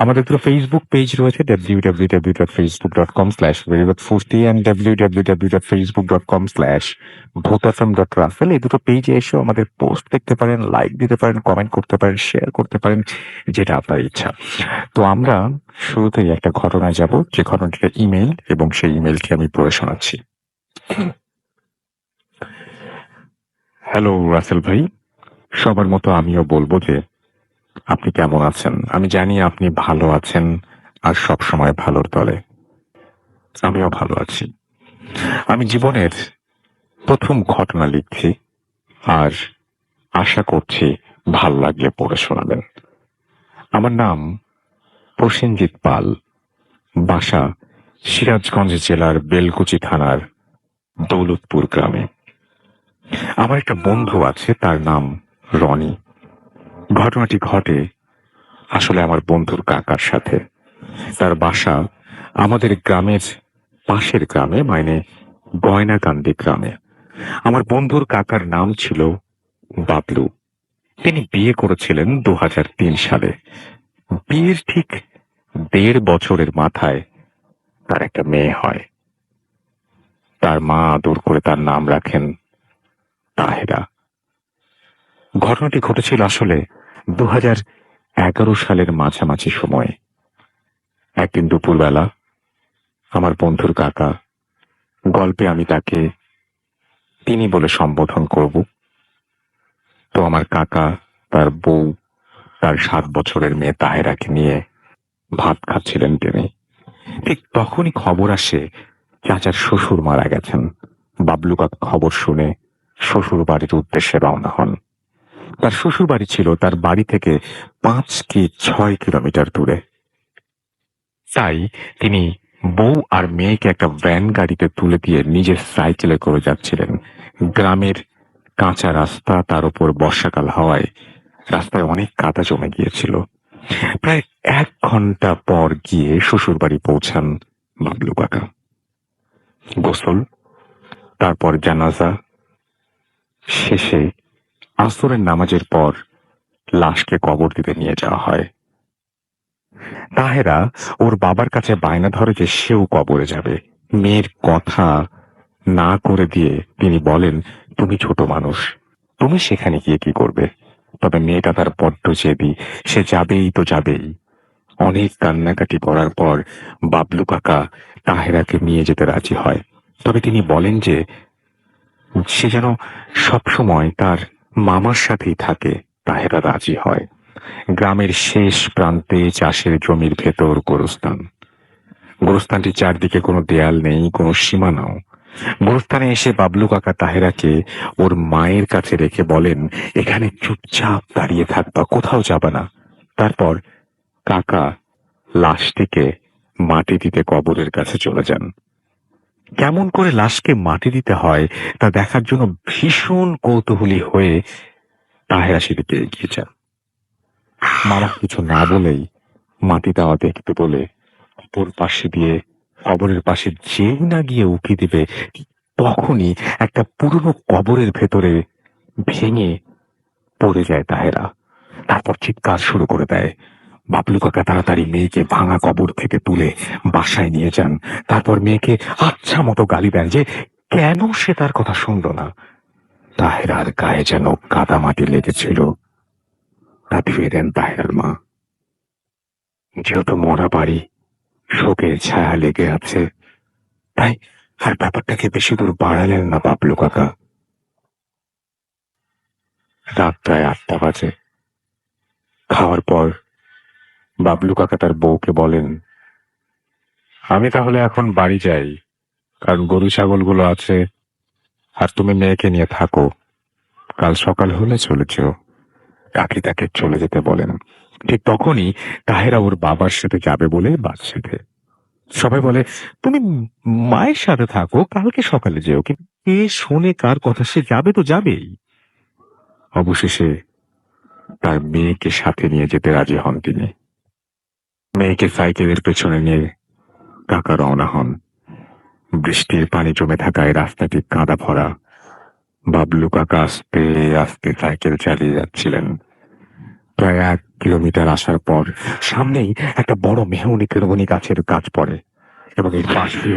আমাদের দুটো Facebook page রয়েছে, www.facebook.com/verygoodfoodie and www.facebook.com/bhotafm.raffle। এই দুটো পেজে এসে আমাদের পোস্ট দেখতে পারেন, লাইক দিতে পারেন, কমেন্ট করতে পারেন, শেয়ার করতে পারেন, যেটা আপনার ইচ্ছা। তো আমরা শুরুতেই একটা ঘটনায় যাব, যে ঘটনাটা ইমেইল, এবং সেই ইমেইলকে আমি পড়ে শোনাচ্ছি। হ্যালো রাসেল ভাই, সবার মতো আমিও বলবো যে আপনি কেমন আছেন। আমি জানি আপনি ভালো আছেন আর সব সময় ভালোর দলে। আমিও ভালো আছি। আমি জীবনের প্রথম ঘটনা লিখছি, আর আশা করছি ভাল লাগলে পড়ে শোনাবেন। আমার নাম প্রসেনজিৎ পাল, বাসা সিরাজগঞ্জ জেলার বেলকুচি থানার দৌলতপুর গ্রামে। আমার একটা বন্ধু আছে, তার নাম রনি। ঘটনাটি ঘটে আসলে আমার বন্ধুর কাকার সাথে। তার বাসা আমাদের গ্রামের পাশের গ্রামে, মানে গয়নাকান্দি গ্রামে। আমার বন্ধুর কাকার নাম ছিল বাবলু। তিনি বিয়ে করেছিলেন 2003 সালে। বিয়ের ঠিক 1.5 বছরের মাথায় তার একটা মেয়ে হয়। তার মা আদর করে তার নাম রাখেন তাহেরা। ঘটনাটি ঘটেছিল আসলে 2011 সালের মাঝামাঝি সময়ে। একদিন দুপুরবেলা আমার বন্ধুর কাকা, গল্পে আমি তাকে তিনি বলে সম্বোধন করব, তো আমার কাকা, তার বউ, তার 7 বছরের মেয়ে তাহেরাকে নিয়ে ভাত খাচ্ছিলেন তিনি। ঠিক তখনই খবর আসে চাচার শ্বশুর মারা গেছেন। বাবলু কাকা খবর শুনে শ্বশুর বাড়ির উদ্দেশ্যে রওনা হন। তার শ্বশুর বাড়ি ছিল তার বাড়ি থেকে 5 কি 6 কিলোমিটার দূরে। তাই তিনি বউ আর মেয়েকে একটা ভ্যান গাড়িতে তুলে দিয়ে নিজের সাইকেলে করে যাচ্ছিলেন। গ্রামের কাঁচা রাস্তা, তার উপর বর্ষাকাল হওয়ায় রাস্তায় অনেক কাদা জমে গিয়েছিল। প্রায় 1 ঘন্টা পর গিয়ে শ্বশুর বাড়ি পৌঁছান বাবলু কাকা। গোসল, তারপর জানাজা শেষে আসরের নামাজের পর লাশকে কবর দিতে নিয়ে যাওয়া হয়। তাহেরা ওর বাবার কাছে বায়না ধরে যে সেও কবরে যাবে। মেয়ের কথা না করে দিয়ে তিনি বলেন, তুমি ছোট মানুষ, তুমি সেখানে গিয়ে কি করবে? তবে মেয়েটা তার বড্ড জেদি, সে যাবেই তো যাবেই। অনেক কান্নাকাটি করার পর বাবলু কাকা তাহেরাকে নিয়ে যেতে রাজি হয়। তবে তিনি বলেন যে সে যেন সবসময় তার মামার সাথেই থাকে। তাহেরা রাজি হয়। গ্রামের শেষ প্রান্তে চাষের জমির ভেতর গোরস্থান। গোরস্থানটির চারদিকে কোনো দেয়াল নেই, কোনো সীমানাও। গোরস্থানে এসে বাবলু কাকা তাহেরাকে ওর মায়ের কাছে রেখে বলেন, এখানে চুপচাপ দাঁড়িয়ে থাকবা, কোথাও যাবা না। তারপর কাকা লাশটিকে মাটি দিতে কবরের কাছে চলে যান। কেমন করে লাশকে মাটি দিতে হয় তা দেখার জন্য ভীষণ কৌতূহলী হয়ে তাহেরা সেদিকে এগিয়ে যান। মামা কিছু না বলেই মাটি দেওয়া দেখতে বলে অপর পাশে দিয়ে কবরের পাশে যেই না গিয়ে উকি দিবে, তখনই একটা পুরনো কবরের ভেতরে ভেঙে পড়ে যায় তাহেরা। তারপর চিৎকার শুরু করে দেয়। বাবলু কাকা তাড়াতাড়ি মেয়েকে ভাঙা কবর থেকে তুলে বাসায় নিয়ে যান। তারপর মেয়েকে আচ্ছা মতো গালি দেন যে কেন সে তার কথা শুনল না। তাহেরার গায়ে যেন কাদা মাটি লেগেছিল। তা ধুয়ে দেন তাহেরার মা। যেহেতু মরা বাড়ি, শোকের ছায়া লেগে আছে, তাই আর ব্যাপারটাকে বেশি দূর বাড়ালেন না বাবলু কাকা। রাত প্রায় 8টা বাজে। খাওয়ার পর বাবলু কাকা তার বউকে বলেন, আমি তাহলে এখন বাড়ি যাই, কারণ গরু ছাগলগুলো আছে, আর তুমি মেয়েকে নিয়ে থাকো, কাল সকাল হলে চলে যেও। কাকি তাকে চলে যেতে বলেন। ঠিক তখনই তাহেরা ওর বাবার সাথে যাবে বলে বাস ছেড়ে। সবাই বলে, তুমি মায়ের সাথে থাকো, কালকে সকালে যেও। কিন্তু কে শোনে কার কথা? সে যাবে তো যাবেই। অবশেষে তার মেয়েকে সাথে নিয়ে যেতে রাজি হন তিনি। মেয়েকে সাইকেলের পেছনে নিয়ে কাকা রওনা হন। বৃষ্টির পানি জমে থাকায় রাস্তাটি কাদা ভরা। বাবলু কাকা আস্তে আস্তে সাইকেল চালিয়ে যাচ্ছিলেন। প্রায় 1 কিলোমিটার আসার পর সামনেই একটা বড় মেহগনি গাছের গাছ পড়ে এবং এর পাশে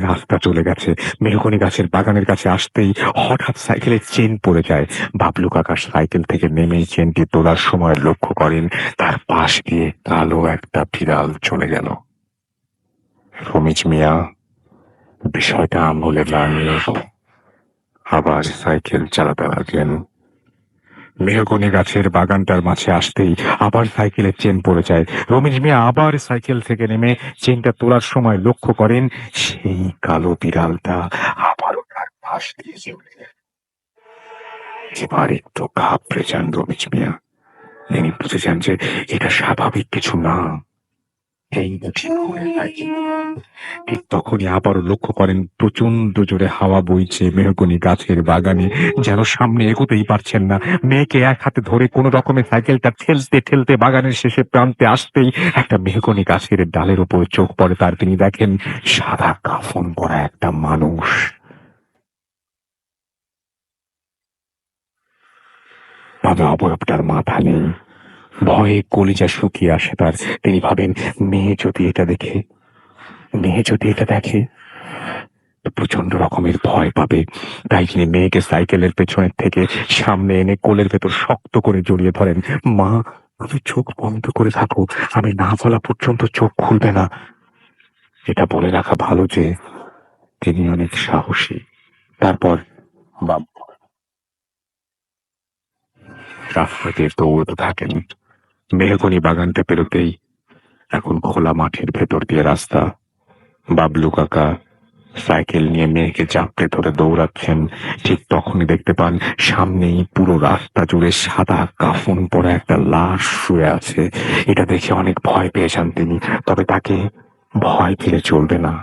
রাস্তা চলে গেছে। মেহগনি গাছের বাগানের কাছে আসতেই হঠাৎ সাইকেলের চেন পড়ে যায়। বাবলু কাকা সাইকেল থেকে নেমেই চেনটি তোলার সময় লক্ষ্য করেন তার পাশ দিয়ে কালো একটা বিড়াল চলে গেল। রমিজ মিয়া বিষয়টা আমলে না নিয়ে আবার সাইকেল চালাতে লাগলেন। মেহগনি গাছের বাগানটার মাঝে আসতেই আবার সাইকেলের চেন পড়ে যায়। রমিজ মিয়া আবার সাইকেল থেকে নেমে চেনটা তোলার সময় লক্ষ্য করেন সেই কালো বিড়ালটা আবারও তার পাশ দিয়ে চলে যায়। এবার একটু ঘাবড়ে যান রমিজ মিয়া। তিনি বুঝেছেন যে এটা স্বাভাবিক কিছু না। এই ঠিক হয়ে যায়। ঠিক তখনই আবারও লক্ষ্য করেন প্রচন্ড জোরে হাওয়া বইছে মেহগনি গাছের বাগানে, যেন সামনে এগোতেই পারছেন না। মেয়েকে এক হাতে ধরে কোনো রকমের সাইকেলটা ঠেলতে ঠেলতে বাগানের শেষে প্রান্তে আসতেই একটা মেহগনি গাছের ডালের উপর চোখ পড়ে তার। তিনি দেখেন সাদা কাফন পরা একটা মানুষ। তবে অবয়বটার মাথা নেই। ভয়ে কলিজা শুকিয়ে আসে তার। তিনি ভাবেন মেয়ে যদি এটা দেখে প্রচন্ড রকমের ভয় পাবে। তাই তিনি মেয়েকে সাইকেলের পেছনের থেকে সামনে এনে কোলের ভেতর শক্ত করে জড়িয়ে ধরেন। মা, তুমি চোখ বন্ধ করে থাকো, আমি না বলা পর্যন্ত চোখ খুলবে না। এটা বলে রাখা ভালো যে তিনি অনেক সাহসী। তারপর রাস্তাতে দৌড়তে থাকেন। মেহগনি বাগানটা পেরোতেই এখন খোলা মাঠের ভেতর দিয়ে রাস্তা। বাবলু কাকা সাইকেল নিয়ে মেয়েকে চাপড়ে ধরে দৌড়াচ্ছেন। ঠিক তখনই দেখতে পান সামনেই পুরো রাস্তা জুড়ে সাদা কাফন পরা একটা লাশ শুয়ে আছে। এটা দেখে অনেক ভয় পেয়ে যান তিনি। তবে তাকে ভয় পেলে চলবে না,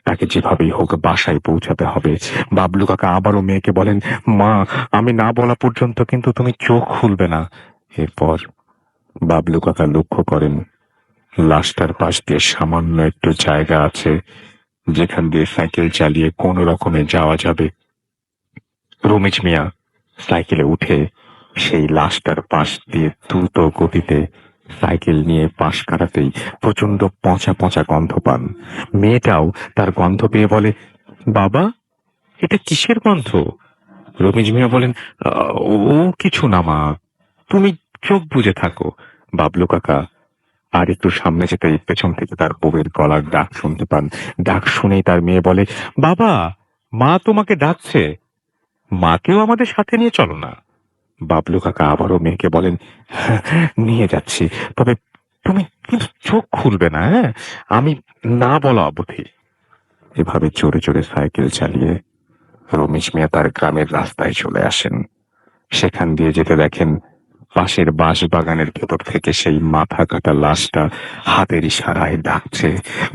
তাকে যেভাবেই হোক বাসায় পৌঁছাতে হবে। বাবলু কাকা আবারও মেয়েকে বলেন, মা, আমি না বলা পর্যন্ত কিন্তু তুমি চোখ খুলবে না। এরপর বাবলু কাকা লক্ষ্য করেন লাশটার পাশ দিয়ে সামান্য একটু জায়গা আছে যেখান দিয়ে সাইকেল চালিয়ে কোনো রকমে যাওয়া যাবে। রমিজ মিয়া সাইকেলে উঠে সেই লাশটার পাশ দিয়ে দ্রুত গতিতে সাইকেল নিয়ে পাশ কাটাতেই প্রচন্ড পচা পচা গন্ধ পান। মেয়েটাও তার গন্ধ পেয়ে বলে, বাবা, এটা কিসের গন্ধ? রমিজ মিয়া বলেন, ও কিছু না মা, তুমি চোখ বুজে থাকো। বাবলু কাকা আর একটু সামনে যেতেই পেছন থেকে তার বউয়ের গলার ডাক শুনতে পান। ডাক শুনেই তার মেয়ে বলে, বাবা, মা তোমাকে ডাকছে, মাকেও আমাদের সাথে নিয়ে চলো না। বাবলু কাকা আবারও মেয়েকে বলেন, "হ্যাঁ, নিয়ে যাচ্ছি, তবে তুমি কিন্তু চোখ খুলবে না, হ্যাঁ, আমি না বলা অবধি।" এভাবে চড়ে চড়ে সাইকেল চালিয়ে রমেশ মিয়া তার গ্রামের রাস্তায় চলে আসেন। সেখান দিয়ে যেতে দেখেন পাশের বাঁশ বাগানের ভেতর থেকে সেই মাথা কাটা লাশটা হাতের ইশারায় ডাকছে।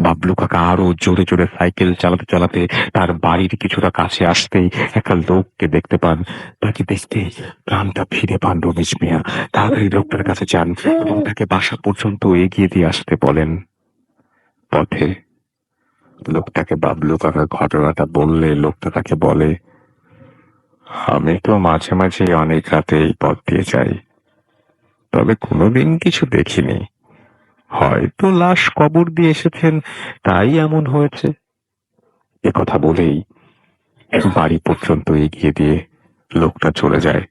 বাবলু কাকা আরো জোরে জোরে সাইকেল চালাতে চালাতে তার বাড়ির কিছুটা কাছে আসতেই একটা লোককে দেখতে পান। তাকে দেখতে প্রাণটা ফিরে পান রমেশ মিয়া। তাড়াতাড়ি লোকটার কাছে যান এবং তাকে বাসা পর্যন্ত এগিয়ে দিয়ে আসতে বলেন। পথে লোকটাকে বাবলু কাকা ঘটনাটা বললে লোকটা তাকে বলে, আমি তো মাঝে মাঝে অনেক রাতে এই পথ দিয়ে যাই, তবে কোনোদিন কিছু দেখিনি। হয়তো লাশ কবর দিয়ে এসেছেন, তাই এমন হয়েছে। কথা বলেই বাড়ি পর্যন্ত এগিয়ে দিয়ে লোকটা চলে যায়।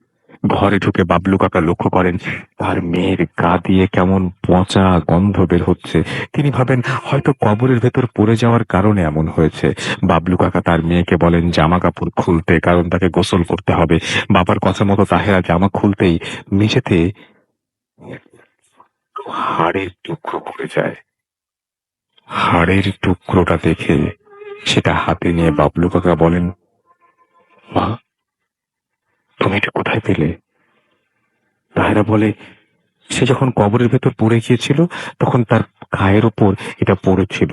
ঘরে ঢুকে বাবলু কাকা লক্ষ্য করেন তার মেয়ের গা দিয়ে কেমন পচা গন্ধ বের হচ্ছে। তিনি ভাবেন হয়তো কবরের ভেতর পড়ে যাওয়ার কারণে এমন হয়েছে। বাবলু কাকা তার মেয়েকে বলেন জামা কাপড় খুলতে, কারণ তাকে গোসল করতে হবে। বাবার কথা মতো তাহেরা জামা খুলতেই মেঝেতে হাড়ের টুকরো পড়ে যায়। হাড়ের টুকরোটা দেখে সেটা হাতে নিয়ে বাবলু কাকা বলেন, মা, তুমি এটা কোথায় পেলে? তাহেরা বলে, সে যখন কবরের ভেতর পড়ে গিয়েছিল তখন তার গায়ের ওপর এটা পড়েছিল,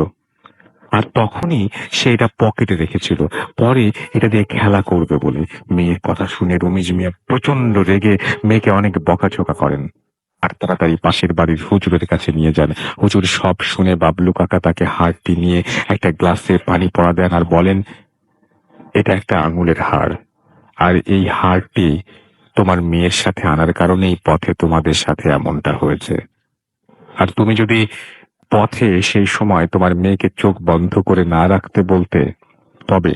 আর তখনই সে এটা পকেটে রেখেছিল, পরে এটা দিয়ে খেলা করবে বলে। মেয়ের কথা শুনে রমিজ মিয়া প্রচন্ড রেগে মেয়েকে অনেক বকাঝকা করেন আর তাড়াতাড়ি পাশের বাড়ির হুজুরের কাছে নিয়ে যান। হুজুর সব শুনে বাবলু কাকা তাকে হাড়টি নিয়ে একটা গ্লাসে পানি পড়া দেন আর বলেন, এটা একটা আঙুলের হাড়, আর এই হাড়টি তোমার মেয়ের সাথে আনার কারণেই পথে তোমাদের সাথে এমনটা হয়েছে। আর তুমি যদি পথে সেই সময় তোমার মেয়েকে চোখ বন্ধ করে না রাখতে বলতে, তবে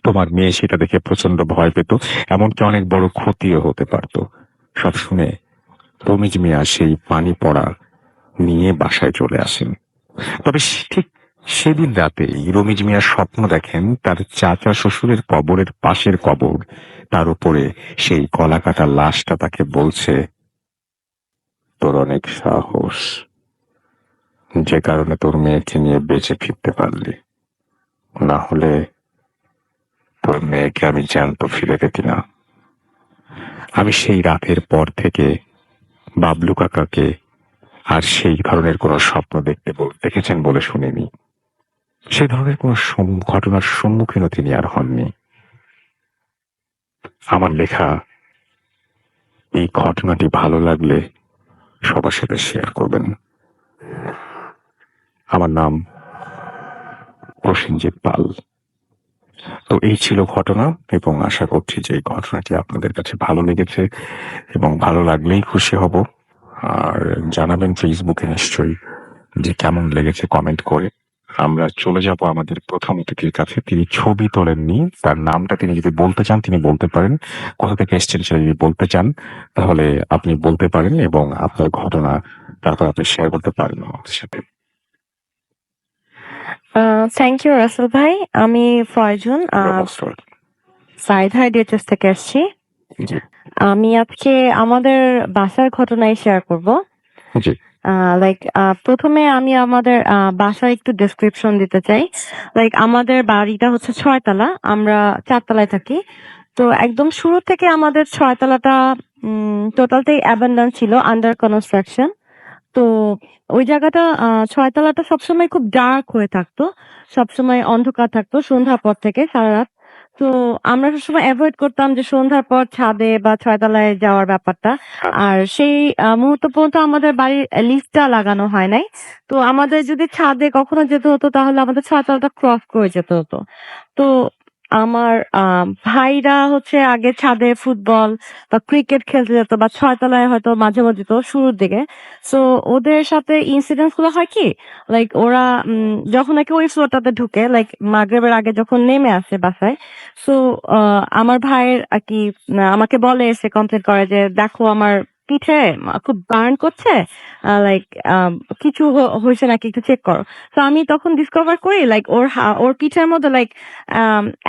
তোমার মেয়ে সেটা দেখে প্রচন্ড ভয় পেত, এমনকি অনেক বড় ক্ষতিও হতে পারত। সব শুনে রমিজ মিয়া সেই পানি পড়া নিয়ে বাসায় চলে আসেন। তবে ঠিক সেদিন রাতেই রমিজ মিয়া স্বপ্ন দেখেন তার চাচা শ্বশুরের কবরের পাশের কবর, তার উপরে সেই কলাকাটা লাশটা তাকে বলছে, তোর অনেক সাহস, যে কারণে তোর মেয়েকে নিয়ে বেঁচে ফিরতে পারলি, না হলে তোর মেয়েকে আমি জ্যান্ত ফিরে পেতি না। আমি সেই রাতের পর থেকে বাবলু কাকাকে আর সেই ধরনের কোনো স্বপ্ন দেখেছেন বলে শুনিনি। সে ধরনের কোনো ঘটনার সম্মুখীনও তিনি আর হননি। আমার লেখা এই ঘটনাটি ভালো লাগলে সবার সাথে শেয়ার করবেন। আমার নাম প্রসেনজিৎ পাল। তো এই ছিল ঘটনা, এবং আশা করছি যে এই ঘটনাটি আপনাদের কাছে ভালো লেগেছে, এবং ভালো লাগলেই খুশি হব। আর জানাবেন ফেসবুকে নিশ্চয়ই যে কেমন লেগেছে কমেন্ট করে। আমরা চলে যাব আমাদের প্রথম অতিথির কাছে। তিনি ছবি তোলেননি, তার নামটা তিনি যদি বলতে চান তিনি বলতে পারেন, কোথা থেকে এসছেন সেটা যদি বলতে চান তাহলে আপনি বলতে পারেন, এবং আপনার ঘটনা তারপর আপনি শেয়ার করতে পারেন আমাদের সাথে। থ্যাংক ইউ রাসেল ভাই। আমি ফয়জুন সাইদ ডিএচএস থেকে আসছি। জি আমি আজকে আমাদের বাসার ঘটনাই শেয়ার করব। জি লাইক প্রথমে আমি আমাদের বাসার একটু ডেসক্রিপশন দিতে চাই। লাইক আমাদের বাড়িটা হচ্ছে 6 তলা, আমরা 4 তলায় থাকি। তো একদম শুরু থেকে আমাদের 6 তলাটা টোটালটাই অ্যাবান্ডন ছিল, আন্ডার কনস্ট্রাকশন। তো ওই জায়গাটা 6 তলাটা সবসময় খুব ডার্ক হয়ে থাকতো। সবসময় অন্ধকার থাকতো সন্ধ্যার পর থেকে সারারাত। তো আমরা সবসময় এভয়েড করতাম যে সন্ধ্যার পর ছাদে বা 6 তলায় যাওয়ার ব্যাপারটা। আর সেই মুহূর্ত পর্যন্ত আমাদের বাড়ির লিফটটা লাগানো হয় নাই। তো আমাদের যদি ছাদে কখনো যেতে হতো তাহলে আমাদের 6 তলাটা ক্রস করে যেতে হতো। তো আমার ভাইরা হচ্ছে আগে ছাদে ফুটবল বা ক্রিকেট খেলতে যেত, বা 6 তলায় হয়তো মাঝে মধ্যে যেত শুরুর দিকে। সো ওদের সাথে ইনসিডেন্টস গুলো হয় কি, লাইক ওরা যখন নাকি ওই ফ্লোরটাতে ঢুকে, লাইক মাগরিবের আগে যখন নেমে আসে বাসায়, সো আমার ভাইয়ের আর কি আমাকে বলে, এসে কমপ্লেন করে যে দেখো আমার পিঠে খুব বার্ন করছে, লাইক কিছু হয়েছে নাকি একটু চেক করো। তো আমি তখন ডিসকভার করি লাইক ওর পিঠের মধ্যে লাইক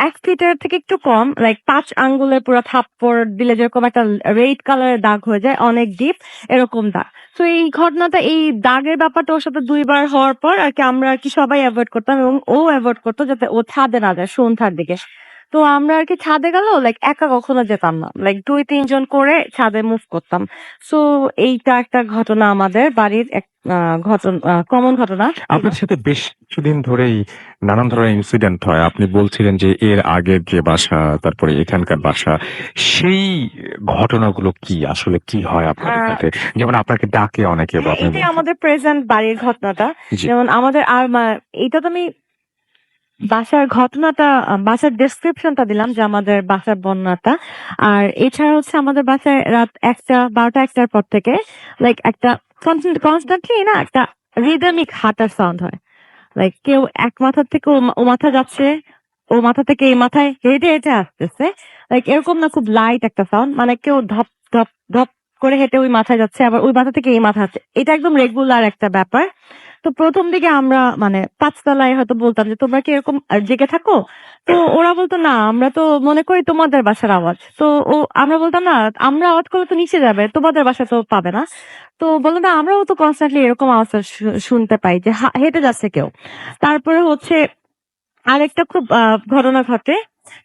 1 ফিটের থেকে একটু কম, লাইক 5 আঙ্গুলের পুরো থাপ্পড় দিলে যেরকম একটা রেড কালারের দাগ হয়ে যায়, অনেক ডিপ এরকম দাগ। তো এই ঘটনাটা, এই দাগের ব্যাপারটা ওর সাথে 2 বার হওয়ার পর আর কি আমরা আর কি সবাই অ্যাভয়েড করতাম, এবং ও অ্যাভয়েড করতো যাতে ও ছাদে না যায় সন্ধ্যার দিকে। তো আমরা আর কি ছাদে গেলেও লাইক একা কখনো যেতাম না, লাইক 2-3 জন করে ছাদে মুভ করতাম। সো এইটা একটা ঘটনা আমাদের বাড়ির এক ঘটনা, কমন ঘটনা। আপনার সাথে বেশ কিছুদিন ধরেই নানান ধরনের ইনসিডেন্ট হয়। আপনি বলছিলেন যে এর আগের যে বাসা, তারপরে এখানকার বাসা, সেই ঘটনাগুলো কি আসলে কি হয় আপনাদের সাথে? যেমন আপনাকে ডাকে অনেকে, বা আপনি এটাই আমাদের প্রেজেন্ট বাড়ির ঘটনাটা। জি যেমন আমাদের আর এইটা তো আমি বাসার ঘটনাটা, বাসার ডেসক্রিপশনটা দিলাম যে আমাদের বাসার বর্ণনাটা। আর এছাড়া হচ্ছে আমাদের বাসায় রাত 1টা 12টা 1টার পর থেকে লাইক একটা কনস্ট্যান্টলি না একটা রিদমিক হাঁটার সাউন্ড হয়। লাইক কেউ এক মাথা থেকে ও মাথা যাচ্ছে, ও মাথা থেকে এই মাথায় হেঁটে হেঁটে আসতেছে। লাইক এরকম না, খুব লাইট একটা সাউন্ড, মানে কেউ ধপ ধপ ধপ করে হেঁটে ওই মাথায় যাচ্ছে, আবার ওই মাথা থেকে এই মাথা যাচ্ছে। এটা একদম রেগুলার একটা ব্যাপার। তো প্রথম দিকে আমরা মানে 5 তলায় হয়তো বলতাম যে তোমরা কি এরকম জেগে থাকো? তো ওরা বলতো না, আমরা তো মনে করি তোমাদের বাসার আওয়াজ। তো আমরা বলতাম না, আমরা আওয়াজ করলে তো নিচে যাবে, তোমাদের বাসা তো পাবে না। তো বললো না, আমরাও তো কনস্ট্যান্টলি এরকম আওয়াজ শুনতে পাই যে হেঁটে যাচ্ছে কেউ। তারপরে হচ্ছে আরেকটা খুব ঘটনা ঘটে,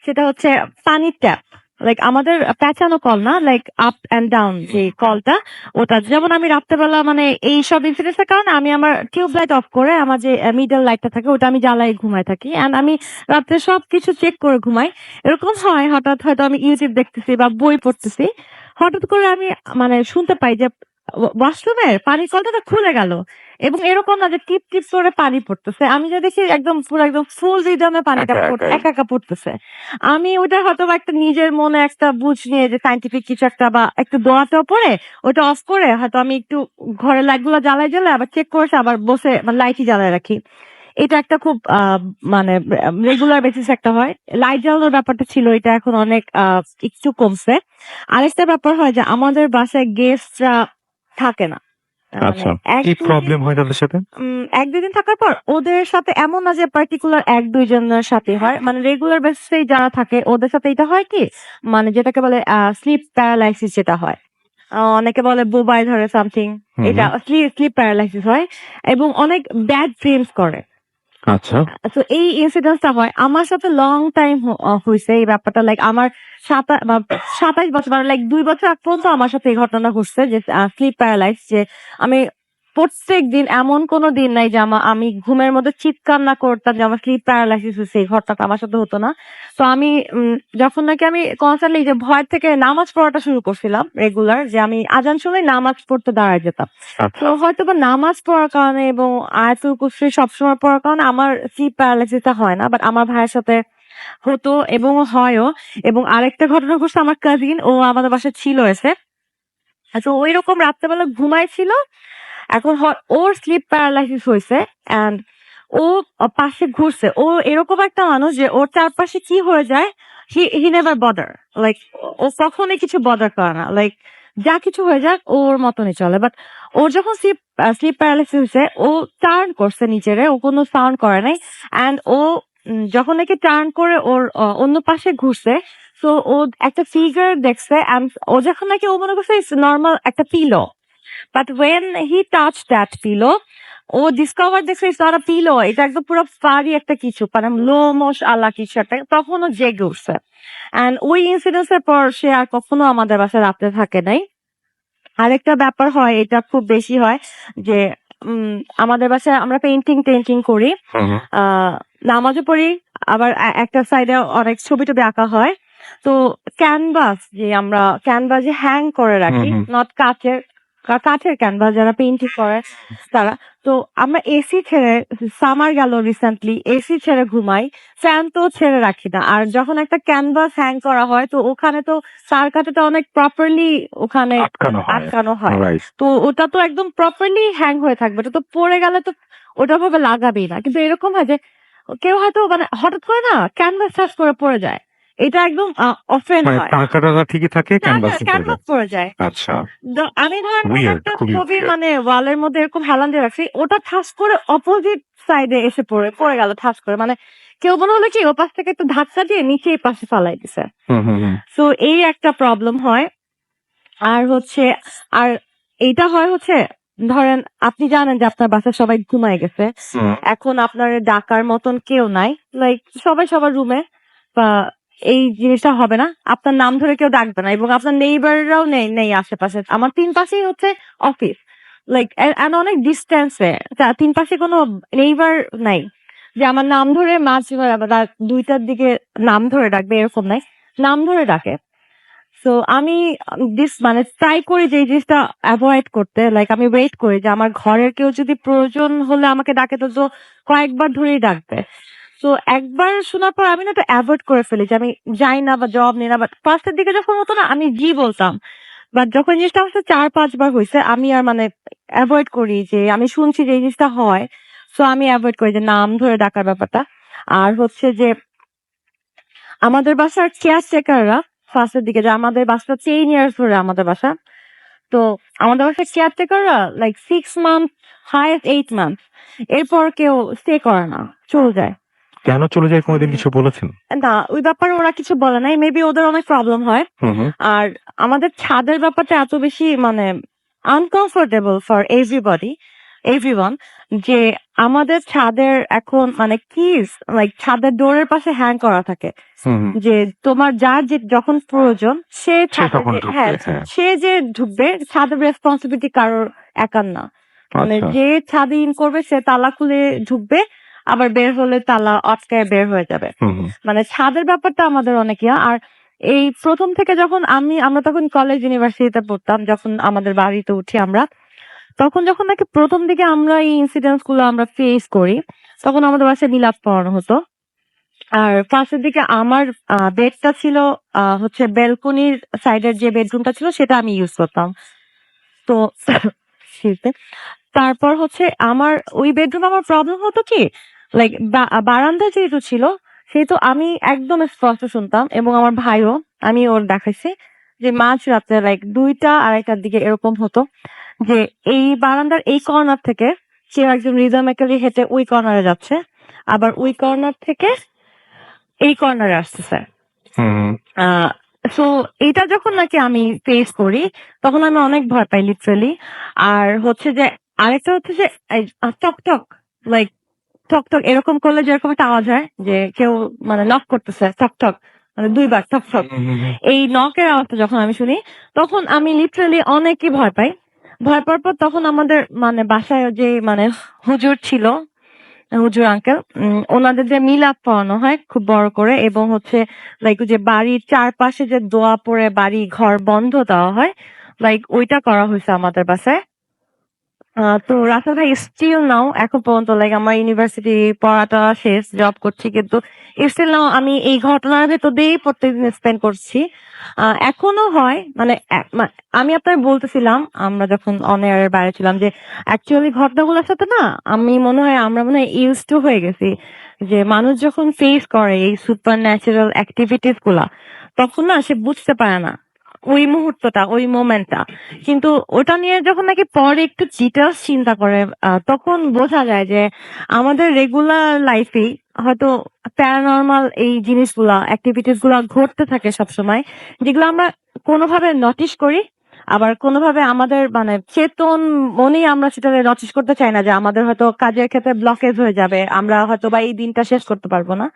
সেটা হচ্ছে পানির ট্যাপ। লাইক আমাদের প্যাঁচানো কল না, লাইক আপ এন্ড ডাউন যে কলটা, ওটা যেমন আমি রাত্রেবেলা মানে এই সব ইনসিডেন্টস এর কারণে আমি আমার টিউব লাইট অফ করে আমার যে মিডল লাইটটা থাকে ওটা আমি জ্বালাই ঘুমায় থাকি, এন্ড আমি রাত্রে সবকিছু চেক করে ঘুমাই। এরকম হয় হঠাৎ হয়তো আমি ইউটিউব দেখতেছি বা বই পড়তেছি, হঠাৎ করে আমি মানে শুনতে পাই যে ওয়াশরুমের পানির কলটা তো খুলে গেল। এবং এরকম না যে টিপ টিপ করে পানি পড়তেছে। আমি যে দেখি একদম পুরো একদম ফুল রিদমে পানিটা একা একাই। একা, একা পড়তেছে। আমি ওইটা হয়তোবা একটা নিজের মনে একটা বুঝ নিয়ে যে সায়েন্টিফিক কিছু একটা বা একটু দোয়া-টোয়া পড়ে ওটা অফ করে হয়তো আমি একটু ঘরের লাইটগুলো জ্বালায় আবার চেক করে আবার বসে লাইটই জ্বালায় রাখি। এটা একটা খুব মানে রেগুলার বেসিস একটা হয়। লাইট জ্বালানোর ব্যাপারটা ছিল এটা এখন অনেক একটু কমছে। আরেকটা ব্যাপার হয় যে আমাদের বাসায় গেস্টরা থাকে না। মানে আচ্ছা। কি ১-২ দিন প্রবলেম হয় তাদের সাথে? ১-২ দিন থাকার পর ওদের সাথে এমন না যে পার্টিকুলার ১-২ জনের সাথে হয়। মানে রেগুলার বেসিসেই যারা থাকে ওদের সাথে এটা হয় কি? মানে যেটাকে বলে স্লিপ প্যারালাইসিস যেটা হয়। অনেকে বলে বোবায় ধরে সামথিং। হুম, এটা হুম। স্লিপ প্যারালাইসিস হয় এবং অনেক ব্যাড ড্রিমস করে। আচ্ছা। তো এই ইনসিডেন্স টা হয়। আমার সাথে লং টাইম হইছে এই ব্যাপারটা। লাইক আমার ২৭ বছর মানে লাইক ২ বছর আগ পর্যন্ত আমার সাথে এই ঘটনা ঘটছে যে স্লিপ প্যারালাইজ যে আমি প্রত্যেকদিন এমন কোন দিন নাই যে আমি ঘুমের মধ্যে চিৎকার না করতাম যে আমার স্লিপ প্যারালাইসিস হইছে। এই ঘটনাটা আমার সাথে হতো না। তো আমি যখন নাকি আমি কনস্ট্যান্টলি যে ভয় থেকে নামাজ পড়াটা শুরু করছিলাম রেগুলার যে আমি আজান শুনলেই নামাজ পড়তে দাঁড়ায় যেতাম। আচ্ছা। তো হয়তোবা নামাজ পড়ার কারণে এবং আয়াতুল কুরসি সবসময় পড়ার কারণে আমার স্লিপ প্যারালাইসিস টা হয় না। বাট আমার ভাইয়ের সাথে হতো এবং হয়ও। এবং আরেকটা ঘটনা ঘটছে আমার কাজিন ও আমাদের বাসায় ছিল এসে। তো ঐরকম রাত্রেবেলা ঘুমাইছিল। এখন ওর স্লিপ প্যারালাইসিস হইছে অ্যান্ড ও পাশে ঘুরছে। ও এরকম একটা মানুষ যে ওর চারপাশে কি হয়ে যায় হি নেভার বদার। লাইক ও কখনোই কিছু বদার করে না। লাইক যা কিছু হয়ে যাক ওর মতনই চলে। বাট ওর যখন স্লিপ প্যারালাইসিস হইছে ও টার্ন করছে নিচেরে। ও কোনো সাউন্ড করে নাই। অ্যান্ড ও যখন নাকি টার্ন করে ওর অন্য পাশে ঘুরছে সো ও একটা ফিগার দেখছে অ্যান্ড ও যখন নাকি ও মনে করছে ইটস নরমাল একটা pillow. But when he touched that pillow, ও ডিসকভার দেখছে ইটস নট আ পিলো। এটা একদম পুরো ফারি একটা কিছু। মানে লোমশ আলা কিছু একটা। তখন ও জেগে উঠছে। অ্যান্ড ওই ইনসিডেন্স এর পর সে আর কখনো আমাদের বাসায় রাত্রে থাকে নাই। আরেকটা ব্যাপার হয় এটা খুব বেশি হয় যে আমাদের বাসায় আমরা পেইন্টিং করি। হুম, হুম। আ নামাজও পড়ি আবার একটা সাইডে অনেক ছবি-টবি আঁকা হয়। তো ক্যানভাস যে আমরা ক্যানভাসে হ্যাং করে হুম, রাখি, হুম। নট কাচের কাঠের ক্যানভাস যারা পেইন্টিং করে তারা। তো আমরা এসি ছেড়ে সামার গেল রিসেন্টলি এসি ছেড়ে ঘুমাই। ফ্যান তো ছেড়ে রাখি না। আর যখন একটা ক্যানভাস হ্যাং করা হয় তো ওখানে তো তার কাছে অনেক প্রপারলি ওখানে আটকানো হয়। আটকানো হয়। রাইট। তো ওটা তো একদম প্রপারলি হ্যাং হয়ে থাকবে। ওটা তো পড়ে গেলে তো ওটা ওভাবে লাগাবেই না। কিন্তু এরকম হয় যে কেউ হয়তো মানে হঠাৎ করে না ক্যানভাস ঠাস করে পড়ে যায়। এটা একদম অফেন্ড মানে হয়। টাকা ঠিকই থাকে, না, না ক্যানভাসে পড়ে ক্যানভাস যায়। পড়ে যায়। আচ্ছা। আমি ধরেন কোনো উইয়ার্ড, একটা খুবই ছবি উইয়ার্ড। মানে ওয়ালের মধ্যে এরকম হেলান দিয়ে রাখছি। ওটা ঠাস করে অপোজিট সাইডে এসে পড়ে গেল ঠাস করে। মানে কেউ মনে হলো কি ওপাশ থেকে একটু ধাক্কা দিয়ে নিচে এই পাশে ফালাই দিছে। হুম, হুম, হুম। সো এই একটা প্রবলেম হয়। আর হচ্ছে আর এইটা হয় হচ্ছে ধরেন আপনি জানেন যে আপনার বাসায় সবাই ঘুমায় গেছে। হুম। এখন আপনার ডাকার মতন কেউ নাই। লাইক সবাই সবার রুমে বা এই জিনিসটা হবে না। আপনার নাম ধরে কেউ ডাকবে না এবং আপনার নেইবাররাও নেই আশেপাশে। আমার ৩ পাশেই হচ্ছে অফিস। লাইক এন্ড অনেক ডিসট্যান্সে। ৩ পাশে কোনো নেইবার নাই। যে আমার নাম ধরে মাঝ রাত ২ টার দিকে নাম ধরে ডাকবে এরকম নাই। নাম ধরে ডাকে। সো আমি মানে ট্রাই করি যে এই জিনিসটা এভয়েড করতে। লাইক আমি ওয়েট করি যে আমার ঘরের কেউ যদি প্রয়োজন হলে আমাকে ডাকে তো কয়েকবার ধরেই ডাকবে। তো একবার শোনার পর আমি না এটা এভয়েড করে ফেলি যে আমি যাই না বা জব নিই না। বাট ফার্স্ট এর দিকে যখন হতো না আমি জি বলতাম। বাট যখন জিনিসটা আমার সাথে ৪-৫ বার হইছে আমি আর মানে এভয়েড করি যে আমি শুনছি যে এই জিনিসটা হয়। সো আমি এভয়েড করি যে নাম ধরে ডাকার ব্যাপারটা। আর হচ্ছে যে আমাদের বাসার কেয়ারটেকাররা ফার্স্ট এর দিকে যে আমাদের বাসাটা 10 ইয়ার্স ধরে আমাদের বাসা। তো আমাদের বাসার কেয়ারটেকাররা লাইক 6 মান্থ হাইয়েস্ট 8 মান্থ এরপর কেউ স্টে করে না। চলে যায়। কেন চলে যায় কোনদিন কিছু বলেছেন? না ওই ব্যাপারে ওরা কিছু বলে নাই। মেবি ওদের অনেক প্রবলেম হয়। হুম, হুম। আর আমাদের ছাদের ব্যাপারটা এত বেশি মানে আনকমফোর্টেবল ফর এভরিওয়ান যে আমাদের ছাদের এখন মানে কিস লাইক ছাদের ডোরের পাশে হ্যাং করা থাকে। হুম, হুম। যে তোমার যার যে যখন প্রয়োজন সে সে তখন যে ঢুকবে, হ্যাঁ, হ্যাঁ। সে যে ঢুকবে ছাদের রেসপন্সিবিলিটি কারোর একার না। মানে আচ্ছা। যে ছাদে ইন করবে সে তালা খুলে ঢুকবে আবার বের হলে তালা আটকায় বের হয়ে যাবে। হুম, হুম। মানে ছাদের ব্যাপারটা আমাদের অনেক ইয়া। আর এই ১ম থেকে যখন আমরা তখন কলেজ ইউনিভার্সিটিতে পড়তাম যখন আমাদের বাড়িতে উঠি আমরা। তখন যখন নাকি প্রথম দিকে আমরা এই ইনসিডেন্টস গুলো আমরা ফেস করি, তখন আমাদের বাসায় মিলাদ পড়ানো হতো। আর ফার্স্টের দিকে আমার বেডটা ছিল হচ্ছে ব্যালকনির সাইডের যে বেডরুমটা ছিল সেটা আমি ইউজ করতাম। তো excuse me, তারপর হচ্ছে আমার ওই বেডরুমে আমার প্রবলেম হতো কি, লাইক বারান্দা যেহেতু ছিল সেহেতু আমি একদম স্পষ্ট শুনতাম, এবং আমার ভাইও, আমি ওর দেখাইছি যে মাঝরাতে লাইক ২টা ২:৩০টার দিকে এরকম হতো যে এই বারান্দার এই কর্নার থেকে কেউ একজন রিদমিক্যালি হেঁটে ওই কর্নারে যাচ্ছে, আবার ওই কর্নার থেকে এই কর্নারে আসতেছে। হুম সো এটা যখন নাকি আমি ফেস করি তখন আমি অনেক ভয় পাই লিটারালি। আর হচ্ছে যে আরেকটা হচ্ছে যে এই টক টক, লাইক টক টক এরকম করলে যেরকম একটা আওয়াজ হয় যে কেউ মানে নক করতেছে, টক টক মানে ২ বার টক টক। এই নকের আওয়াজটা যখন আমি শুনি তখন আমি লিটারালি অনেকই ভয় পাই। ভয় পাওয়ার পর তখন আমাদের মানে বাসায় যে মানে হুজুর ছিল, হুজুর আঙ্কেল, ওনাদের যে মিলাদ পড়ানো হয় খুব বড় করে, এবং হচ্ছে লাইক ওই যে বাড়ির চারপাশে যে দোয়া পড়ে বাড়ি ঘর বন্ধ দেওয়া হয়, লাইক ওইটা করা হয়েছে আমাদের বাসায়। তো রাসেল ভাই স্টিল নাও এখন পর্যন্ত লাইক আমার ইউনিভার্সিটি পড়াটা শেষ, জব করছি, কিন্তু স্টিল নাও আমি এই ঘটনার ভেতর দিয়েই প্রত্যেকদিন স্পেন্ড করছি। এখনো হয় মানে আমি আপনার বলতেছিলাম আমরা যখন অন এয়ারের বাইরে ছিলাম যে অ্যাকচুয়ালি ঘটনাগুলোর সাথে না আমি মনে হয় আমরা মনে হয় ইউজ টু হয়ে গেছি, যে মানুষ যখন ফেস করে এই সুপার ন্যাচারাল অ্যাক্টিভিটিস গুলা তখন না সে বুঝতে পারে না ওই মুহূর্তটা, ওই মোমেন্টটা। কিন্তু ওটা নিয়ে যখন নাকি পরে একটু ডিটেলস চিন্তা করে তখন বোঝা যায় যে আমাদের রেগুলার লাইফে হয়তো প্যারানরমাল এই জিনিসগুলা অ্যাক্টিভিটিস গুলা ঘটতে থাকে সবসময়, যেগুলো আমরা কোনোভাবে নোটিস করি, আবার কোনোভাবে আমাদের মানে চেতন মনেই আমরা সেটা নোটিস করতে চাই না যে আমাদের হয়তো কাজের ক্ষেত্রে ব্লকেজ হয়ে যাবে, আমরা হয়তো বা এই দিনটা শেষ করতে পারবো না।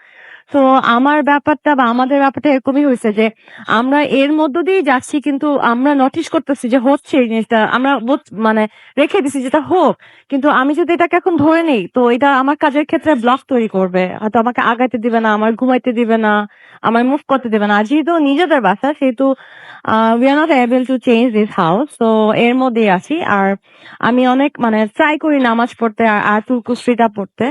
তো আমার ব্যাপারটা বা আমাদের ব্যাপারটা এরকমই হয়েছে যে আমরা এর মধ্য দিয়ে যাচ্ছি, কিন্তু আমরা নোটিস করতেছি যে হচ্ছে এই জিনিসটা, আমরা মানে রেখে দিছি যেটা হোক, কিন্তু আমি যদি এটাকে এখন ধরে নেই তো এটা আমার কাজের ক্ষেত্রে ব্লক তৈরি করবে, হয়তো আমাকে আগাইতে দিবে না, আমার ঘুমাইতে দিবে না, আমার মুভ করতে দিবে না। আর যেহেতু নিজেদের বাসা সেহেতু we are not able to change this house, তো এর মধ্যেই আছি। আর আমি অনেক মানে ট্রাই করি নামাজ পড়তে আর আয়াতুল কুরসিটা পড়তে।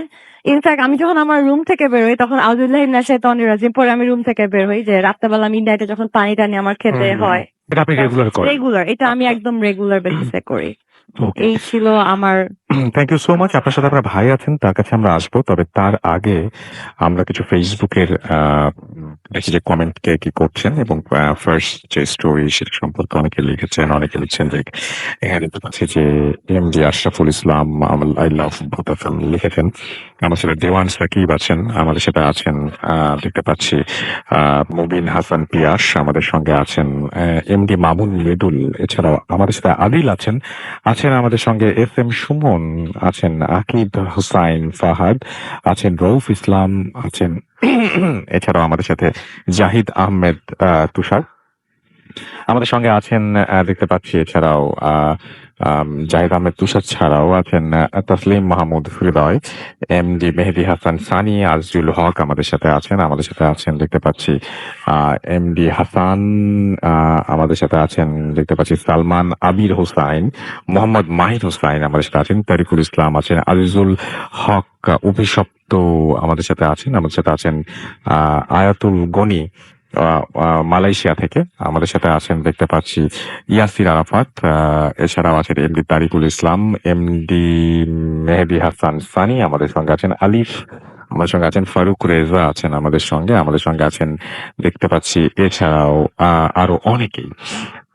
ইনফ্যাক্ট আমি যখন আমার রুম থেকে বের হই তখন আউযুবিল্লাহি মিনাশ শাইতানির রাজিম পরে আমি রুম থেকে বের হই, যে রাত্রেবেলা মিডনাইটে যখন পানি টানি আমার খেতে হয়। এটা আপনি রেগুলার করেন? রেগুলার, এটা আমি একদম রেগুলার বেসিসে করি। তো ওকে, এই ছিল আমার। Thank you so much. আপনার সাথে আপনার ভাই আছেন, তার কাছে আমরা আসবো, তবে তার আগে আমরা কিছু ফেসবুকের দেখি যে কমেন্ট কে কি করছেন, এবং ফার্স্ট যে স্টোরি সেটা সম্পর্কে অনেকে লিখেছেন। অনেকে লিখছেন যে এখানে দেখতে পাচ্ছি যে MD Ashraful Islam I love ভূত FM লিখেছেন। আমার সাথে দেওয়ান সাকিব আছেন, আমাদের সাথে আছেন দেখতে পাচ্ছি মুবিন হাসান পিয়াস আমাদের সঙ্গে আছেন, এমডি মামুন মৃদুল, এছাড়াও আমাদের সাথে আদিল আছেন, আছেন আমাদের সঙ্গে FM সুমন, আছেন আকিব হুসাইন ফাহাদ, আছেন রউফ ইসলাম, আছেন এছাড়াও আমাদের সাথে জাহিদ আহমেদ তুষার আমাদের সঙ্গে আছেন। দেখতে পাচ্ছি এছাড়াও জাহিদ আহমেদ তুষার ছাড়াও আছেন তসলিম মাহমুদ হৃদয়, এমডি মেহেদি হাসান সানি, আজজুল হক আমাদের সাথে আছেন। আমাদের সাথে আছেন দেখতে পাচ্ছি এমডি হাসান, আমাদের সাথে আছেন দেখতে পাচ্ছি সালমান আবির হোসাইন, মোহাম্মদ মাহির হোসাইন আমাদের সাথে আছেন, তারিকুল ইসলাম আছেন, আজিজুল হক অভিশপ্ত আমাদের সাথে আছেন। আমাদের সাথে আছেন আয়াতুল গনি মালয়েশিয়া থেকে আমাদের সাথে আছেন দেখতে পাচ্ছি ইয়াসির আরাফাত, এছাড়াও আছেন এমডি তারিকুল ইসলাম, এমডি মেহেদি হাসান সানি আমাদের সঙ্গে আছেন, আলিফ আমাদের সঙ্গে আছেন, ফারুক রেজা আছেন আমাদের সঙ্গে আছেন দেখতে পাচ্ছি, এছাড়াও আরো অনেকেই।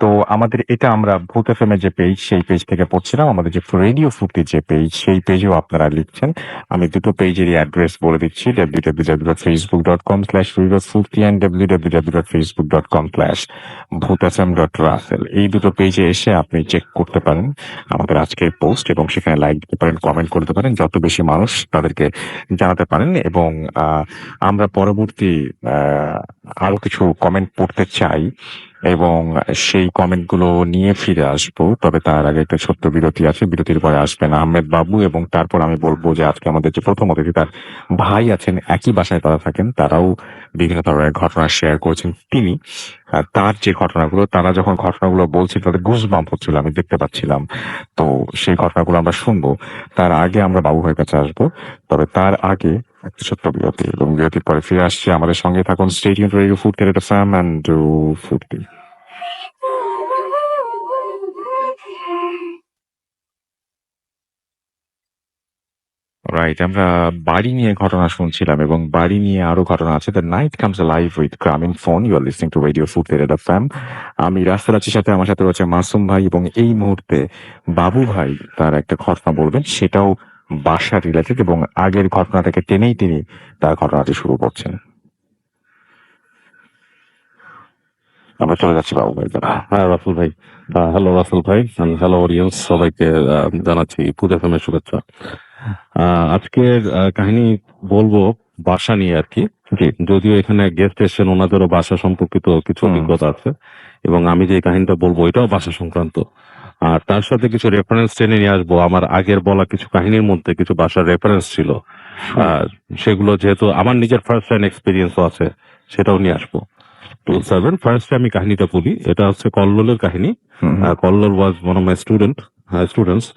তো আমাদের এটা আমরা ভূত FM এর যে পেজ সেই পেজ থেকে পড়ছিলাম, আমাদের যে রেডিও ফুর্তি যে পেজ সেই পেজেও আপনারা লিখছেন। আমি দুটো পেজেরই অ্যাড্রেস বলে দিচ্ছি, www.facebook.com/radiofurti and www.facebook.com/bhutfm.russell। এই দুটো পেজে এসে আপনি চেক করতে পারেন আমাদের আজকের পোস্ট, এবং সেখানে লাইক দিতে পারেন, কমেন্ট করতে পারেন, যত বেশি মানুষ তাদেরকে জানাতে পারেন। এবং আমরা পরবর্তী আরো কিছু কমেন্ট পড়তে চাই। এবং সেই কমেন্টগুলো নিয়ে ফিরে আসবো। তবে তার আগে একটা ছোট্ট বিরতি আছে। বিরতির পরে আসবেন আহমেদ বাবু এবং তারপর আমি বলবো যে আজকে আমাদের যে প্রথম অতিথি তার ভাই আছেন, একই বাসায় তারা থাকেন। তারাও বিভিন্ন ধরনের ঘটনা শেয়ার করেছেন। তিনি তার যে ঘটনাগুলো, তারা যখন ঘটনাগুলো বলছিল তাদের গুজবাম্প হচ্ছিল, আমি দেখতে পাচ্ছিলাম। তো সেই ঘটনাগুলো আমরা শুনবো। তার আগে আমরা বাবু ভাইয়ের কাছে আসবো। তবে তার আগে একটা ছোট্ট বিরতি এবং বিরতির পরে ফিরে আসছি। আমাদের সঙ্গে থাকুন। স্টে টিউনড টু রেডিও ফুড ক্যারেট FM and do Foorti. Right, আমরা বাড়ি নিয়ে ঘটনা শুনছিলাম এবং বাড়ি নিয়ে আরো ঘটনা আছে। The night comes live with Grameenphone. You are listening to radio ফুড রেড এফএম। আমি রাস্তার আছির সাথে, আমার সাথে রয়েছে মাসুম ভাই এবং এই মুহূর্তে বাবু ভাই তার একটা ঘটনা বলবেন, সেটাও বাসা রিলেটেড এবং আগের ঘটনাটাকে টেনেই তিনি তার ঘটনাটি শুরু করছেন। আমরা চলে যাচ্ছি বাবু ভাই দ্বারা। হ্যাঁ রাসেল ভাই, হ্যালো রাসেল ভাই, হ্যালো অডিয়েন্স, সবাইকে জানাচ্ছি ফুড এফএম এর শুভেচ্ছা। আজকের কাহিনী বলবো বাসা নিয়ে আর কি। জি। যদিও এখানে গেস্ট এসেছেন, ওনাদেরও বাসা সম্পর্কিত কিছু অভিজ্ঞতা আছে এবং আমি যে কাহিনীটা বলবো এটাও বাসা সংক্রান্ত। আর তার সাথে কিছু রেফারেন্স টেনে নিয়ে আসবো। আমার আগের বলা কিছু কাহিনীর মধ্যে কিছু বাসার রেফারেন্স ছিল, আর সেগুলো যেহেতু আমার নিজের ফার্স্ট হ্যান্ড এক্সপিরিয়েন্সও আছে সেটাও নিয়ে আসবো। তো সেভেন ফার্স্টে আমি কাহিনীটা বলি। এটা হচ্ছে কল্লোলের কাহিনী। Kallol was one of my students.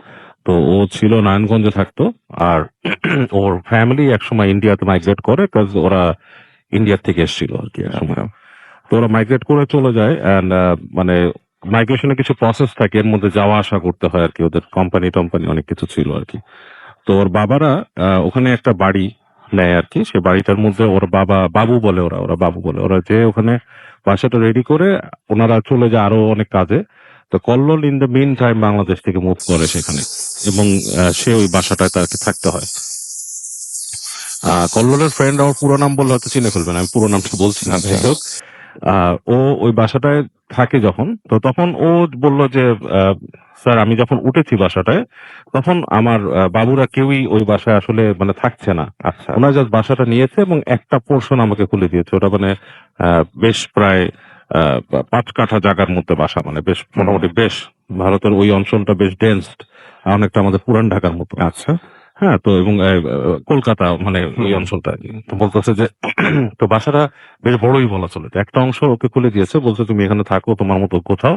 তো ও ছিল নারায়ণগঞ্জে থাকতো, আর ওর ফ্যামিলি একসময় ইন্ডিয়াতে মাইগ্রেট করে, কাজ ওরা ইন্ডিয়ার থেকে এসেছিল আর কি একসময়। তো ওরা মাইগ্রেট করে চলে যায়, অ্যান্ড মানে মাইগ্রেশনের কিছু প্রসেস থাকে, এর মধ্যে যাওয়া আসা করতে হয় আর কি, ওদের কোম্পানি টম্পানি অনেক কিছু ছিল আর কি। তো ওর বাবারা ওখানে একটা বাড়ি নেয় আর কি। সে বাড়িটার মধ্যে ওর বাবা বাবু বলে, ওরা বাবু বলে, ওরা যে ওখানে বাসাটা রেডি করে ওনারা চলে যায় আরো অনেক কাজে। তো Kallol in the meantime Bangladesh থেকে মুভ করে সেখানে, এবং সে ওই বাসাটায় তাকে থাকতে হয়। কল্লোলের ফ্রেন্ড, আমার পুরো নাম বললে হয়তো চিনে ফেলবেন, আমি পুরো নামটা বলছি না। যাই হোক, ও ওই বাসাটায় থাকে যখন, তো তখন ও বলল যে স্যার, আমি যখন উঠেছি বাসাটায় তখন আমার বাবুরা কেউই ওই বাসায় আসলে মানে থাকছে না। আচ্ছা। ওনারা জাস্ট বাসাটা নিয়েছে এবং একটা পোর্শন আমাকে খুলে দিয়েছে। ওটা মানে বেশ প্রায় 5 কাঠা জায়গার মধ্যে বাসা, মানে বেশ মোটামুটি বেশ ভারতের ওই অঞ্চলটা বেশ ডেন্সড, অনেকটা আমাদের পুরান ঢাকার মতো। আচ্ছা। হ্যাঁ, তো এবং কলকাতা মানে ওই অঞ্চলটা আর কি। তো বলতেছে যে তো বাসাটা বেশ বড়ই বলা চলে। তো একটা অংশ ওকে খুলে দিয়েছে, বলছে তুমি এখানে থাকো তোমার মতো কোথাও,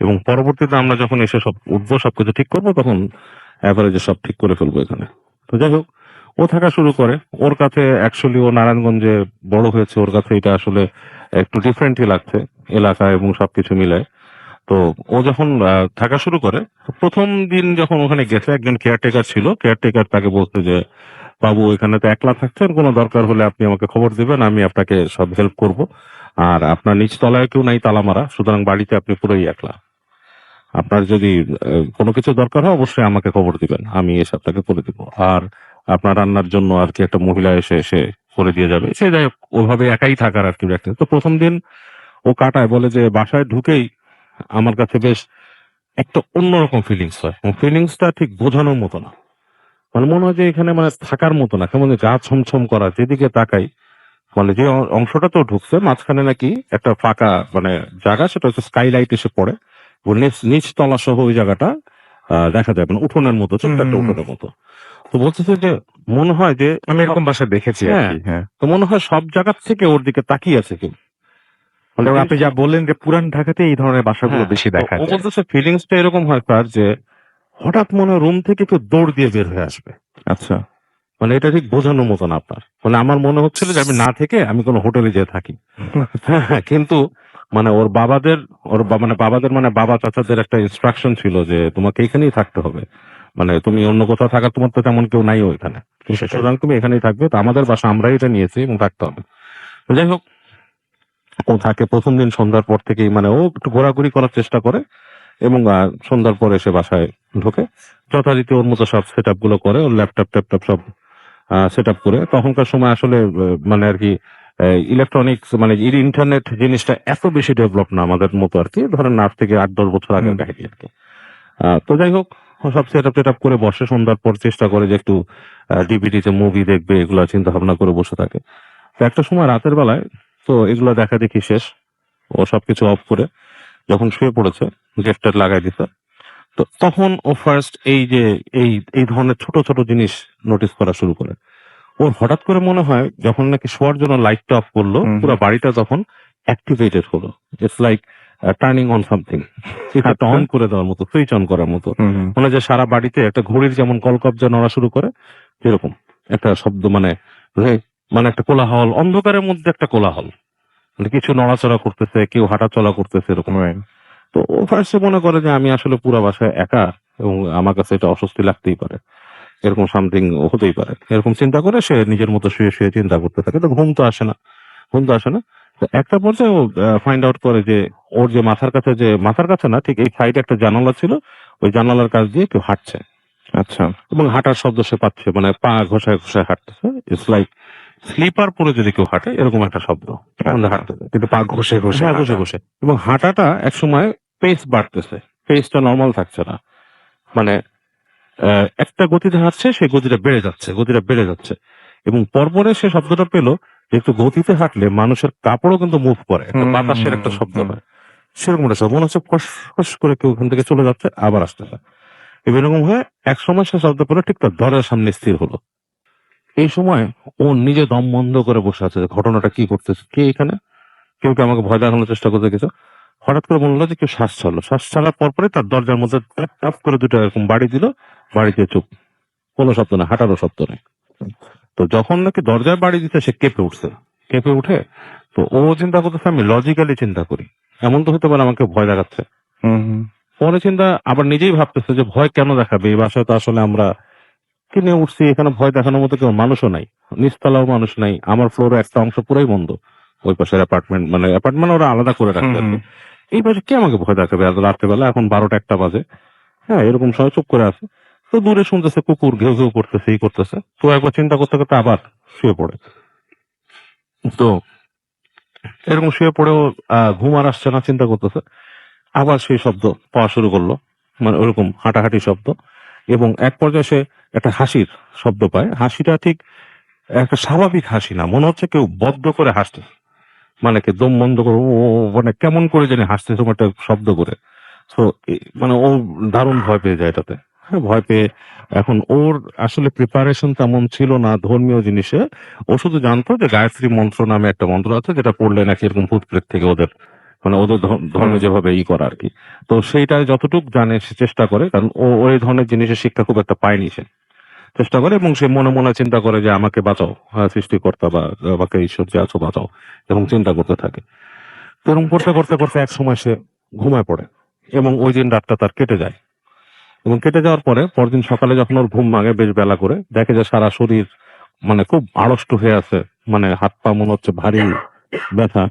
এবং পরবর্তীতে আমরা যখন এসে সব উঠবো সবকিছু ঠিক করবো তখন অ্যাভারেজে সব ঠিক করে ফেলবো এখানে। তো যাই হোক, ও থাকা শুরু করে। ওর কাছে অ্যাকচুয়ালি ও নারায়ণগঞ্জে বড় হয়েছে, ওর কাছে এটা আসলে একটু ডিফারেন্টই লাগছে এলাকা এবং সবকিছু মিলায়। তো ও যখন থাকা শুরু করে, প্রথম দিন যখন ওখানে গেছে, একজন কেয়ারটেকার ছিল। কেয়ারটেকার তাকে বলতে যে, বাবু এখানে তো একলা থাকছেন, কোনো দরকার হলে আপনি আমাকে খবর দিবেন, আমি আপনাকে সব হেল্প করব। আর আপনার নিচ তলায় কেউ নাই তালা মারা, সুতরাং বাড়িতে আপনি পুরোই একলা। আপনার যদি কোনো কিছু দরকার হয় অবশ্যই আমাকে খবর দিবেন, আমি এসে আপনাকে করে দিব। আর আপনার রান্নার জন্য আর কি একটা মহিলা এসে এসে করে দিয়ে যাবে। সে যাই হোক, ওইভাবে একাই থাকার আর কি practice। তো প্রথম দিন ও কাটায়, বলে যে বাসায় ঢুকেই আমার কাছে বেশ একটা অন্যরকম ফিলিংস হয়। ফিলিংসটা ঠিক বোঝানোর মতো না, মানে মনে হয় যে এখানে মানে থাকার মতো না, কেমন গা ছমছম করা, যেদিকে তাকাই। মানে যে অংশটা তো ঢুকছে মাঝখানে নাকি একটা ফাঁকা মানে জায়গা, সেটা হচ্ছে স্কাইলাইট এসে পড়ে, এবং নিচ তলা সহ ওই জায়গাটা দেখা যায়, মানে উঠোনের মতো, ছোট্ট একটা উঠোনের মতো। তো বলতেছে যে মনে হয় যে আমি এরকম বাসা দেখেছি আর কি। হ্যাঁ, তো মনে হয় সব জায়গা থেকে ওর দিকে তাকিয়ে আছে কেউ। মানে এবং আপনি যা বললেন যে পুরান ঢাকাতে এই ধরনের বাসাগুলো বেশি তো দেখা ও যায়। বলতেছে ফিলিংসটা এরকম হয় তার যে হঠাৎ মনে হয় রুম থেকে কেউ দৌড় দিয়ে বের হয়ে আসবে। আচ্ছা। মানে এটা ঠিক বোঝানোর মতো না আপনার। মানে আমার মনে হচ্ছিল যে আমি না থেকে আমি কোনো হোটেলে যেয়ে থাকি। হ্যাঁ, কিন্তু মানে ওর বাবাদের, মানে বাবাদের মানে বাবা চাচাদের একটা ইনস্ট্রাকশন ছিল যে তোমাকে এখানেই থাকতে হবে। মানে তুমি অন্য কোথাও থাকার, তোমার তো তেমন কেউ নাই ওইখানে, সুতরাং তুমি এখানেই থাকবে। তো আমাদের বাসা আমরাই এটা নিয়েছি এবং থাকতে হবে। তো যাই হোক, ও থাকে প্রথম দিন সন্ধ্যার পর থেকেই, মানে ও একটু ঘোরাঘুরি করার চেষ্টা করে এবং সন্ধ্যার পরে এসে বাসায় ঢোকে। যথারীতি ওর মতো সব সেট গুলো করে, ওর ল্যাপটপ ট্যাপটপ সব সেট আপ করে। তখনকার সময় আসলে মানে আর কি ইলেকট্রনিক্স মানে ইন্টারনেট জিনিসটা এত বেশি ডেভেলপ না আমাদের মতো আর কি, ধরেন 8 থেকে 10 বছর আগের কাহিনী আর কি। তো যাই হোক, ও সব সেট আপ টেট করে বসে, সন্ধ্যার পর চেষ্টা করে যে একটু ডিভিডিতে মুভি দেখবে, এগুলা চিন্তা ভাবনা করে বসে থাকে। তো একটা সময় রাতের বেলায়, তো এগুলো দেখা দেখি শেষ, ও সবকিছু অফ করে যখন শুয়ে পড়েছে, গেটটা লাগাই দিছে, তো তখন ও ফার্স্ট এই যে এই এই ধরনের ছোট ছোট জিনিস নোটিস করা শুরু করে। ওর হঠাৎ করে মনে হয় যখন নাকি শোয়ার জন্য লাইটটা অফ করলো, হুম, পুরো বাড়িটা তখন অ্যাক্টিভেটেড হলো। It's like turning on something, এটা আচ্ছা। অন করে দেওয়ার মতো, সুইচ অন করার মতো। হুম, হুম। মানে যে সারা বাড়িতে একটা ঘড়ির যেমন কলকব্জা নড়া শুরু করে, এরকম একটা শব্দ, মানে মানে একটা কোলাহল, অন্ধকারের মধ্যে একটা কোলাহল, মানে কিছু নড়াচড়া করতেছে, কেউ হাঁটাচলা করতেছে, এরকম। Right. তো ও ফার্স্টে মনে করে যে আমি আসলে পুরো বাসায় একা, এবং আমার কাছে এটা অস্বস্তি লাগতেই পারে, এরকম সামথিং হতেই পারে, এরকম চিন্তা করে সে নিজের মতো শুয়ে শুয়ে চিন্তা করতে থাকে। তো ঘুম তো আসে না, ঘুম তো আসে না। তো একটা পর্যায়ে ও ফাইন্ড আউট করে যে ওর যে মাথার কাছে না, ঠিক এই সাইডে একটা জানালা ছিল, ওই জানালার কাছ দিয়ে কেউ হাঁটছে, আচ্ছা। এবং হাঁটার শব্দ সে পাচ্ছে, মানে পা ঘষায় ঘষায় হাঁটতেছে। ইটস লাইক স্লিপার পরে যদি কেউ হাঁটে এরকম একটা শব্দ, মানে হাঁটতেছে, কিন্তু পা ঘষে ঘষে হ্যাঁ, ঘষে হাঁটা। ঘষে। এবং হাঁটাটা একসময় পেস বাড়তেছে, পেসটা নর্মাল থাকছে না, মানে একটা গতিতে হাঁটছে, সেই গতিটা বেড়ে যাচ্ছে, গতিটা বেড়ে যাচ্ছে। এবং পরপরে সে শব্দটা পেলো যে একটু গতিতে হাঁটলে মানুষের কাপড়ও কিন্তু মুভ করে, একটা হুম, বাতাসের একটা হুম, শব্দ হুম। হয়, সেরকম একটা শব্দ। মনে হচ্ছে ফস ফস করে কেউ ওখান থেকে চলে যাচ্ছে, আবার আসতেছে। এরকম হয়ে এক সময় সে শব্দ পেলো, ঠিক তার দরজার সামনে স্থির হলো। এই সময় ও নিজে দম বন্ধ করে বসে আছে যে ঘটনাটা কি করতেছে, কে এখানে, কেউ কি আমাকে ভয় দেখানোর চেষ্টা করতে গেছে। হঠাৎ করে মনে হলো যে কেউ শ্বাস ছাড়লো, শ্বাস ছাড়ার পরপরে তার দরজার মধ্যে ট্যাপ ট্যাপ করে দুটো এরকম বাড়ি দিল, বাড়ি দিয়ে চুপ, কোনো শব্দ নেই, হাঁটারও শব্দ নেই। তো যখন নাকি দরজায় বাড়ি দিতে সে কেঁপে উঠছে, কেঁপে উঠে তো ও চিন্তা করতেছে আমি লজিক্যালি চিন্তা করি, এমন তো হতে পারে আমাকে ভয় দেখাচ্ছে। হুম, হুম। পরে চিন্তা আবার নিজেই ভাবতেছে যে ভয় কেন দেখাবে, এই বাসায় তো আসলে আমরা কিনে উঠছি, এখানে ভয় দেখানোর মতো কেউ মানুষও নাই, নিচতলাও মানুষ নাই, আমার ফ্লোরে একটা অংশ পুরাই বন্ধ, ওই পাশের অ্যাপার্টমেন্ট, মানে অ্যাপার্টমেন্ট ওরা আলাদা করে রাখছে আর কি। এই পাশে কে আমাকে ভয় দেখাবে এত রাত্রেবেলা, এখন 12টা 1টা বাজে। হ্যাঁ, এরকম সময় চুপ করে আছে। তো দূরে শুনতেছে কুকুর ঘেউ ঘেউ করতেছে, এই করতেছে। তো একবার চিন্তা করতে করতে আবার শুয়ে পড়ে। তো এরকম শুয়ে পড়েও ঘুম আর আসছে না, চিন্তা করতেছে, আবার সেই শব্দ পাওয়া শুরু করলো, মানে ওরকম হাঁটাহাঁটি শব্দ। এবং এক পর্যায়ে সে একটা হাসির শব্দ পায়। হাসিটা ঠিক একটা স্বাভাবিক হাসি না, মনে হচ্ছে কেউ বদ্ধ করে হাসছে, মানে কে দম বন্ধ করে ও ও ও মানে কেমন করে জানি হাসতে, তোমার একটা শব্দ করে। তো মানে ও দারুণ ভয় পেয়ে যায় এটাতে। হ্যাঁ, ভয় পেয়ে এখন ওর আসলে প্রিপারেশন তেমন ছিল না ধর্মীয় জিনিসে। ও শুধু জানতো যে গায়ত্রী মন্ত্র নামে একটা মন্ত্র আছে, যেটা পড়লে নাকি এরকম ভূত প্রেত থেকে ওদের, মানে ওদের ধর্মে যেভাবে করা আর কি। তো সেইটা যতটুক জানে সে চেষ্টা করে, কারণ ও ওই ধরনের জিনিসের শিক্ষা খুব একটা পায়নি সে। চেষ্টা করে এবং সে মনে মনে চিন্তা করে যে আমাকে বাঁচাও, সৃষ্টিকর্তা বা আমাকে ঈশ্বর যে আছো বাঁচাও, এবং চিন্তা করতে থাকে। তো এরকম করতে করতে করতে এক সময় সে ঘুমায় পড়ে, এবং ওই দিন রাতটা তার কেটে যায়। এবং কেটে যাওয়ার পরে পরদিন সকালে যখন ওর ঘুম ভাঙে বেশ বেলা করে, দেখে যে সারা শরীর মানে খুব আড়ষ্ট হয়ে আছে, মানে হাত পা মনে হচ্ছে ভারী ব্যথা।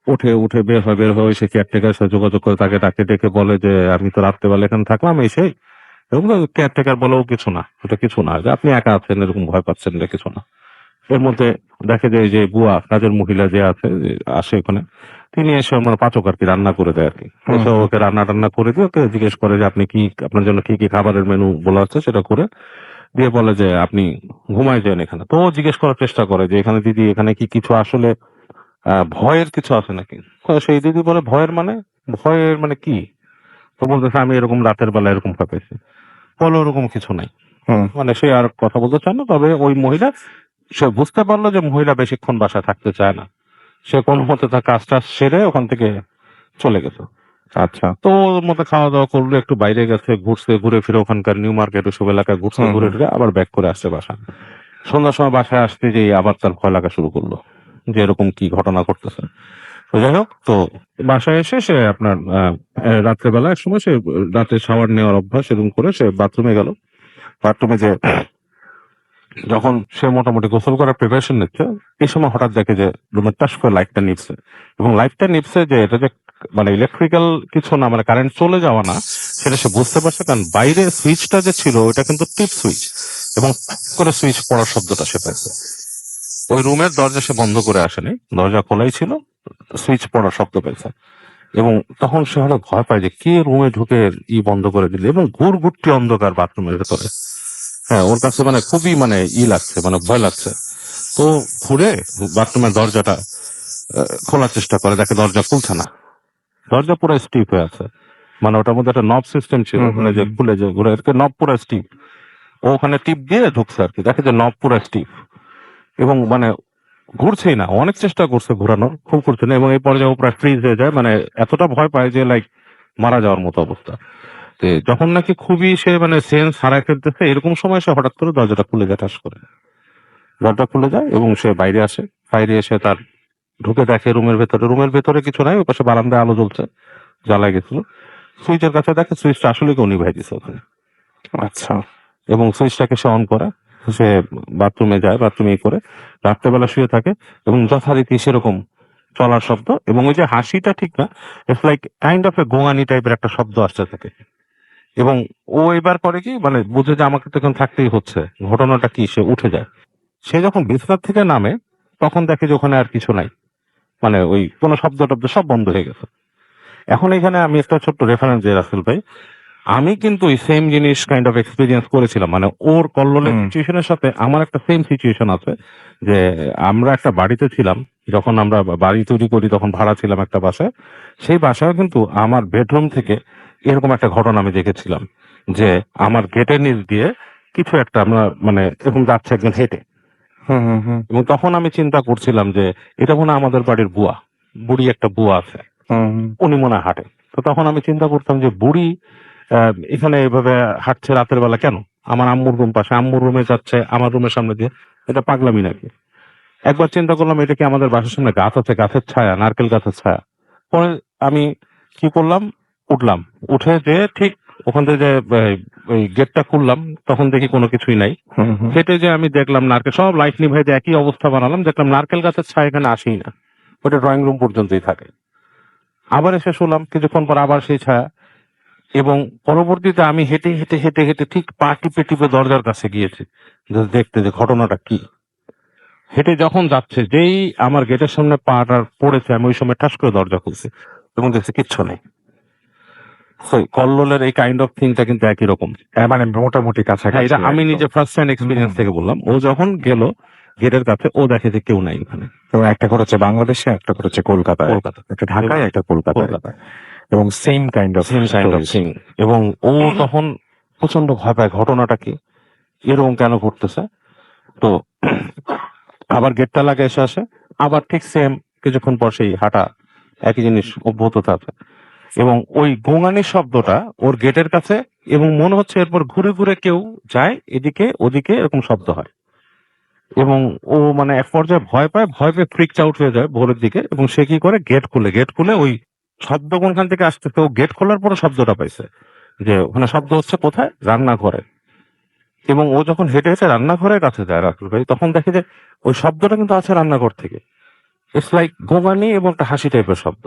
উঠে উঠে বের হয়ে সে কেয়ারটেকার সাথে যোগাযোগ করে, তাকে ডাকে, ডেকে বলে যে আমি তো রাত্রেবেলা এখানে থাকলাম এসে, এবং কেয়ারটেকার বলে ও কিছু না, ওটা কিছু না, যে আপনি একা আছেন এরকম ভয় পাচ্ছেন, এটা কিছু না। এর মধ্যে দেখে যে এই যে বুয়া কাজের মহিলা যে আছে, যে আসে ওখানে, তিনি এসে আমার পাচক আর কি রান্না করে দেয় আর কি। এসে ওকে রান্না টান্না করে দিয়ে ওকে জিজ্ঞেস করে যে আপনি কি, আপনার জন্য কি কি খাবারের মেনু বলা হচ্ছে সেটা করে দিয়ে বলে যে আপনি ঘুমাই যান এখানে। তো ও জিজ্ঞেস করার চেষ্টা করে যে এখানে দিদি, এখানে কি কিছু আসলে ভয়ের কিছু আছে নাকি। তো সেই দিদি বলে ভয়ের মানে কি। তো বলতেছে আমি এরকম রাতের বেলা এরকম ভয় পেয়েছি। বলো ওরকম কিছু নাই। হুম। মানে সে আর কথা বলতে চায় না। তবে ওই মহিলা, সে বুঝতে পারলো যে মহিলা বেশিক্ষণ বাসায় থাকতে চায় না, সে কোনো মতে তার কাজটা সেরে ওখান থেকে চলে গেছে। আচ্ছা। তো ওর মতো খাওয়া দাওয়া করলো, একটু বাইরে গেছে, ঘুরছে, ঘুরে ফিরে ওখানকার নিউ মার্কেট ওসব এলাকায় ঘুরছে, ঘুরে ফিরে আবার ব্যাক করে আসছে বাসা। সন্ধ্যার সময় বাসায় আসতে যেই আবার তার ভয় লাগা শুরু করলো যে এরকম কি ঘটনা ঘটতেছে। তো যাই হোক, তো বাসায় এসে সে আপনার রাত্রেবেলা এক সময় সে রাতে শাওয়ার নেওয়ার অভ্যাস, এরকম করে সে বাথরুমে গেল। বাথরুমে যে যখন সে মোটামুটি গোসল করার প্রিপারেশন নিচ্ছে, এই সময় হঠাৎ দেখে যে রুমের টাস করে লাইটটা নিভছে, এবং লাইটটা নিভছে যে এটা যে মানে ইলেকট্রিক্যাল কিছু না, মানে কারেন্ট চলে যাওয়া না, সেটা সে বুঝতে পারছে, কারণ বাইরে সুইচটা যে ছিল ওইটা কিন্তু টিপ সুইচ, এবং করে সুইচ পড়ার শব্দটা সে পাইছে। ওই রুমের দরজা সে বন্ধ করে আসেনি, দরজা খোলাই ছিল, সুইচ পড়ার শব্দ পেয়েছে। এবং তখন সে হঠাৎ ভয় পায় যে কে রুমে ঢুকে বন্ধ করে দিল, এবং ঘুরঘুরটি অন্ধকার বাথরুমের ভেতরে। হ্যাঁ, ওর কাছে মানে খুবই মানে লাগছে, মানে ভয় লাগছে। তো ঘুরে বাথরুমের দরজাটা খোলার চেষ্টা করে, দেখে দরজা খুলছে না। দরজা পুরো স্টিপ হয়ে আছে, মানে ওটার মধ্যে একটা নব সিস্টেম ছিল, হুম, হুম, মানে যে হুম। খুলে যে ঘুরে এরকম নব পুরো স্টিপ। ও ওখানে টিপ দিয়ে ঢুকছে আর কি, দেখে যে নব পুরো স্টিপ এবং মানে ঘুরছেই না, অনেক চেষ্টা করছে ঘোরানোর, খুব ঘুরছে না, এবং এই পর্যায়ে ও প্রায় ফ্রিজ হয়ে যায়, মানে এতটা ভয় পায় যে লাইক মারা যাওয়ার মতো অবস্থা। তো যখন নাকি খুবই সে মানে সেন্স হারায় ফেলতেছে, এরকম সময় সে হঠাৎ করে দরজাটা খুলে যায়, ঠাস করে দরজা খুলে যায় এবং সে বাইরে আসে। বাইরে এসে তার ঢুকে দেখে রুমের ভেতরে কিছু নাই, ওই পাশে বারান্দায় আলো জ্বলছে, জ্বালায় গেছিল। সুইচের কাছে দেখে সুইচটা আসলে কেউ নিভাই দিছে ওখানে, আচ্ছা। এবং সুইচটাকে সে অন করে। সে বাথরুমে যায়, বাথরুমে করে রাত্রেবেলা শুয়ে থাকে এবং যথারীতি সেরকম চলার শব্দ, এবং ওই যে হাসিটা ঠিক না, ইটস লাইক কাইন্ড অফ এ গোঙানি টাইপের একটা শব্দ আসতে থাকে। এবং ও এবার করে কি, মানে বুঝে যে আমাকে তো এখন থাকতেই হচ্ছে, ঘটনাটা কি, সে উঠে যায়। সে যখন বিছানা থেকে নামে তখন দেখে যে ওখানে আর কিছু নাই, মানে ওই কোনো শব্দ টব্দ সব বন্ধ হয়ে গেছে। এখন এখানে আমি একটা ছোট্ট রেফারেন্স দিয়ে রাসেল ভাই, আমি কিন্তু ওই সেম জিনিস কাইন্ড অফ এক্সপিরিয়েন্স করেছিলাম, মানে ওর কল্লোলের হুম। সিচুয়েশনের সাথে আমার একটা সেম সিচুয়েশন আছে। যে আমরা একটা বাড়িতে ছিলাম, যখন আমরা বাড়ি তৈরি করি তখন ভাড়া ছিলাম একটা বাসায়। সেই বাসায় কিন্তু আমার বেডরুম থেকে এরকম একটা ঘটনা আমি দেখেছিলাম, যে আমার গেটের নিচ দিয়ে কিছু একটা আমরা মানে এরকম যাচ্ছে একজন হেঁটে, হুম, হুম, হুম। এবং তখন আমি চিন্তা করছিলাম যে এটা মনে হয় আমাদের বাড়ির বুয়া, বুড়ি একটা বুয়া আছে, হুম, হুম। উনি মনে হয় হাঁটে। তো তখন আমি চিন্তা করতাম যে বুড়ি এখানে এভাবে হাঁটছে রাতের বেলা কেন, আমার আম্মুর রুম পাশে, আম্মুর রুমে যাচ্ছে আমার রুমের সামনে দিয়ে, এটা পাগলামি নাকি? একবার চিন্তা করলাম এটা কি আমাদের বাসার সামনে গাছ আছে, গাছের ছায়া, নারকেল গাছের ছায়া। পরে আমি কি করলাম, উঠলাম, উঠে যে ঠিক ওখান থেকে যে ওই গেটটা খুললাম, তখন দেখি কোনো কিছুই নাই। হুম, হুম। হেঁটে যে আমি দেখলাম নারকেল, সব লাইট নিভাই যে একই অবস্থা বানালাম, দেখলাম নারকেল গাছের ছায়া এখানে আসেই না, ওটা ড্রয়িং রুম পর্যন্তই থাকে। আবার এসে শুনলাম কিছুক্ষণ পর আবার সেই ছায়া, এবং পরবর্তীতে আমি হেঁটে হেঁটে হেঁটে হেঁটে ঠিক পা টিপে টিপে দরজার কাছে গিয়েছি, যে দেখতে যে ঘটনাটা কি। হেঁটে যখন যাচ্ছে, যেই আমার গেটের সামনে পাটা পড়েছে, আমি ওই সময় ঠাস করে দরজা খুলছি এবং দেখছি কিচ্ছু নেই। So, কল্লোলের এই কাইন্ড অফ থিংটা কিন্তু একই রকম। মানে মোটামুটি হ্যাঁ, কাছাকাছি এটা আমি একদম। নিজে ফার্স্ট হ্যান্ড হুম, এক্সপিরিয়েন্স হুম। থেকে বললাম। ও যখন গেল গেটের কাছে, ও দেখে যে কেউ নাই ওখানে, তো একটা করে হচ্ছে বাংলাদেশে, একটা করে হচ্ছে কলকাতায়, কলকাতা, একটা ঢাকায়, একটা কলকাতায়, কলকাতায় এবং same kind of same kind of stories. Thing. এবং ও তখন প্রচন্ড ভয় পায়, ঘটনাটা কি, এরকম কেন ঘটতেছে। তো আবার গেটটা লাগে এসে আসে, আবার ঠিক সেম কিছুক্ষণ পর সেই হাঁটা, একই জিনিস অব্যাহত থাকে, এবং ওই গোঙানির শব্দটা ওর গেটের কাছে, এবং মনে হচ্ছে এরপর ঘুরে ঘুরে কেউ যায় এদিকে ওদিকে, এরকম শব্দ হয়। এবং ও মানে এক পর্যায়ে ভয় পায়, ভয় পেয়ে ফ্রিকড আউট হয়ে যায় ভোরের দিকে, এবং সে কি করে, গেট খুলে ওই শব্দ কোনখান থেকে আসতেছে, ও গেট খোলার পরে শব্দটা পাইছে, যে ওখানে শব্দ হচ্ছে কোথায়, রান্নাঘরে। এবং ও যখন হেঁটে হেঁটে রান্নাঘরের কাছে যায় রাতুল ভাই, তখন দেখে যে ওই শব্দটা কিন্তু আছে রান্নাঘর থেকে। ইটস লাইক গোঙানি এবং একটা হাসি টাইপের শব্দ।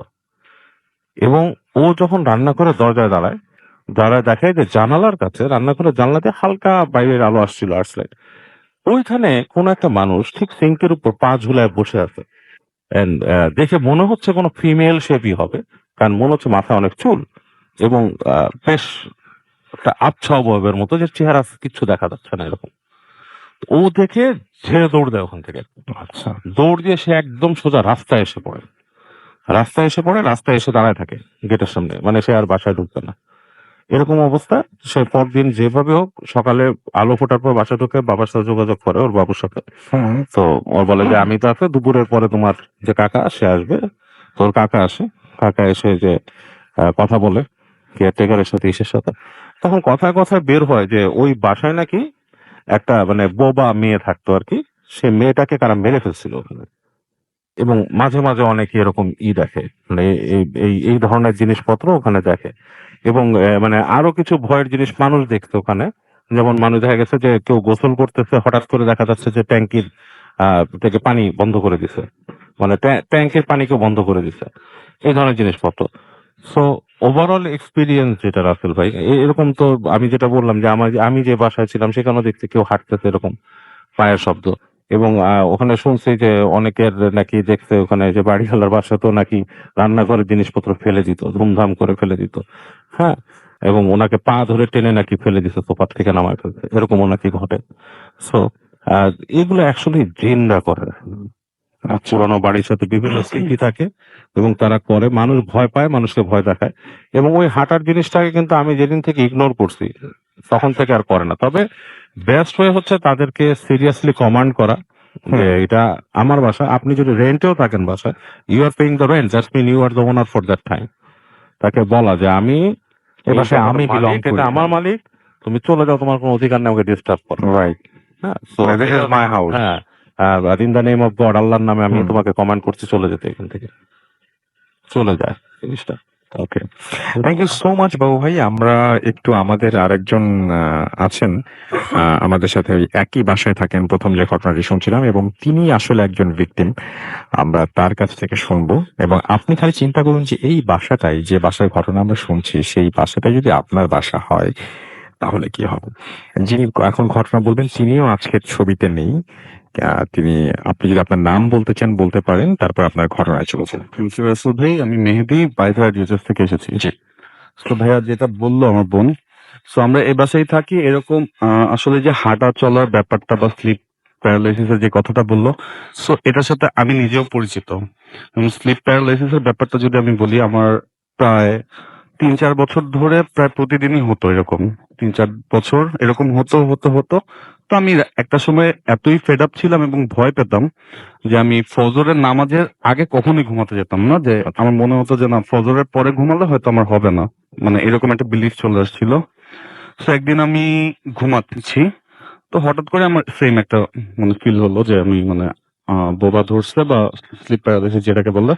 এবং ও যখন রান্নাঘরের দরজায় দাঁড়ায়, দাঁড়ায় দেখে যে জানালার কাছে, রান্নাঘরের জানলা দিয়ে হালকা বাইরের আলো আসছিল, আর্টস লাইট, ওইখানে কোন একটা মানুষ ঠিক সিঙ্কের উপর পা ঝুলায় বসে আছে। এন্ড দেখে মনে হচ্ছে কোনো ফিমেল শেপই হবে, কারণ মনে হচ্ছে মাথায় অনেক চুল, এবং বেশ একটা আবছা অবয়বের মতো, যে চেহারা কিচ্ছু দেখা যাচ্ছে না এরকম। ও দেখে ঝেড়ে দৌড় দেয় ওখান থেকে, আচ্ছা। দৌড় দিয়ে সে একদম সোজা রাস্তায় এসে পড়ে, রাস্তায় এসে দাঁড়ায় থাকে গেটের সামনে, মানে সে আর বাসায় ঢুকবে না, এরকম অবস্থা। সে পরদিন যেভাবে হোক সকালে আলো ফোটার পর বাসা ঢুকে বাবার সাথে যোগাযোগ করে, ওর বাবুর সাথে। হুম। তো ওর বলে যে আমি তো আছে, দুপুরের পরে তোমার যে কাকা সে আসবে। তোর কাকা আসে, কাকা এসে যে কথা বলে কেয়ারটেকারের সাথে, ইসের সাথে। তখন কথায় কথায় বের হয় যে ওই বাসায় নাকি একটা মানে বোবা মেয়ে থাকতো আর কি, সে মেয়েটাকে কারা মেরে ফেলছিল ওখানে। এবং মাঝে মাঝে অনেকে এরকম দেখে, মানে এই এই এই ধরনের জিনিসপত্র ওখানে দেখে। এবং মানে আরো কিছু ভয়ের জিনিস মানুষ দেখতো ওখানে, যেমন মানুষ দেখা গেছে যে কেউ গোসল করতেছে, হঠাৎ করে দেখা যাচ্ছে যে ট্যাঙ্কির থেকে পানি বন্ধ করে দিছে, মানে ট্যাঙ্কের পানি কেউ বন্ধ করে দিছে, এই ধরনের জিনিসপত্র। সো ওভারঅল এক্সপিরিয়েন্স যেটা রাসেল ভাই, এরকম তো আমি যেটা বললাম যে আমি যে বাসায় ছিলাম সেখানেও দেখছি কেউ হাঁটতেছে এরকম পায়ের শব্দ। এবং ওখানে শুনছি যে অনেকের নাকি দেখছে ওখানে যে বাড়িওয়ালার বাসাতেও নাকি রান্নাঘরের জিনিসপত্র ফেলে দিত, ধুমধাম করে ফেলে দিত। হ্যাঁ, এবং ওনাকে পা ধরে টেনে নাকি ফেলে দিত, সোফার থেকে নামায় ফেলছে, এরকমও নাকি ঘটে। সো এগুলো অ্যাকচুয়ালি জিনরা করে। আচ্ছা। পুরানো বাড়ির সাথে বিভিন্ন স্মৃতি থাকে এবং তারা করে, মানুষ ভয় পায়, মানুষকে ভয় দেখায়, এবং ওই হাঁটার জিনিসটাকে কিন্তু আমি যেদিন থেকে ইগনোর করছি তখন থেকে আর করে না। তবে বেস্ট ওয়ে হচ্ছে তাদেরকে সিরিয়াসলি কমান্ড করা যে হুম। এটা আমার বাসা, আপনি যদি রেন্টেও থাকেন বাসায়, you are paying the rent, that's mean you are the owner for that time. তাকে বলা যে আমি এ এই বাসায় জায়গাটার আমি বিলং মালিক, করি। এটা আমার মালিক, তুমি চলে যাও, তোমার কোনো অধিকার নেই আমাকে ডিস্টার্ব করো। রাইট। হ্যাঁ, so this is my house. হ্যাঁ, in the name of God, আল্লাহর নামে আমি হুম। তোমাকে কমান্ড করছি চলে যেতে, এখান থেকে চলে যায় জিনিসটা। ওকে, থ্যাংক ইউ সো মাচ বাবু ভাই। আমরা একটু আমাদের আরেকজন আছেন আমাদের সাথে ওই একই বাসায় থাকেন, প্রথম যে ঘটনাটি শুনছিলাম, এবং তিনি আসলে একজন ভিকটিম। আমরা তার কাছ থেকে শুনবো। এবং আপনি খালি চিন্তা করুন যে এই বাসাটাই, যে বাসার ঘটনা আমরা শুনছি, সেই বাসাটাই যদি আপনার বাসা হয় তাহলে কি হবে। যিনি এখন ঘটনা বলবেন তিনিও আজকের ছবিতে নেই। তিনি, আপনি যদি আপনার নাম বলতে চান বলতে পারেন, তারপর আপনার ঘটনায় চলেছেন। রাসুল ভাই, আমি মেহেদি বাইথা ডিউচার্স থেকে এসেছি। জি। তো ভাইয়া যেটা বললো আমার বোন, সো আমরা এই বাসায় থাকি। এরকম আসলে যে হাঁটা চলার ব্যাপারটা বা স্লিপ প্যারালাইসিসের যে কথাটা বললো, সো এটার সাথে আমি নিজেও পরিচিত। স্লিপ প্যারালাইসিসের ব্যাপারটা যদি আমি বলি, আমার প্রায় 3-4 বছর ধরে প্রায় প্রতিদিনই হতো এরকম। 3-4 বছর এরকম হতো হতো হতো। তো আমি একটা সময় এতই ফেড আপ ছিলাম এবং ভয় পেতাম যে আমি ফজরের নামাজের আগে কখনোই ঘুমাতে যেতাম না। যে আমার মনে হতো যে না, ফজরের পরে ঘুমালে হয়তো আমার হবে না, মানে এরকম একটা বিলিফ চলে আসছিল। তো একদিন আমি ঘুমাচ্ছি, তো হঠাৎ করে আমার সেম একটা মানে ফিল হলো যে আমি মানে বোবা ধরছে বা স্লিপ প্যারালাইসিস যেটাকে বলে।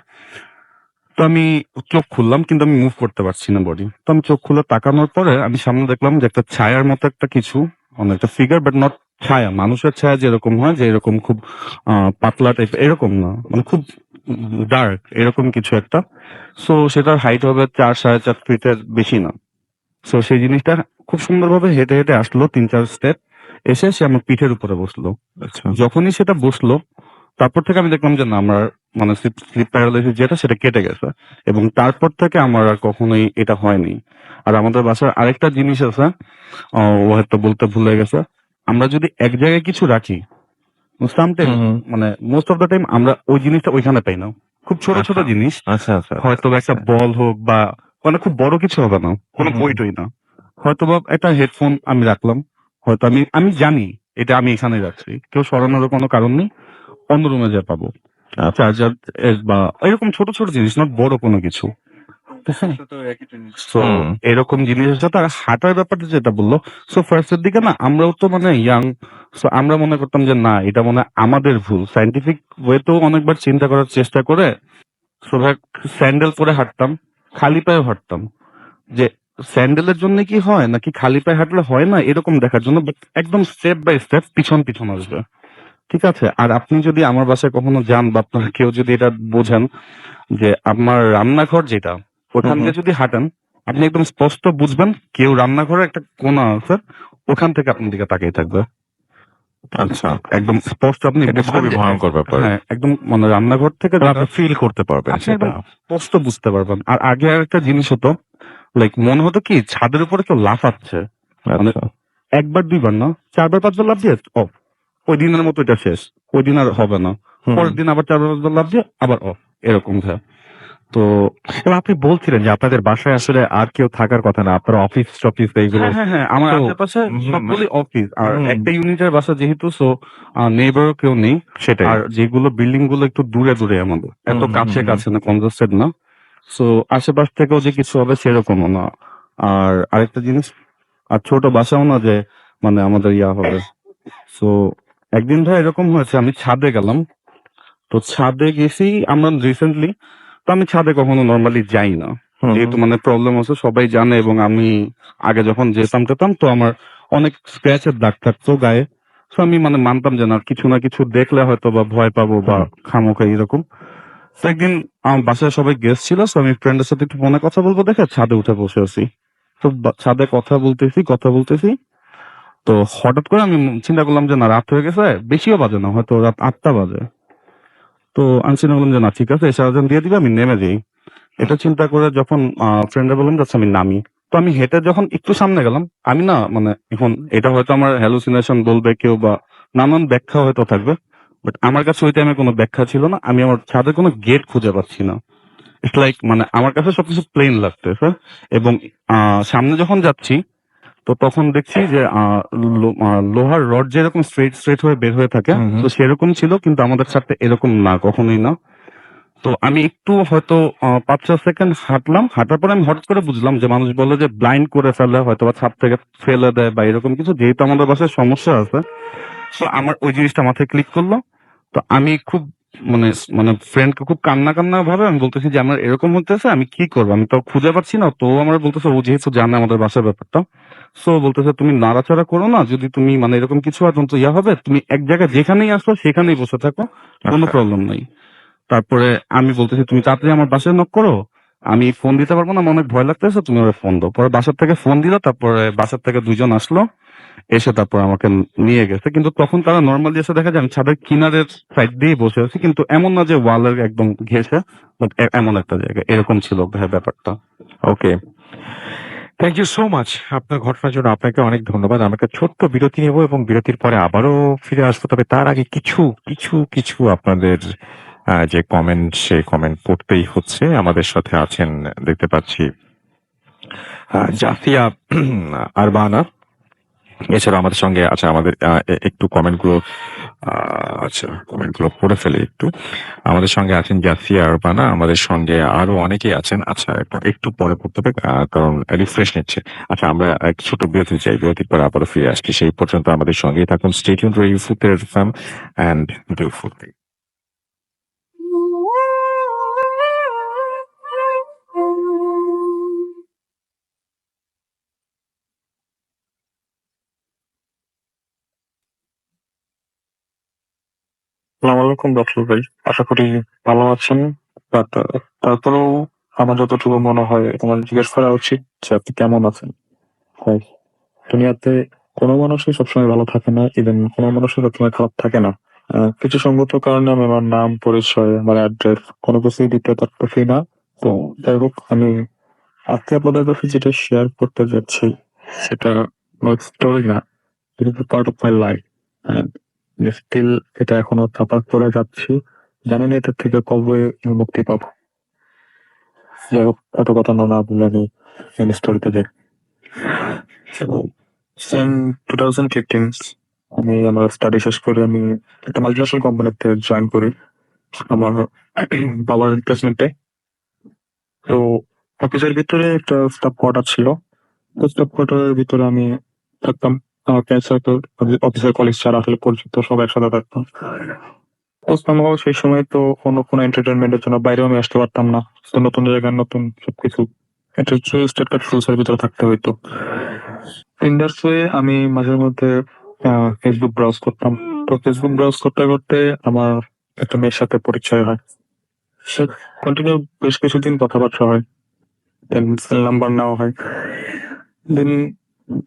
তো আমি চোখ খুললাম, কিন্তু আমি মুভ করতে পারছি না বডি। তো আমি চোখ খুলে তাকানোর পরে আমি সামনে দেখলাম যে একটা ছায়ার মতো একটা কিছু, মানে একটা ফিগার, বাট নট ছায়া, মানুষের ছায়া যেরকম হয়, যে এরকম খুব পাতলা টাইপ, এরকম না, মানে খুব ডার্ক এরকম কিছু একটা। সো সেটার হাইট হবে 4-4.5 ফিটের বেশি না। সো সেই জিনিসটা খুব সুন্দরভাবে হেঁটে হেঁটে আসলো 3-4 স্টেপ, এসে সে আমার পিঠের উপরে বসলো। আচ্ছা। যখনই সেটা বসলো, তারপর থেকে আমি দেখলাম যে না, আমার মানে স্লিপ প্যারালাইসিস যেটা, সেটা কেটে গেছে। এবং তারপর থেকে আমার আর কখনোই এটা হয়নি। আর আমাদের বাসার আরেকটা জিনিস আছে, ও হয়তো বলতে ভুলে গেছে, আমরা যদি এক জায়গায় কিছু রাখি, সামটাইম মানে মোস্ট অফ দ্য টাইম আমরা ওই জিনিসটা ওইখানে পাই না। খুব ছোট ছোট আচ্ছা। জিনিস, আচ্ছা আচ্ছা হয়তো বা একটা বল হোক বা মানে খুব বড় কিছু হবে না, কোনো হুম। বইটই না, হয়তো বা একটা হেডফোন আমি রাখলাম, হয়তো আমি আমি জানি এটা আমি এখানে রাখছি, কেউ সরানোর কোনো কারণ নেই, অন্য রুমে যা পাবো আচ্ছা। চার্জার বা এরকম ছোট ছোট জিনিস, নট বড় কোনো কিছু। তো হুম। এরকম জিনিসের সাথে আর হাঁটার ব্যাপারটা যেটা বললো, সো ফার্স্টের দিকে না আমরাও তো মানে ইয়াং, সো আমরা মনে করতাম যে না, এটা মনে হয় আমাদের ভুল। সাইন্টিফিক ওয়েতেও অনেকবার চিন্তা করার চেষ্টা করে সো ভাই স্যান্ডেল পরে হাঁটতাম, খালি পায়ে হাঁটতাম, যে স্যান্ডেলের জন্য কি হয় নাকি খালি পায়ে হাঁটলে হয় না, এরকম দেখার জন্য। But একদম স্টেপ বাই স্টেপ পিছন পিছন আসবে, ঠিক আছে। আর আপনি যদি আমার বাসায় কখনো যান বা আপনার কেউ যদি এটা বোঝেন, যে আমার রান্নাঘর যেটা, ওখান দিয়ে যদি হাঁটেন, আপনি একদম স্পষ্ট বুঝবেন কেউ রান্নাঘরে একটা কোণা আছে, ওখান থেকে আপনার দিকে তাকিয়ে থাকবে। আচ্ছা। একদম স্পষ্ট আপনি এটা বুঝবেন খুবই যে- ভয়ঙ্কর ব্যাপার। হ্যাঁ, একদম মানে রান্নাঘর থেকে তো যেটা আপনি ফিল করতে পারবেন আপনি সেটা। একদম স্পষ্ট বুঝতে পারবেন। আর আগে আর একটা জিনিস হতো, লাইক মনে হতো কি ছাদের উপরে কেউ লাফাচ্ছে, মানে আচ্ছা। একবার দুইবার না, 4-5 বার লাফ দিয়ে অফ, ওই দিনের মতো এটা শেষ, ওই দিন আর হবে না, হুম। পরের দিন আবার 4-5 বার লাফ দিয়ে আবার অফ, এরকম হয়। তো এবং আপনি বলছিলেন যে আপনাদের বাসায় আসলে আর কেউ থাকার কথা না, আপনার অফিস টফিস এইগুলো। হ্যাঁ হ্যাঁ হ্যাঁ, আমার তো আশেপাশে সবগুলি অফিস, আর হুম। একটা ইউনিটের বাসা যেহেতু, সো নেইবারও কেউ নেই। সেটাই। আর যেগুলো বিল্ডিং গুলো একটু দূরে দূরে আমাদের, এত হুম, হুম, কাছে হুম। কাছে না, কনজাস্টেড না। সো আশেপাশ থেকেও যে কিছু হবে সেরকমও না। আর আরেকটা জিনিস, আর ছোট বাসাও না যে মানে আমাদের ইয়া হবে। সো একদিন ভাই এরকম হয়েছে, আমি ছাদে গেলাম, তো ছাদে গেছি আমরা রিসেন্টলি। তো আমি ছাদে কখনো নর্মালি যাই না, হুম, যেহেতু মানে প্রবলেম আছে সবাই জানে, এবং আমি আগে যখন যেতাম টেতাম তো আমার অনেক স্ক্র্যাচের দাগ থাকতো গায়ে। তো আমি মানে মানতাম যে না, কিছু না কিছু দেখলে হয়তো বা ভয় পাবো বা খামোখা এরকম। তো একদিন আমার বাসায় সবাই গেস্ট ছিল, তো আমি ফ্রেন্ডের সাথে একটু ফোনে কথা বলবো দেখে ছাদে উঠে বসে আছি। তো ছাদে কথা বলতেছি, তো হঠাৎ করে আমি চিন্তা করলাম যে না, রাত হয়ে গেছে, বেশিও বাজে না, হয়তো রাত 8টা বাজে। তো আমি চিন্তা করলাম যে না, ঠিক আছে, এসে আজান দিয়ে দিবে, আমি নেমে যাই। এটা চিন্তা করে যখন ফ্রেন্ডে বললাম যাচ্ছে আমি নামি, তো আমি হেঁটে যখন একটু সামনে গেলাম, আমি না মানে এখন এটা হয়তো আমার হ্যালুসিনেশন বলবে কেউ বা নানান ব্যাখ্যা হয়তো থাকবে, বাট আমার কাছে ওই টাইমে কোনো ব্যাখ্যা ছিল না, আমি আমার ছাদের কোনো গেট খুঁজে পাচ্ছি না। ইটস লাইক মানে আমার কাছে সবকিছু প্লেন লাগতেছে। এবং সামনে যখন যাচ্ছি তো তখন দেখছি যে লোহার রড যেরকম স্ট্রেট স্ট্রেট হয়ে বের হয়ে থাকে, হুম, হুম। তো সেরকম ছিল, কিন্তু আমাদের ছাদটা এরকম না, কখনোই না। তো আমি একটু হয়তো 5-6 সেকেন্ড হাঁটলাম, হাঁটার পরে আমি হঠাৎ করে বুঝলাম যে মানুষ বলে যে ব্লাইন্ড করে ফেলে, হয়তো বা ছাদ থেকে ফেলে দেয় বা এরকম কিছু, যেহেতু আমাদের বাসায় সমস্যা আছে। তো আমার ওই জিনিসটা মাথায় ক্লিক করলো। তো আমি খুব মানে মানে ফ্রেন্ডকে খুব কান্না কান্না ভাবে আমি বলতেছি যে আমার এরকম হতেছে, আমি কি করবো, আমি তো খুঁজে পাচ্ছি না। তো ও আমার বলতেছে, ও যেহেতু জানে আমাদের বাসার ব্যাপারটা, সো বলতেছে তুমি নাড়াচাড়া করো না, যদি তুমি মানে এরকম কিছু হয় তখন তো ইয়া হবে, তুমি এক জায়গায় যেখানেই আসো সেখানেই বসে থাকো, কোনো আচ্ছা। প্রবলেম নাই। তারপরে আমি বলতেছি তুমি তাড়াতাড়ি আমার বাসায় নক করো, আমি ফোন দিতে পারবো না, আমার অনেক ভয় লাগতেছে, তুমি ওরা ফোন দাও। পরে বাসার থেকে ফোন দিল, তারপরে বাসার থেকে 2 জন আসলো, এসে তারপর আমাকে নিয়ে গেছে। কিন্তু তখন তারা নর্মালি এসে দেখা যায় আমি ছাদের কিনারের সাইড দিয়ে বসে আছি, কিন্তু এমন না যে ওয়ালের একদম ঘেঁষে, বাট এমন একটা জায়গা এরকম ছিল ব্যাপারটা। ওকে। থ্যাংক ইউ সো মাচ আপনার ঘটনার জন্য। আপনাকে অনেক ধন্যবাদ। আমরা একটা ছোট্ট বিরতি নেব এবং বিরতির পরে আবারও ফিরে আসবো। তবে তার আগে কিছু আপনাদের যে কমেন্ট, সেই কমেন্ট পড়তেই হচ্ছে। আমাদের সাথে আছেন দেখতে পাচ্ছি জাফিয়া আরবানা। এছাড়া আমাদের সঙ্গে আচ্ছা আমাদের একটু কমেন্টগুলো পড়ে ফেলে একটু। আমাদের সঙ্গে আছেন জাফিয়া আরবানা, আমাদের সঙ্গে আরো অনেকেই আছেন। আচ্ছা একটু পরে পড়তে হবে কারণ রিফ্রেশ নিচ্ছে। আচ্ছা আমরা এক ছোট বিরতি চাই, বিরতির পর আবারও ফিরে আসছি। সেই পর্যন্ত আমাদের সঙ্গেই থাকুন। স্টে টিউনড টু ইউফুতের এফএম এন্ড ডু ফুড। আসসালামু আলাইকুম রাসেল ভাই। আশা করি ভালো আছেন। বাট তারপরেও আমার যতটুকু মনে হয় আমার জিজ্ঞেস করা উচিত যে আপনি কেমন আছেন। ভাই, দুনিয়াতে কোনো মানুষই সবসময় ভালো থাকে না, ইভেন কোনো মানুষই সবসময় খারাপ থাকে না। কিছু সঙ্গত কারণে আমি আমার নাম, পরিচয়, আমার অ্যাড্রেস কোনো কিছুই দিতে পারতেছি না। তো যাই হোক, আমি আজকে আপনাদের কাছে যেটা শেয়ার করতে যাচ্ছি সেটা কোনো স্টোরি না, it is part of my life. Still এটা এখনো চাপা পড়ে যাচ্ছি, জানি না এটার থেকে কবে মুক্তি পাবো। যাই হোক, এত কথা না বলে আমি মেন স্টোরিতে যাই। সেম 2015 আমি আমার স্টাডি শেষ করে আমি একটা মাল্টিন্যাশনাল কোম্পানিতে জয়েন করি আমার বাবার রিপ্লেসমেন্টে। তো অফিসের ভিতরে একটা স্টাফ কোয়ার্টার ছিল। তো স্টাফ কোয়ার্টারের ভিতরে আমি থাকতাম। আমার ফ্রেন্ড সার্কেল, অফিসের কলিগ যারা আসলে পরিচিত, সব একসাথে থাকতাম। তো somehow সেই সময় তো অন্য কোনো এন্টারটেনমেন্টের জন্য বাইরেও আমি আসতে পারতাম না। তো নতুন জায়গায় নতুন সবকিছু, একটা স্টেট রুলসের ভিতরে থাকতে হইতো। ইন্ডাস্ট্রি আমি মাঝে মধ্যে ফেসবুক ব্রাউজ করতাম। তো ফেসবুক ব্রাউজ করতে করতে আমার একটা মেয়ের সাথে পরিচয় হয়। সে কন্টিনিউ বেশ কিছুদিন কথাবার্তা হয়, দেন সেল নাম্বার নেওয়া হয়। দেন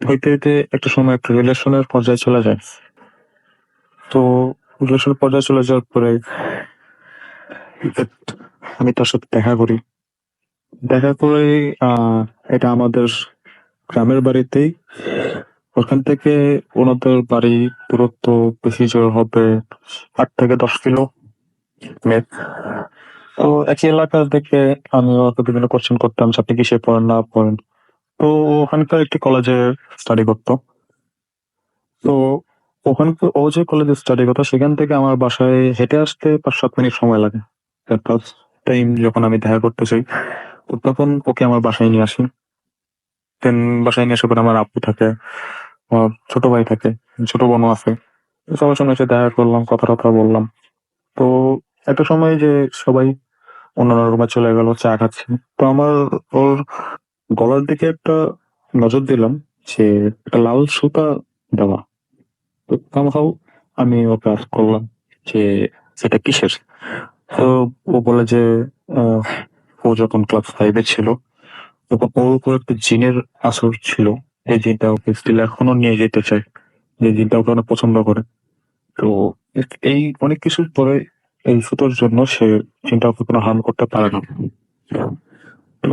হইতে হইতে একটা সময় একটা রিলেশনের পর্যায়ে চলে যায়। তো রিলেশনের পর্যায়ে চলে যাওয়ার পরে আমি তার সাথে দেখা করি। দেখা করে আহ এটা আমাদের গ্রামের বাড়িতেই। ওখান থেকে ওনাদের বাড়ি দূরত্ব বেশি জোর হবে 8 থেকে 10 কিলো মেপ। তো একই এলাকা থেকে আমি ওকে বিভিন্ন কোশ্চেন করতাম যে আপনি কিসে পড়েন না পড়েন। তো ও ওখানকার একটি কলেজে স্টাডি করতো। তো ওখানকার ও যে কলেজে স্টাডি করতো সেখান থেকে আমার বাসায় হেঁটে আসতে 5-7 মিনিট সময় লাগে। ফার্স্ট টাইম যখন আমি দেখা করতে চাই, তো তখন ওকে আমার বাসায় নিয়ে আসি। দেন বাসায় নিয়ে আসার পর আমার আব্বু থাকে, আমার ছোট ভাই থাকে, ছোট বোনও আছে। তো সবার সঙ্গে এসে দেখা করলাম, কথা টথা বললাম। তো একটা সময় যে সবাই অন্যান্য রুমে চলে গেল, চা খাচ্ছে। তো আমার ওর গলার দিকে একটা নজর দিলাম যে একটা লাল সুতা দেওয়া। তো somehow আমি ওকে আস্ক করলাম যে সেটা কিসের? তো ও বলে যে আহ, ও যখন ক্লাস 5-এ ছিল তখন ওর উপর একটা জিনের আসর ছিল। এই জিনটা ওকে স্টিল এখনো নিয়ে যেতে চায়, যে জিনটা ওকে অনেক পছন্দ করে। তো এই অনেক কিছুর পরে এই সুতোর জন্য সে জিনটা ওকে কোনো হার্ম করতে পারে না। তো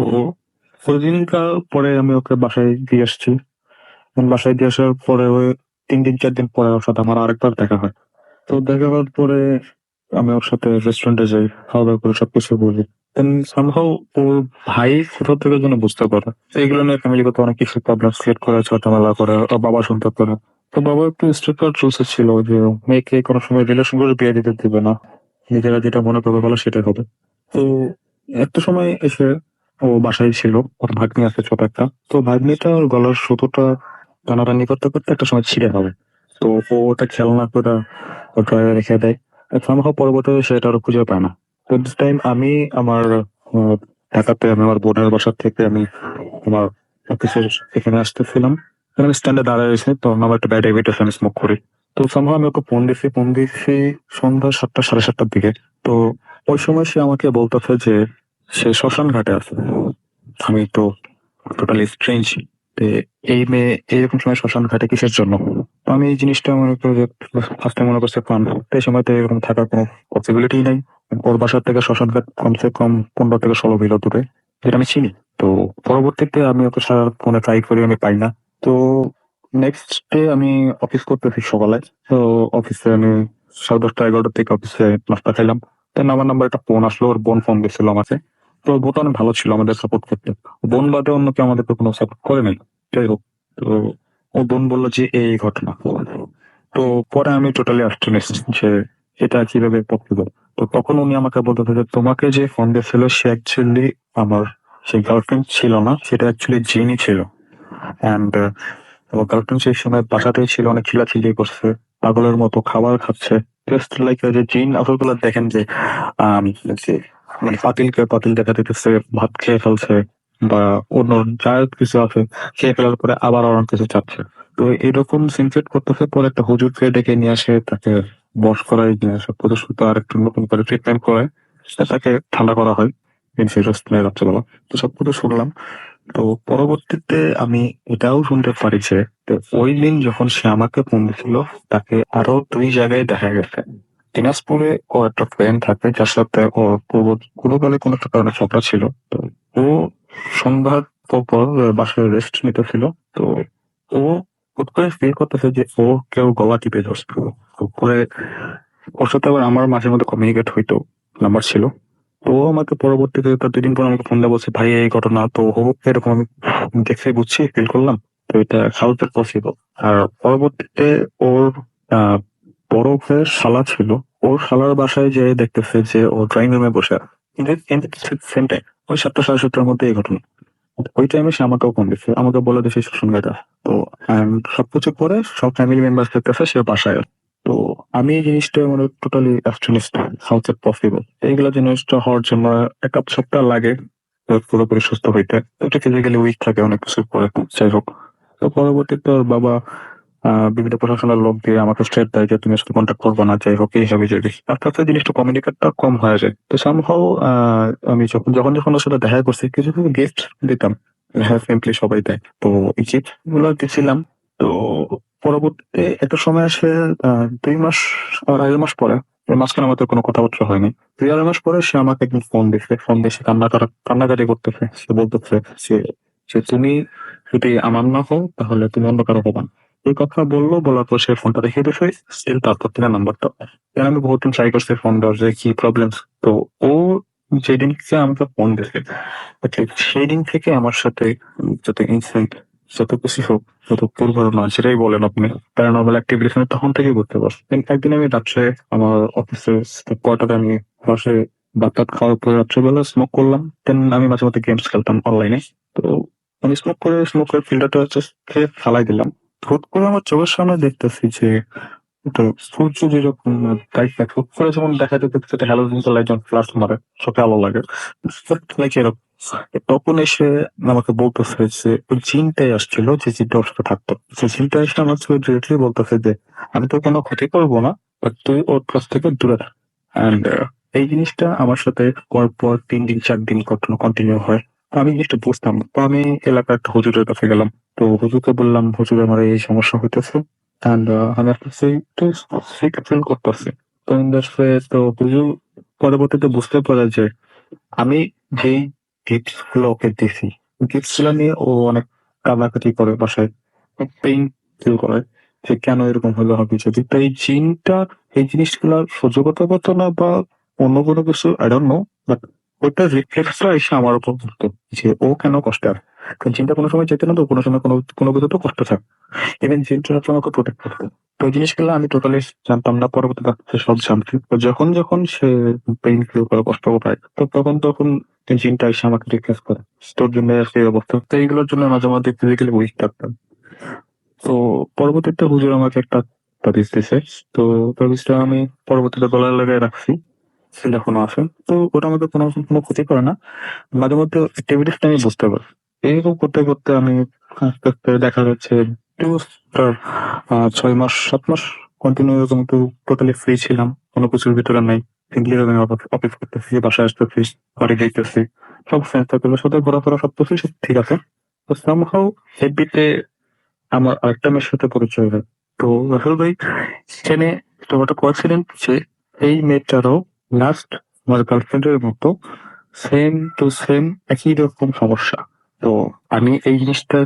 ওই দিনকার পরে আমি ওকে বাসায় দিয়ে আসছি। বাসায় দিয়ে আসার পরে ওই 3 দিন 4 দিন পরে ওর সাথে আমার আরেকবার দেখা হয়। তো দেখা হওয়ার পরে আমি ওর সাথে রেস্টুরেন্টে যাই, খাওয়া দাওয়া করে সবকিছু বলি। দেন সামহাউ ওর ভাই কোথাও থেকে যেন বুঝতে পারে তো এগুলো নিয়ে ফ্যামিলিগত অনেক কিছু প্রবলেম ক্রিয়েট করে, ঝামেলা করে, ওর বাবা শুনতে পারে। তো বাবা একটু স্ট্রিক্ট রুলস ছিল যে মেয়েকে কোনো সময় রিলেশন করে বিয়ে দিতে দিবে না, নিজেরা যেটা মনে করবে বলে সেটাই হবে। তো একটা সময় এসে ও বাসায় ছিল, ওর ভাগ্নি আছে ছোট একটা। তো ভাগ্নিটা ওর গলার সুতোটা টানাটানি করতে করতে একটা সময় ছিঁড়ে হবে। তো ও ওটা খেয়াল না করে ও ড্রয়ারে রেখে দেয়। সামহাও পরবর্তীতে সেটা আর খুঁজে পায় না। তো দিস টাইম আমি আমার ঢাকাতে আমি আমার বোনের বাসার থেকে আমি আমার অফিসের এখানে আসতেছিলাম। আমি স্ট্যান্ডে দাঁড়ায় রয়েছে, তো আমার একটা ব্যাড হ্যাবিট আছে, আমি স্মোক করি। তো সামহাও আমি ওকে ফোন দিছি সন্ধ্যা 7টা 7:30টার দিকে। তো ওই সময় সে আমাকে বলতেছে যে সে শ্মশান ঘাটে আছে। আমি তো টোটালি স্ট্রেঞ্জ, এই মেয়ে এইরকম সময় শ্মশান ঘাটে কিসের জন্য? তো আমি এই জিনিসটা মনে করি যে ফার্স্টে মনে করছে ফান, এই সময় তো এরকম থাকার কোনো পসিবিলিটি নাই। ওর বাসার থেকে শ্মশান ঘাট কমসে কম 15 থেকে 16 কিলো দূরে, যেটা আমি চিনি। তো পরবর্তীতে আমি ওকে সারা ফোনে ট্রাই করি, আমি পাই না। তো নেক্সট ডে আমি অফিস করতেছি সকালে। তো অফিসে আমি 10:30 11টার থেকে অফিসে নাস্তা খাইলাম। দেন আমার নাম্বার একটা ফোন আসলো, ওর বোন ফোন দিয়েছিল আমাকে। তো বোনটা অনেক ভালো ছিল আমাদের সাপোর্ট করতে। বোন বাদে অন্য কেউ আমাদেরকে কোনো সাপোর্ট করে নাই। যাই হোক, তো ও বোন বললো যে এই ঘটনা। তো পরে আমি টোটালি অ্যাস্টনিশড যে এটা কিভাবে পসিবল। তো তখন উনি আমাকে বলতে যে তোমাকে যে ফোন দিয়েছিল সে অ্যাকচুয়ালি আমার সেই গার্লফ্রেন্ড ছিল না, সেটা অ্যাকচুয়ালি জিনই ছিল। অ্যান্ড আমার গার্লফ্রেন্ড সেই সময় বাসাতেই ছিল, অনেক চিল্লাচিল্লি করছে, পাগলের মতো খাবার খাচ্ছে। জাস্ট লাইক যে জিন আসলগুলো দেখেন যে যে মানে পাতিলকে পাতিল দেখা দিতেছে, ভাত খেয়ে ফেলছে বা অন্য যা কিছু আছে খেয়ে ফেলার পরে আবার অন্য কিছু চাচ্ছে। তো এরকম সিনক্রেট করতেছে, পরে একটা হুজুরকে ডেকে নিয়ে আসে, তাকে বশ করায় নিয়ে আসে, প্রদর্শিত আর একটু নতুন করে ট্রিটমেন্ট করে তাকে ঠান্ডা করা হয় রাত্রেবেলা। তো সব কিছু শুনলাম। তো পরবর্তীতে আমি এটাও শুনতে পারি যে তো ওই দিন যখন সে আমাকে ফোন দিছিল, তাকে আরো 2 জায়গায় দেখা গেছে। দিনাজপুরে ও একটা ফ্রেন্ড থাকে যার সাথে ও পূর্বকালে কোনো একটা কারণে ঝগড়া ছিল। তো ও সন্ধ্যার পর বাসায় রেস্ট নিতেছিল। তো ও হুট করে ফিল করতেছে যে ও কেউ গলা টিপে ধরছে। তো পরে ওর সাথে আবার আমার মাঝে মধ্যে কমিউনিকেট হইতো, নাম্বার ছিল। তো ও আমাকে পরবর্তীতে তার 2 দিন পর আমাকে ফোন দিয়ে বলছে ভাই এই ঘটনা তো হোক এরকম আমি দেখে বুঝছি ফিল করলাম। তো এটা হাউ ইজ পসিবল? আর পরবর্তীতে ওর আহ বড় ভাইয়ের শালা ছিল, ওর শালার বাসায় যেয়ে দেখতেছে যে ও ড্রয়িং রুমে বসে আছে। কিন্তু সেম টাইম ওই 7টা 7:30টার মধ্যে এই ঘটনা। ওই টাইমে সে আমাকেও ফোন দিচ্ছে, আমাকে বলে দিচ্ছে শোষণ ঘাটা। তো সবকিছু করে সব ফ্যামিলি মেম্বার দেখতেছে সে বাসায় আছে। তো আমি এই জিনিসটা মানে totally astonished, how is possible? এইগুলা জিনিসটা হওয়ার জন্য 1 সপ্তাহ লাগে পুরোপুরি সুস্থ হইতে। তো এটা ফিজিক্যালি উইক থাকে অনেক কিছু পরে। যাই হোক, তো পরবর্তীতে ওর বাবা বিভিন্ন প্রশাসনের লোক দিয়ে আমাকে স্ট্রেট দেয় যে তুমি আসলে কন্ট্যাক্ট করবো না। যাই হোক, এই হিসাবে যদি আস্তে আস্তে জিনিসটা কমিউনিকেটটা কম হয়ে যায়। তো সামহাও আমি যখন ওর সাথে দেখা করছি কিছু কিছু গিফট দিতাম। হ্যাঁ, সিম্পলি সবাই দেয়। তো এই গিফট গুলো দিছিলাম। তো পরবর্তীতে একটা সময় আসে 2 মাস 2.5 মাস পরে, এর মাঝখানে আমাদের কোনো কথাবার্তা হয়নি। 2.5 মাস পরে সে আমাকে একদিন ফোন দিয়ে সে কান্নাকাটি করতেছে। সে বলতেছে যে যে তুমি যদি আমার না হও তাহলে তুমি অন্য কারো হবা না। এই কথা বললো, বলার পর সে ফোনটা রেখে দিয়েছে। স্টিল তারপর থেকে নাম্বারটা, আমি বহুত দিন ট্রাই করছি ফোন দেওয়ার যে কি প্রবলেম। তো ও যেদিন থেকে আমাকে ফোন দিয়েছে সেই দিন থেকে আমার সাথে যত ইনসিডেন্ট, যত কিছু হোক, যত দুর্ঘটনা যেটাই বলেন আপনি, প্যারানর্মাল অ্যাক্টিভিটিস আমি তখন থেকেই বুঝতে পারছি। একদিন আমি রাত্রে আমার অফিসের কোয়ার্টারে আমি বাসায় ভাত টাত খাওয়ার পরে রাত্রেবেলা স্মোক করলাম। দেন আমি মাঝে মধ্যে গেমস খেলতাম অনলাইনে। তো আমি স্মোকের ফিল্টারটা জাস্ট খেয়ে ফালাই দিলাম। হুট করে আমার চোখের সামনে দেখতেছি যে তো সূর্য যেরকম হুট করে যেমন দেখা যেত সেটা হ্যালোজেন লাইট যখন ফ্লাশ মারে চোখে আলো লাগে, লাইক এরকম। তখন এসে আমাকে বলতেছে যে ওই জিনটাই আসছিল যে জিনটা ওর সাথে থাকতো। সেই জিনটা এসে আমার সাথে ডিরেক্টলি বলতেছে যে আমি তো কোনো ক্ষতি করবো না, বাট তুই ওর কাছ থেকে দূরে থাক। অ্যান্ড এই জিনিসটা আমার সাথে পর 3 দিন 4 দিন ঘটনা কন্টিনিউ হয়। তো আমি জিনিসটা বুঝতাম না। তো আমি এলাকার একটা হুজুরের কাছে গেলাম। তো হুজুরকে বললাম হুজুর আমার এই সমস্যা হইতেছে। অ্যান্ড আমি একটা সিক ফিল করতেছি। তো ইন দ্যাট ওয়ে তো হুজুর পরবর্তীতে বুঝতে পারে যে আমি যেই গিফট গুলো ওকে দিছি, গিফট গুলো নিয়ে ও অনেক কান্নাকাটি করে বাসায়, পেইন ফিল করে যে কেন এরকম হলো হবে যদি। তো এই জিনটা এই জিনিসগুলো সহ্য করতে পারতো না বা অন্য কোনো কিছু আই ডোন্ট নো, বাট ওইটা রিফ্লেক্সটা এসে আমার উপর পড়তো যে ও কেন কষ্টে আছে। কারণ জিনটা কোনো সময় চাইতো না তো কোনো সময় কোনো কিছু তো কষ্ট থাক, ইভেন জিনটা আমাকে প্রোটেক্ট করতো। তো এই জিনিসগুলো আমি টোটালি জানতাম না, পরবর্তীতে আস্তে আস্তে সব জানতে। তো যখন যখন সে পেইন ফিল করে, কষ্ট পায়, তো তখন এই জিনটা এসে আমাকে রিফ্লেক্স করে তোর জন্য সেই অবস্থা। তো এইগুলোর জন্য মাঝে মধ্যে ফিজিক্যালি উইক থাকতাম। তো পরবর্তীতে হুজুর আমাকে একটা তাবিজ দিছে। তো তাবিজটা আমি পরবর্তীতে গলায় লাগায় রাখছি, সেটা এখনো আছে। তো ওটা আমাকে কোনো ক্ষতি করে না, মাঝে মধ্যে অ্যাক্টিভিটিসটা আমি বুঝতে পারি। এরকম করতে করতে আমি আস্তে আস্তে দেখা যাচ্ছে 6 মাস 7 মাস কন্টিনিউ এরকম একটু টোটালি ফ্রি ছিলাম, কোনো কিছুর ভিতরে নাই। সিম্পলি আমি অফিস করতেছি, বাসায় আসতেছি, বাড়ি যাইতেছি, সব ফ্রেন্ড সার্কেলের সাথে ঘোরাফেরা সব কিছু সব ঠিক আছে। তো সামহাউ হেবিতে আমার আরেকটা মেয়ের সাথে পরিচয় হয়। তো রাহুল ভাই, এখানে একটা কোইন্সিডেন্ট যে এই মেয়েটারও লাস্ট আমার গার্লফ্রেন্ডের মতো সেম টু সেম একই রকম সমস্যা। তো আমি এই জিনিসটা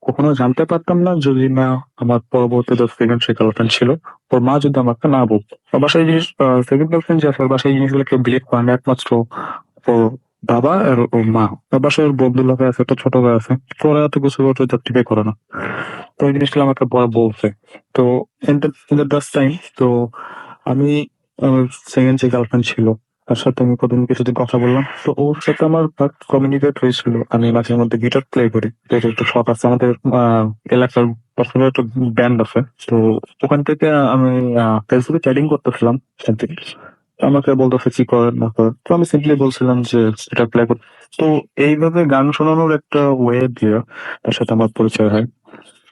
কখনো জানতে পারতাম না যদি না আমার পরবর্তীতে সেকেন্ড সে গার্লফ্রেন্ড ছিল। ওর মা যদি আমাকে না বলতো, ওর বাসায় এই জিনিস, সেকেন্ড গার্লফ্রেন্ড যে আছে ওর বাসায় এই জিনিসগুলো কেউ বিলিভ করে না, একমাত্র ওর বাবা আর ওর মা। ওর বাসায় ওর বন্ধু লোক আছে, একটা ছোট ভাই আছে, তো ওরা এত কিছু জাস্টিফাই করে না। তো এই জিনিসগুলো আমাকে পরে বলছে। তো ইন দ্য ডাস্ট টাইম, তো আমি আমার সেকেন্ড যে গার্লফ্রেন্ড ছিল তার সাথে আমি কতদিন কিছুদিন কথা বললাম। তো ওর সাথে আমার কমিউনিকেট হয়েছিল, আমি মাঝে মধ্যে গিটার প্লে করি, যেটা একটু শখ আছে আমাদের। এলাকার পাশে একটা ব্যান্ড আছে, তো ওখান থেকে আমি ফেসবুকে চ্যাটিং করতেছিলাম সাথে। আমাকে বলতেছে কি করে না করে, তো আমি সিম্পলি বলছিলাম যে এটা প্লে করতে। তো এইভাবে গান শোনানোর একটা ওয়ে দিয়ে তার সাথে আমার পরিচয় হয়।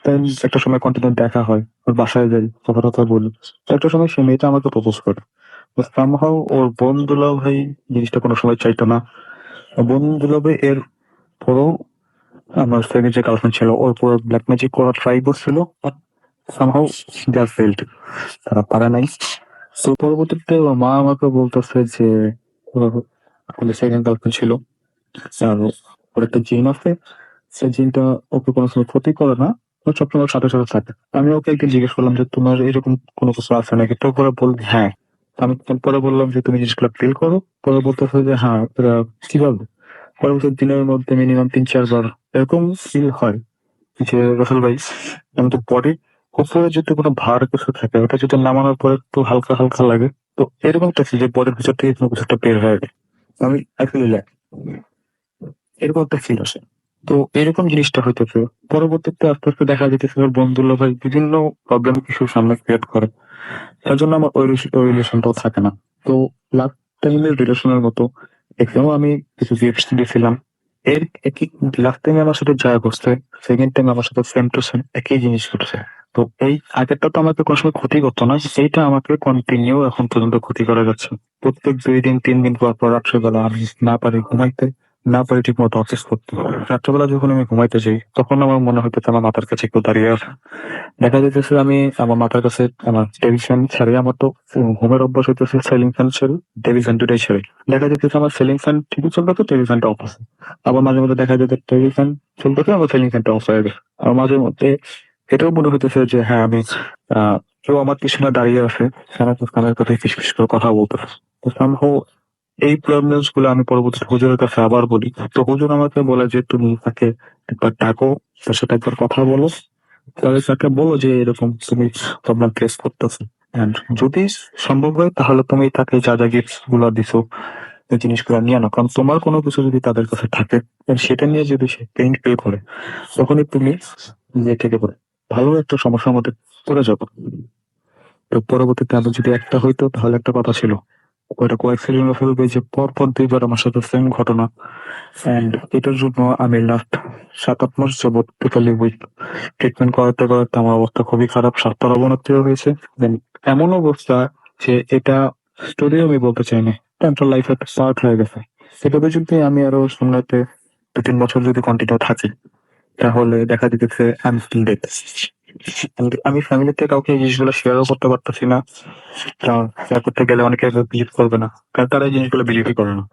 তাই একটা সময় কন্টিনিউ দেখা হয়, ওর বাসায় যাই, কথা টথা বলি। তো একটা সময় সে মেয়েটা আমাকে প্রপোজ করে। সামহাও ওর বোন দুলাভাই ভাই জিনিসটা কোনো সময় চাইতো না। ওর বোন দুলাভাই ভাই এর পরেও আমার সেকেন্ড যে গার্লফ্রেন্ড ছিল ওর পুরো ব্ল্যাক ম্যাজিক করা ট্রাই করছিল, সামহাও দে আর ফেল্ড, তারা পারে নাই। তো পরবর্তীতে ওর মা আমাকে বলতেছে যে ওর সেকেন্ড গার্লফ্রেন্ড ছিল আর ওর একটা জিন আছে, সেই জিনটা ওকে কোনো সময় ক্ষতি করে না, ও সবসময় সাথে সাথে থাকে। আমি ওকে একদিন জিজ্ঞেস করলাম যে তোমার এরকম কোনো কিছু আছে নাকি, তো পরে বলবে হ্যাঁ। আমি পরে বললাম যে তুমি জিনিসগুলো ফিল করো, পরে বলতেছে যে হ্যাঁ এটা কিভাবে। পরবর্তী দিনের মধ্যে মিনিমাম 3-4 বার এরকম ফিল হয় যে রসুল ভাই আমাদের বডি উপরে যদি কোনো ভার কিছু থাকে ওটা যদি নামানোর পরে একটু হালকা হালকা লাগে। তো এরকম একটা যে বডির ভিতর থেকে কোনো কিছু একটা বের হয়ে যায়, আমি অ্যাকচুয়ালি এরকম একটা ফিল আসে। তো এরকম জিনিসটা হইতেছে। পরবর্তীতে আস্তে আস্তে দেখা যেতেছে ওর বন্ধুরা ভাই বিভিন্ন প্রবলেম কিছু সামনে ক্রিয়েট করে, তার জন্য আমার ওই রিলেশনটাও থাকে না। তো লাস্ট টাইমের রিলেশনের মতো এখানেও আমি কিছু গিফট দিয়েছিলাম। এর একই লাস্ট টাইম আমার সাথে যা করছে, সেকেন্ড টাইম আমার সাথে সেম টু সেম একই জিনিস করছে। তো এই আগেরটা তো আমাকে কোনো সময় ক্ষতি করতো না, সেইটা আমাকে কন্টিনিউ এখন পর্যন্ত ক্ষতি করে যাচ্ছে। প্রত্যেক 2 দিন 3 দিন পর পর রাত্রেবেলা আমি না পারি ঘুমাইতে, না পারি ঠিক মতো অফিস করতে। রাত্রেবেলা যখন আমি ঘুমাইতে যাই তখন আমার মনে হইতেছে আমার মাথার কাছে কেউ দাঁড়িয়ে আছে। দেখা যাইতেছে আমি আমার মাথার কাছে আমার টেবিল ফ্যান ছাড়ি, আমার তো ঘুমের অভ্যাস হইতেছে সিলিং ফ্যান ছাড়ি, টেবিল ফ্যান দুটাই ছাড়ি। দেখা যাইতেছে আমার সিলিং ফ্যান ঠিকই চলতেছে, টেবিল ফ্যানটা অফ আছে। আবার মাঝে মধ্যে দেখা যাচ্ছে টেবিল ফ্যান চলতেছে, আমার সিলিং ফ্যানটা অফ হয়ে গেছে। আর মাঝে মধ্যে এটাও মনে হইতেছে যে হ্যাঁ আমি কেউ আমার পিছনে দাঁড়িয়ে আছে, কানের কথা ফিস করে কথা বলতেছে। তো somehow এই প্রবলেমস গুলো আমি পরবর্তীতে হুজুরের কাছে আবার বলি। তো হুজুর আমাকে বলে যে তুমি তাকে একবার ডাকো, তার সাথে একবার কথা বলো, তাহলে তাকে বলো যে এরকম তুমি প্রবলেম ফেস করতেছো। এন্ড যদি সম্ভব হয় তাহলে তুমি তাকে যা যা গিফট গুলো দিছো এই জিনিসগুলো নিয়ে আনো, কারণ তোমার কোনো কিছু যদি তাদের কাছে থাকে then সেটা নিয়ে যদি সে পেইন ফিল করে তখনই তুমি নিজে থেকে পড়ে ভালো একটা সমস্যার মধ্যে পড়ে যাবো। তো পরবর্তীতে আবার যদি একটা হইতো তাহলে একটা কথা ছিল, ওইটা কোয়াক্সিডেন্ট ফেলবে যে পর পর 2 বার আমার সাথে সেম ঘটনা। এন্ড এটার জন্য আমি লাস্ট 7-8 মাস যাবত টোটালি উইক, ট্রিটমেন্ট করাতে করাতে আমার অবস্থা খুবই খারাপ, স্বাস্থ্যের অবনতিও হয়েছে। দেন এমন অবস্থা যে এটা স্টোরিও আমি বলতে চাই না, এটা লাইফ একটা পার্ট হয়ে গেছে। সেভাবে যদি আমি আরো সামনেতে 2-3 বছর যদি কন্টিনিউ থাকি তাহলে দেখা দিতেছে আমি স্টিল ডেড। আমি ফ্যামিলিতে কাউকে এই জিনিসগুলো শেয়ারও করতে পারতেছি না, কারণ শেয়ার করতে গেলে অনেকে বিলিভ করবে না, কারণ তারা এই জিনিসগুলো বিলিভই করে না।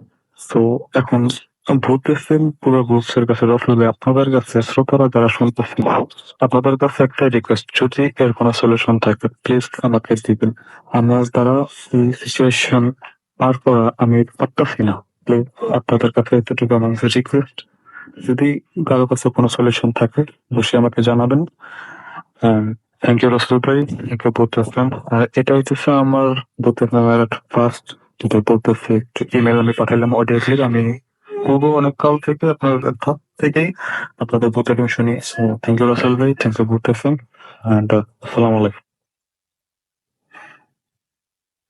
তো এখন বলতেছেন পুরো গ্রুপসের কাছে রসলে আপনাদের কাছে শ্রোতারা যারা শুনতেছেন আপনাদের কাছে একটা রিকোয়েস্ট, যদি এর কোনো সলিউশন থাকে প্লিজ আমাকে দিবেন। আমার দ্বারা এই সিচুয়েশন পার করা আমি পারতাছি না। প্লিজ আপনাদের কাছে এতটুকু আমার রিকোয়েস্ট, যদি কারো কাছে কোনো সলিউশন থাকে অবশ্যই আমাকে জানাবেন। থ্যাংক ইউ রসুল ভাই, থ্যাংক ইউ বলতেছেন। আর এটা হচ্ছে আমার বলতেছেন ফার্স্ট যেটা বলতেছে, একটু ইমেল আমি পাঠালাম অডিও ক্লিপ আমি করবো অনেক কাল থেকে আপনার ধাপ থেকেই আপনাদের বলতে আমি শুনি। থ্যাংক ইউ রসুল ভাই, থ্যাংক ইউ বলতেছেন অ্যান্ড আসসালামু আলাইকুম।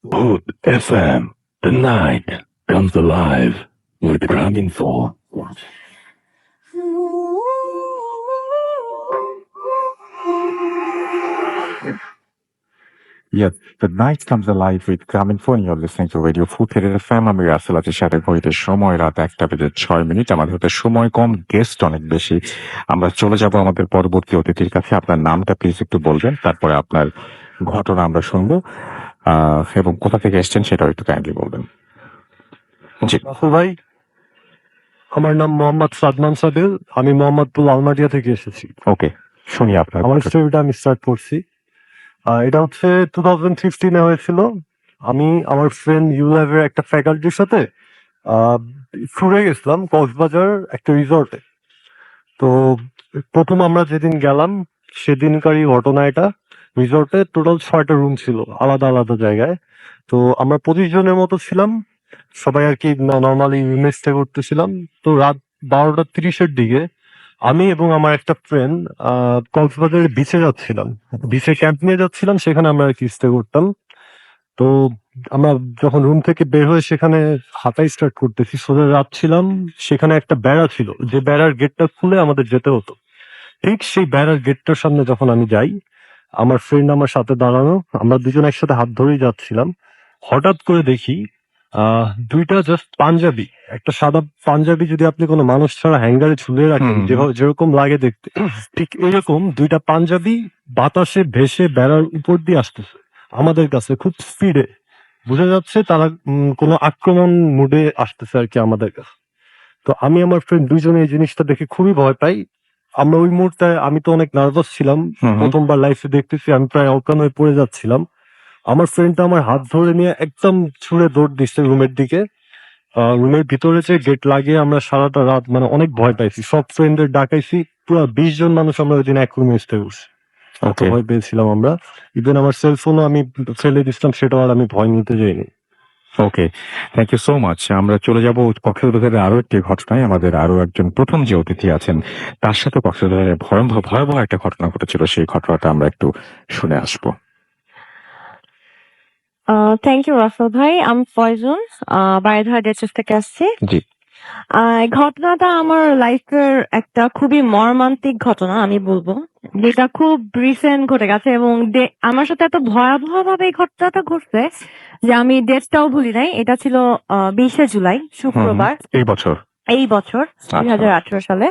Hood FM, the night comes alive with crime info. Yes, the night comes alive with Gramin Phone. You're listening to Radio Full FM. আমি রাসেল আছি সাথে ঘড়িতে সময় রাত 1:06। আমাদের হাতে সময় কম, গেস্ট অনেক বেশি। আমরা চলে যাব আমাদের পরবর্তী অতিথির কাছে। আপনার নামটা প্লিজ একটু বলবেন, তারপরে আপনার ঘটনা আমরা শুনবো এবং কোথা থেকে এসেছেন সেটাও একটু কাইন্ডলি বলবেন। জি, রাসেল ভাই, আমার নাম মোহাম্মদ সাদমান সাবিল। আমি মোহাম্মদপুর আলমাটিয়া থেকে এসেছি। ওকে, শুনি আপনার আমার ঘটনা। স্টোরিটা আমি স্টার্ট করছি। এটা হচ্ছে 2015-এ হয়েছিল। আমি আমার ফ্রেন্ড ইউল্যাবের একটা ফ্যাকাল্টির সাথে ট্যুরে গেছিলাম কক্সবাজার একটা রিসর্টে। তো প্রথম আমরা যেদিন গেলাম সেদিনকারই ঘটনা এটা। রিসর্টে টোটাল 6টা রুম ছিল আলাদা আলাদা জায়গায়। তো আমরা 25 জনের মতো ছিলাম, সবাই আর কি নর্মালি রুমে স্টে করতেছিলাম। তো রাত 12:30-এর দিকে আমি এবং আমার একটা ফ্রেন্ড কক্সবাজারের বিচে যাচ্ছিলাম, বিচে ক্যাম্প নিয়ে যাচ্ছিলাম, সেখানে আমরা আর কি স্টে করতাম। তো আমরা যখন রুম থেকে বের হয়ে সেখানে হাঁটাই স্টার্ট করতেছি, সোজা যাচ্ছিলাম, সেখানে একটা বেড়া ছিল, যে বেড়ার গেটটা খুলে আমাদের যেতে হতো। ঠিক সেই বেড়ার গেটটার সামনে যখন আমি যাই, আমার ফ্রেন্ড আমার সাথে দাঁড়ানো, আমরা দুজন একসাথে হাত ধরেই যাচ্ছিলাম। হঠাৎ করে দেখি দুইটা জাস্ট পাঞ্জাবি, একটা সাদা পাঞ্জাবি যদি আপনি কোনো মানুষ ছাড়া হ্যাঙ্গারে ঝুলিয়ে রাখেন যেরকম লাগে দেখতে, ঠিক এরকম দুইটা পাঞ্জাবি বাতাসে ভেসে বেড়ার উপর দিয়ে আসতেছে আমাদের কাছে খুব স্পিডে। বোঝা যাচ্ছে তারা কোনো আক্রমণ মুডে আসতেছে আর কি আমাদের কাছে। তো আমি আমার ফ্রেন্ড দুইজনে এই জিনিসটা দেখে খুবই ভয় পাই। আমরা ওই মুহূর্তে, আমি তো অনেক নার্ভাস ছিলাম, প্রথমবার লাইফে দেখতেছি, আমি প্রায় অজ্ঞান হয়ে পড়ে যাচ্ছিলাম। আমার ফ্রেন্ডটা আমার হাত ধরে নিয়ে একদম ছুঁড়ে দৌড় দিচ্ছে রুমের দিকে। রুমের ভিতরে যে গেট লাগিয়ে আমরা সারাটা রাত মানে অনেক ভয় পাইছি, সব ফ্রেন্ডদের ডাকাইছি, পুরো 20 জন মানুষ আমরা ওই দিন এক রুমে স্টে করছি। এত ভয় পেয়েছিলাম আমরা, ইভেন আমার সেলফোনও আমি ফেলে দিচ্ছিলাম, সেটাও আর আমি ভয় নিতে যাইনি। ওকে, থ্যাংক ইউ সো মাচ। আমরা চলে যাব কক্সবাজারের আরো একটি ঘটনায়। আমাদের আরো একজন প্রথম যে অতিথি আছেন তার সাথে কক্সবাজারে ভয়াবহ একটা ঘটনা ঘটেছিল, সেই ঘটনাটা আমরা একটু শুনে আসবো। থ্যাংক ইউ রাসেল ভাই। আমি ফয়জুন, বারিধারা ডেচেস থেকে আসছি। জি, ঘটনাটা আমার লাইফের একটা খুবই মর্মান্তিক ঘটনা আমি বলবো, যেটা খুব রিসেন্ট ঘটে গেছে এবং আমার সাথে এত ভয়াবহ ভাবে এই ঘটনাটা ঘটছে যে আমি ডেটটাও ভুলি নাই। এটা ছিল 20শে জুলাই, শুক্রবার, এই বছর। এই বছর 2018 সালে।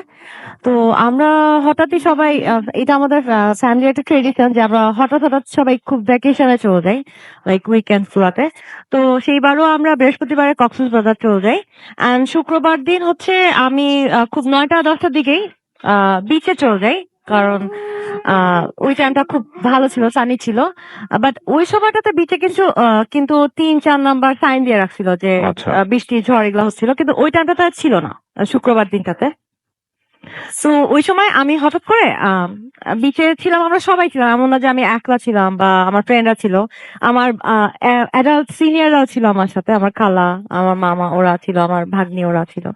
তো আমরা হঠাৎই সবাই, এটা আমাদের ফ্যামিলির একটা ট্রেডিশন যে আমরা হঠাৎ সবাই খুব ভ্যাকেশনে চলে যাই, লাইক উইকেন্ড ফ্লোয়াতে। তো সেইবারও আমরা বৃহস্পতিবারে কক্সবাজার চলে যাই। অ্যান্ড শুক্রবার দিন হচ্ছে আমি খুব 9টা-10টার দিকেই বিচে চলে যাই, কারণ ওই টাইমটা খুব ভালো ছিল, সানি ছিল। বাট ওই সময়টাতে বিচে কিন্তু 3-4 নাম্বার সাইন দিয়ে রাখছিল যে আচ্ছা। বৃষ্টি ঝড় এগুলো হচ্ছিল, কিন্তু ওই টাইমটা ছিল না শুক্রবার দিনটাতে। তো ওই সময় আমি হঠাৎ করে বিচে ছিলাম, আমরা সবাই ছিলাম, এমন না যে আমি একলা ছিলাম বা আমার ফ্রেন্ডরা ছিল, আমার অ্যাডাল্ট সিনিয়ররাও ছিল আমার সাথে, আমার খালা, আমার মামা ওরা ছিল, আমার ভাগ্নি ওরা ছিল।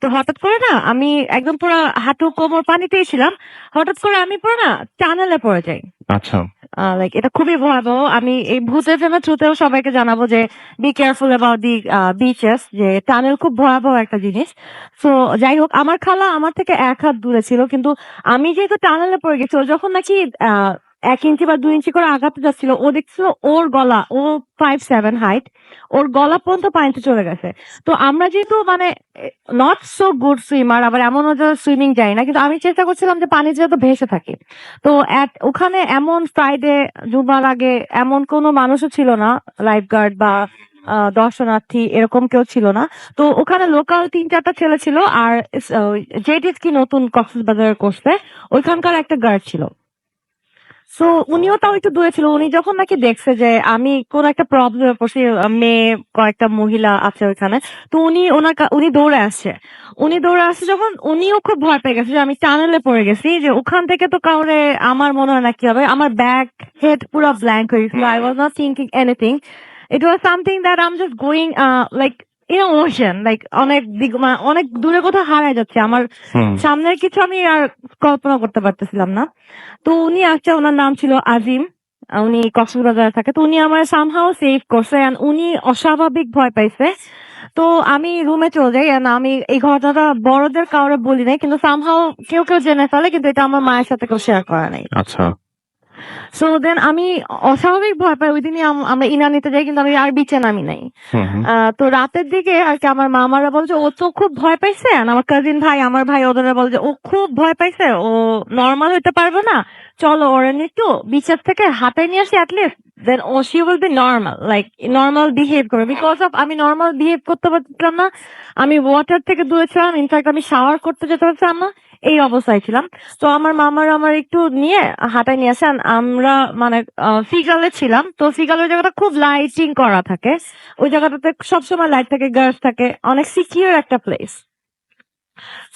তো হঠাৎ করে না আমি একদম পুরো হাঁটু কোমর পানিতেই ছিলাম, হঠাৎ করে আমি পুরো না টানেলে পড়ে যাই। আচ্ছা, লাইক এটা খুবই ভয়াবহ। আমি এই ভূত এফএমের থ্রুতেও সবাইকে জানাবো যে be careful about the bitches, যে টানেল খুব ভয়াবহ একটা জিনিস। তো যাই হোক, আমার খালা আমার থেকে 1 হাত দূরে ছিল, কিন্তু আমি যেহেতু টানেলে পড়ে গেছি, ও যখন নাকি 1 ইঞ্চি বা 2 ইঞ্চি করে আঘাতে যাচ্ছিল, ও দেখছিল ওর গলা, ও 5'7" হাইট, ওর গলা পর্যন্ত পানিতে চলে গেছে। তো আমরা যেহেতু মানে নট সো গুড সুইমার, আবার এমনও যে সুইমিং যাই না, কিন্তু আমি চেষ্টা করছিলাম যে পানি যেহেতু ভেসে থাকে। তো ওখানে এমন ফ্রাইডে জুমার আগে এমন কোনো মানুষও ছিল না, লাইফ গার্ড বা দর্শনার্থী এরকম কেউ ছিল না। তো ওখানে লোকাল ৩-৪টা ছেলে ছিল আর জেট স্কি নতুন কক্সবাজার করছে ওইখানকার একটা গার্ড ছিল। সো উনিও তাও একটু দূরে ছিল। উনি যখন নাকি দেখছে যে আমি কোন একটা প্রবলেমে পড়ছি, মেয়ে কয়েকটা মহিলা আছে ওইখানে। তো উনি দৌড়ে আসছে। উনি দৌড়ে আসছে যখন উনিও খুব ভয় পেয়ে গেছে যে আমি টানেলে পড়ে গেছি। যে ওখান থেকে তো কাউরে আমার মনে হয় না কি হবে। আমার ব্যাক হেড পুরো ব্ল্যাঙ্ক হয়ে গেছিল। I was not thinking anything. It was something that I'm just going like in an ocean. Like অনেক দূরে কোথাও হারায় যাচ্ছে। আমার হুম। সামনের কিছু আমি আর কল্পনা করতে পারতেছিলাম না। তো উনি আসছে, উনার নাম ছিল আজিম। উনি কক্সবাজারে থাকে। তো উনি আমার সামহাও সেভ করছে and উনি অস্বাভাবিক ভয় পাইছে। তো আমি রুমে চলে যাই and আমি এই ঘটনাটা বড়দের কাউরে বলি নাই। কিন্তু সামহাও কেউ জেনে ফেলে, কিন্তু এটা আমার মায়ের সাথে কেউ শেয়ার করে নাই। আচ্ছা। সো দেন আমি অস্বাভাবিক ভয় পাই। ওইদিনই আমরা ইনা নিতে যাই, কিন্তু আমি আর বিচে নামি নাই। হুম, হুম। তো রাতের দিকে আর কি আমার মামারা বলছে ও তো খুব ভয় পাইছে, আর আমার কাজিন ভাই আমার ভাই ওদের বলে যে ও খুব ভয় পাইছে, ও নর্মাল হইতে পারবে না, চলো ওর একটু বিচের থেকে হাতায় নিয়ে আসি অ্যাটলিস্ট, দেন ও she will be normal, like normal behave করবে। বিকজ অফ আমি নর্মাল বিহেভ করতে পারছিলাম না, আমি ওয়াটার থেকে দূরে ছিলাম, ইনফ্যাক্ট আমি শাওয়ার করতে যেতে পারছিলাম না, এই অবস্থায় ছিলাম। তো আমার মামার আমার একটু নিয়ে হাঁটায় নিয়ে আসেন। আমরা মানে সিগালে ছিলাম, তো সিগালের জায়গাটা খুব লাইটিং করা থাকে, ওই জায়গাটাতে সবসময় লাইট থাকে, গার্ডস থাকে, অনেক সিকিউর একটা প্লেস।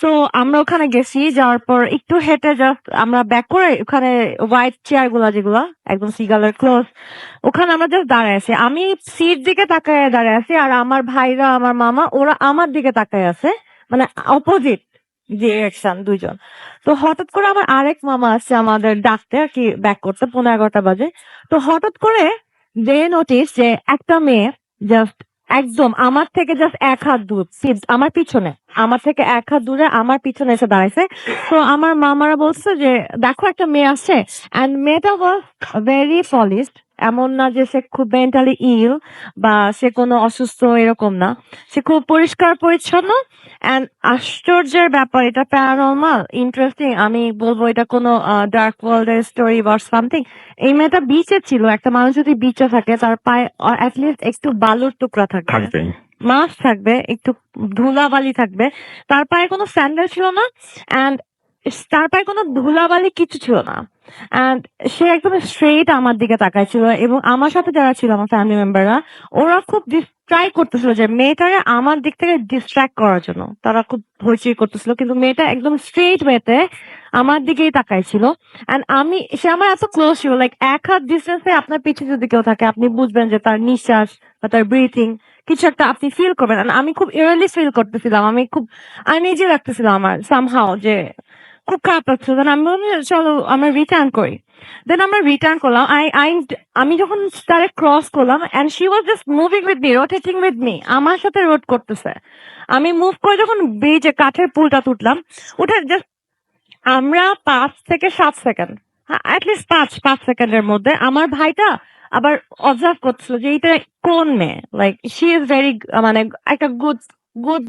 তো আমরা ওখানে গেছি, যাওয়ার পর একটু হেঁটে জাস্ট আমরা ব্যাক করে ওখানে হোয়াইট চেয়ার গুলা যেগুলা একদম সিগালের ক্লোজ, ওখানে আমরা জাস্ট দাঁড়ায় আছি। আমি সিট দিকে তাকায় দাঁড়ায় আছি, আর আমার ভাইরা আমার মামা ওরা আমার দিকে তাকায় আছে, মানে অপোজিট ডিরেকশন দুইজন। তো হঠাৎ করে আমার আরেক মামা আসছে আমাদের ডাকতে আর কি, ব্যাক করতে 11:30 বাজে। তো হঠাৎ করে দে নোটিস যে একটা মেয়ে জাস্ট একদম আমার থেকে জাস্ট 1 হাত দূর, আমার পিছনে, আমার থেকে 1 হাত দূরে আমার পিছনে এসে দাঁড়াইছে। তো আমার মামারা বলছে যে দেখো একটা মেয়ে আসছে, এন্ড মেয়েটা ওয়াজ ভেরি পলিশড, এমন না যে সে খুব মেন্টালি ইল বা সে কোনো অসুস্থ, এরকম না, সে খুব পরিষ্কার পরিচ্ছন্ন। এন্ড আশ্চর্যের ব্যাপার, এটা প্যারানরমাল ইন্টারেস্টিং, আমি বলবো এটা কোনো ডার্ক ওয়ার্ল্ড এর স্টোরি বা সামথিং। এই মেয়েটা বিচে ছিল, একটা মানুষ যদি বিচে থাকে তার পায়ে অ্যাটলিস্ট একটু বালুর টুকরা থাকবে, থাকবেই। মাছ থাকবে, একটু ধুলাবালি থাকবে, তার পায়ে কোনো স্যান্ডেল ছিল না, এন্ড তার পায়ে কোনো ধুলাবালি কিছু ছিল না, এন্ড সে একদম স্ট্রেট আমার দিকে তাকাইছিল। এবং আমার সাথে যারা ছিল আমার ফ্যামিলি মেম্বাররা, ওরা খুব ট্রাই করতেছিল যে মেয়েটাকে আমার দিক থেকে ডিস্ট্রাক্ট করার জন্য, তারা খুব হইচই করতেছিল, কিন্তু মেয়েটা একদম স্ট্রেট ওয়েতে আমার দিকেই তাকাইছিল। এন্ড সে আমার এত ক্লোজ ছিল, লাইক 1 হাত ডিস্টেন্সে আপনার পিছনে যদি কেউ থাকে আপনি বুঝবেন যে তার নিঃশ্বাস বা তার ব্রিথিং কিছু একটা আপনি ফিল করবেন। And আমি খুব ইয়ারলি ফিল করতেছিলাম, আমি খুব আনইজি লাগতেছিল আমার সামহাও, যে খুব খারাপ লাগছিল। দেন আমি বললাম যে, চলো আমরা রিটার্ন করি। দেন আমরা রিটার্ন করলাম। আমি যখন তারে ক্রস করলাম and she was just moving with me, rotating with me, আমার সাথে রোট করতেছে। আমি মুভ করে যখন ব্রিজে কাঠের পুলটা তুললাম, উঠে জাস্ট আমরা 5 থেকে 7 সেকেন্ড, অ্যাটলিস্ট 5 সেকেন্ডের মধ্যে আমার ভাইটা আবার অবজার্ভ করছিল যে এটা কোন মেয়ে, লাইক শি ইজ ভেরি, মানে একটা গুড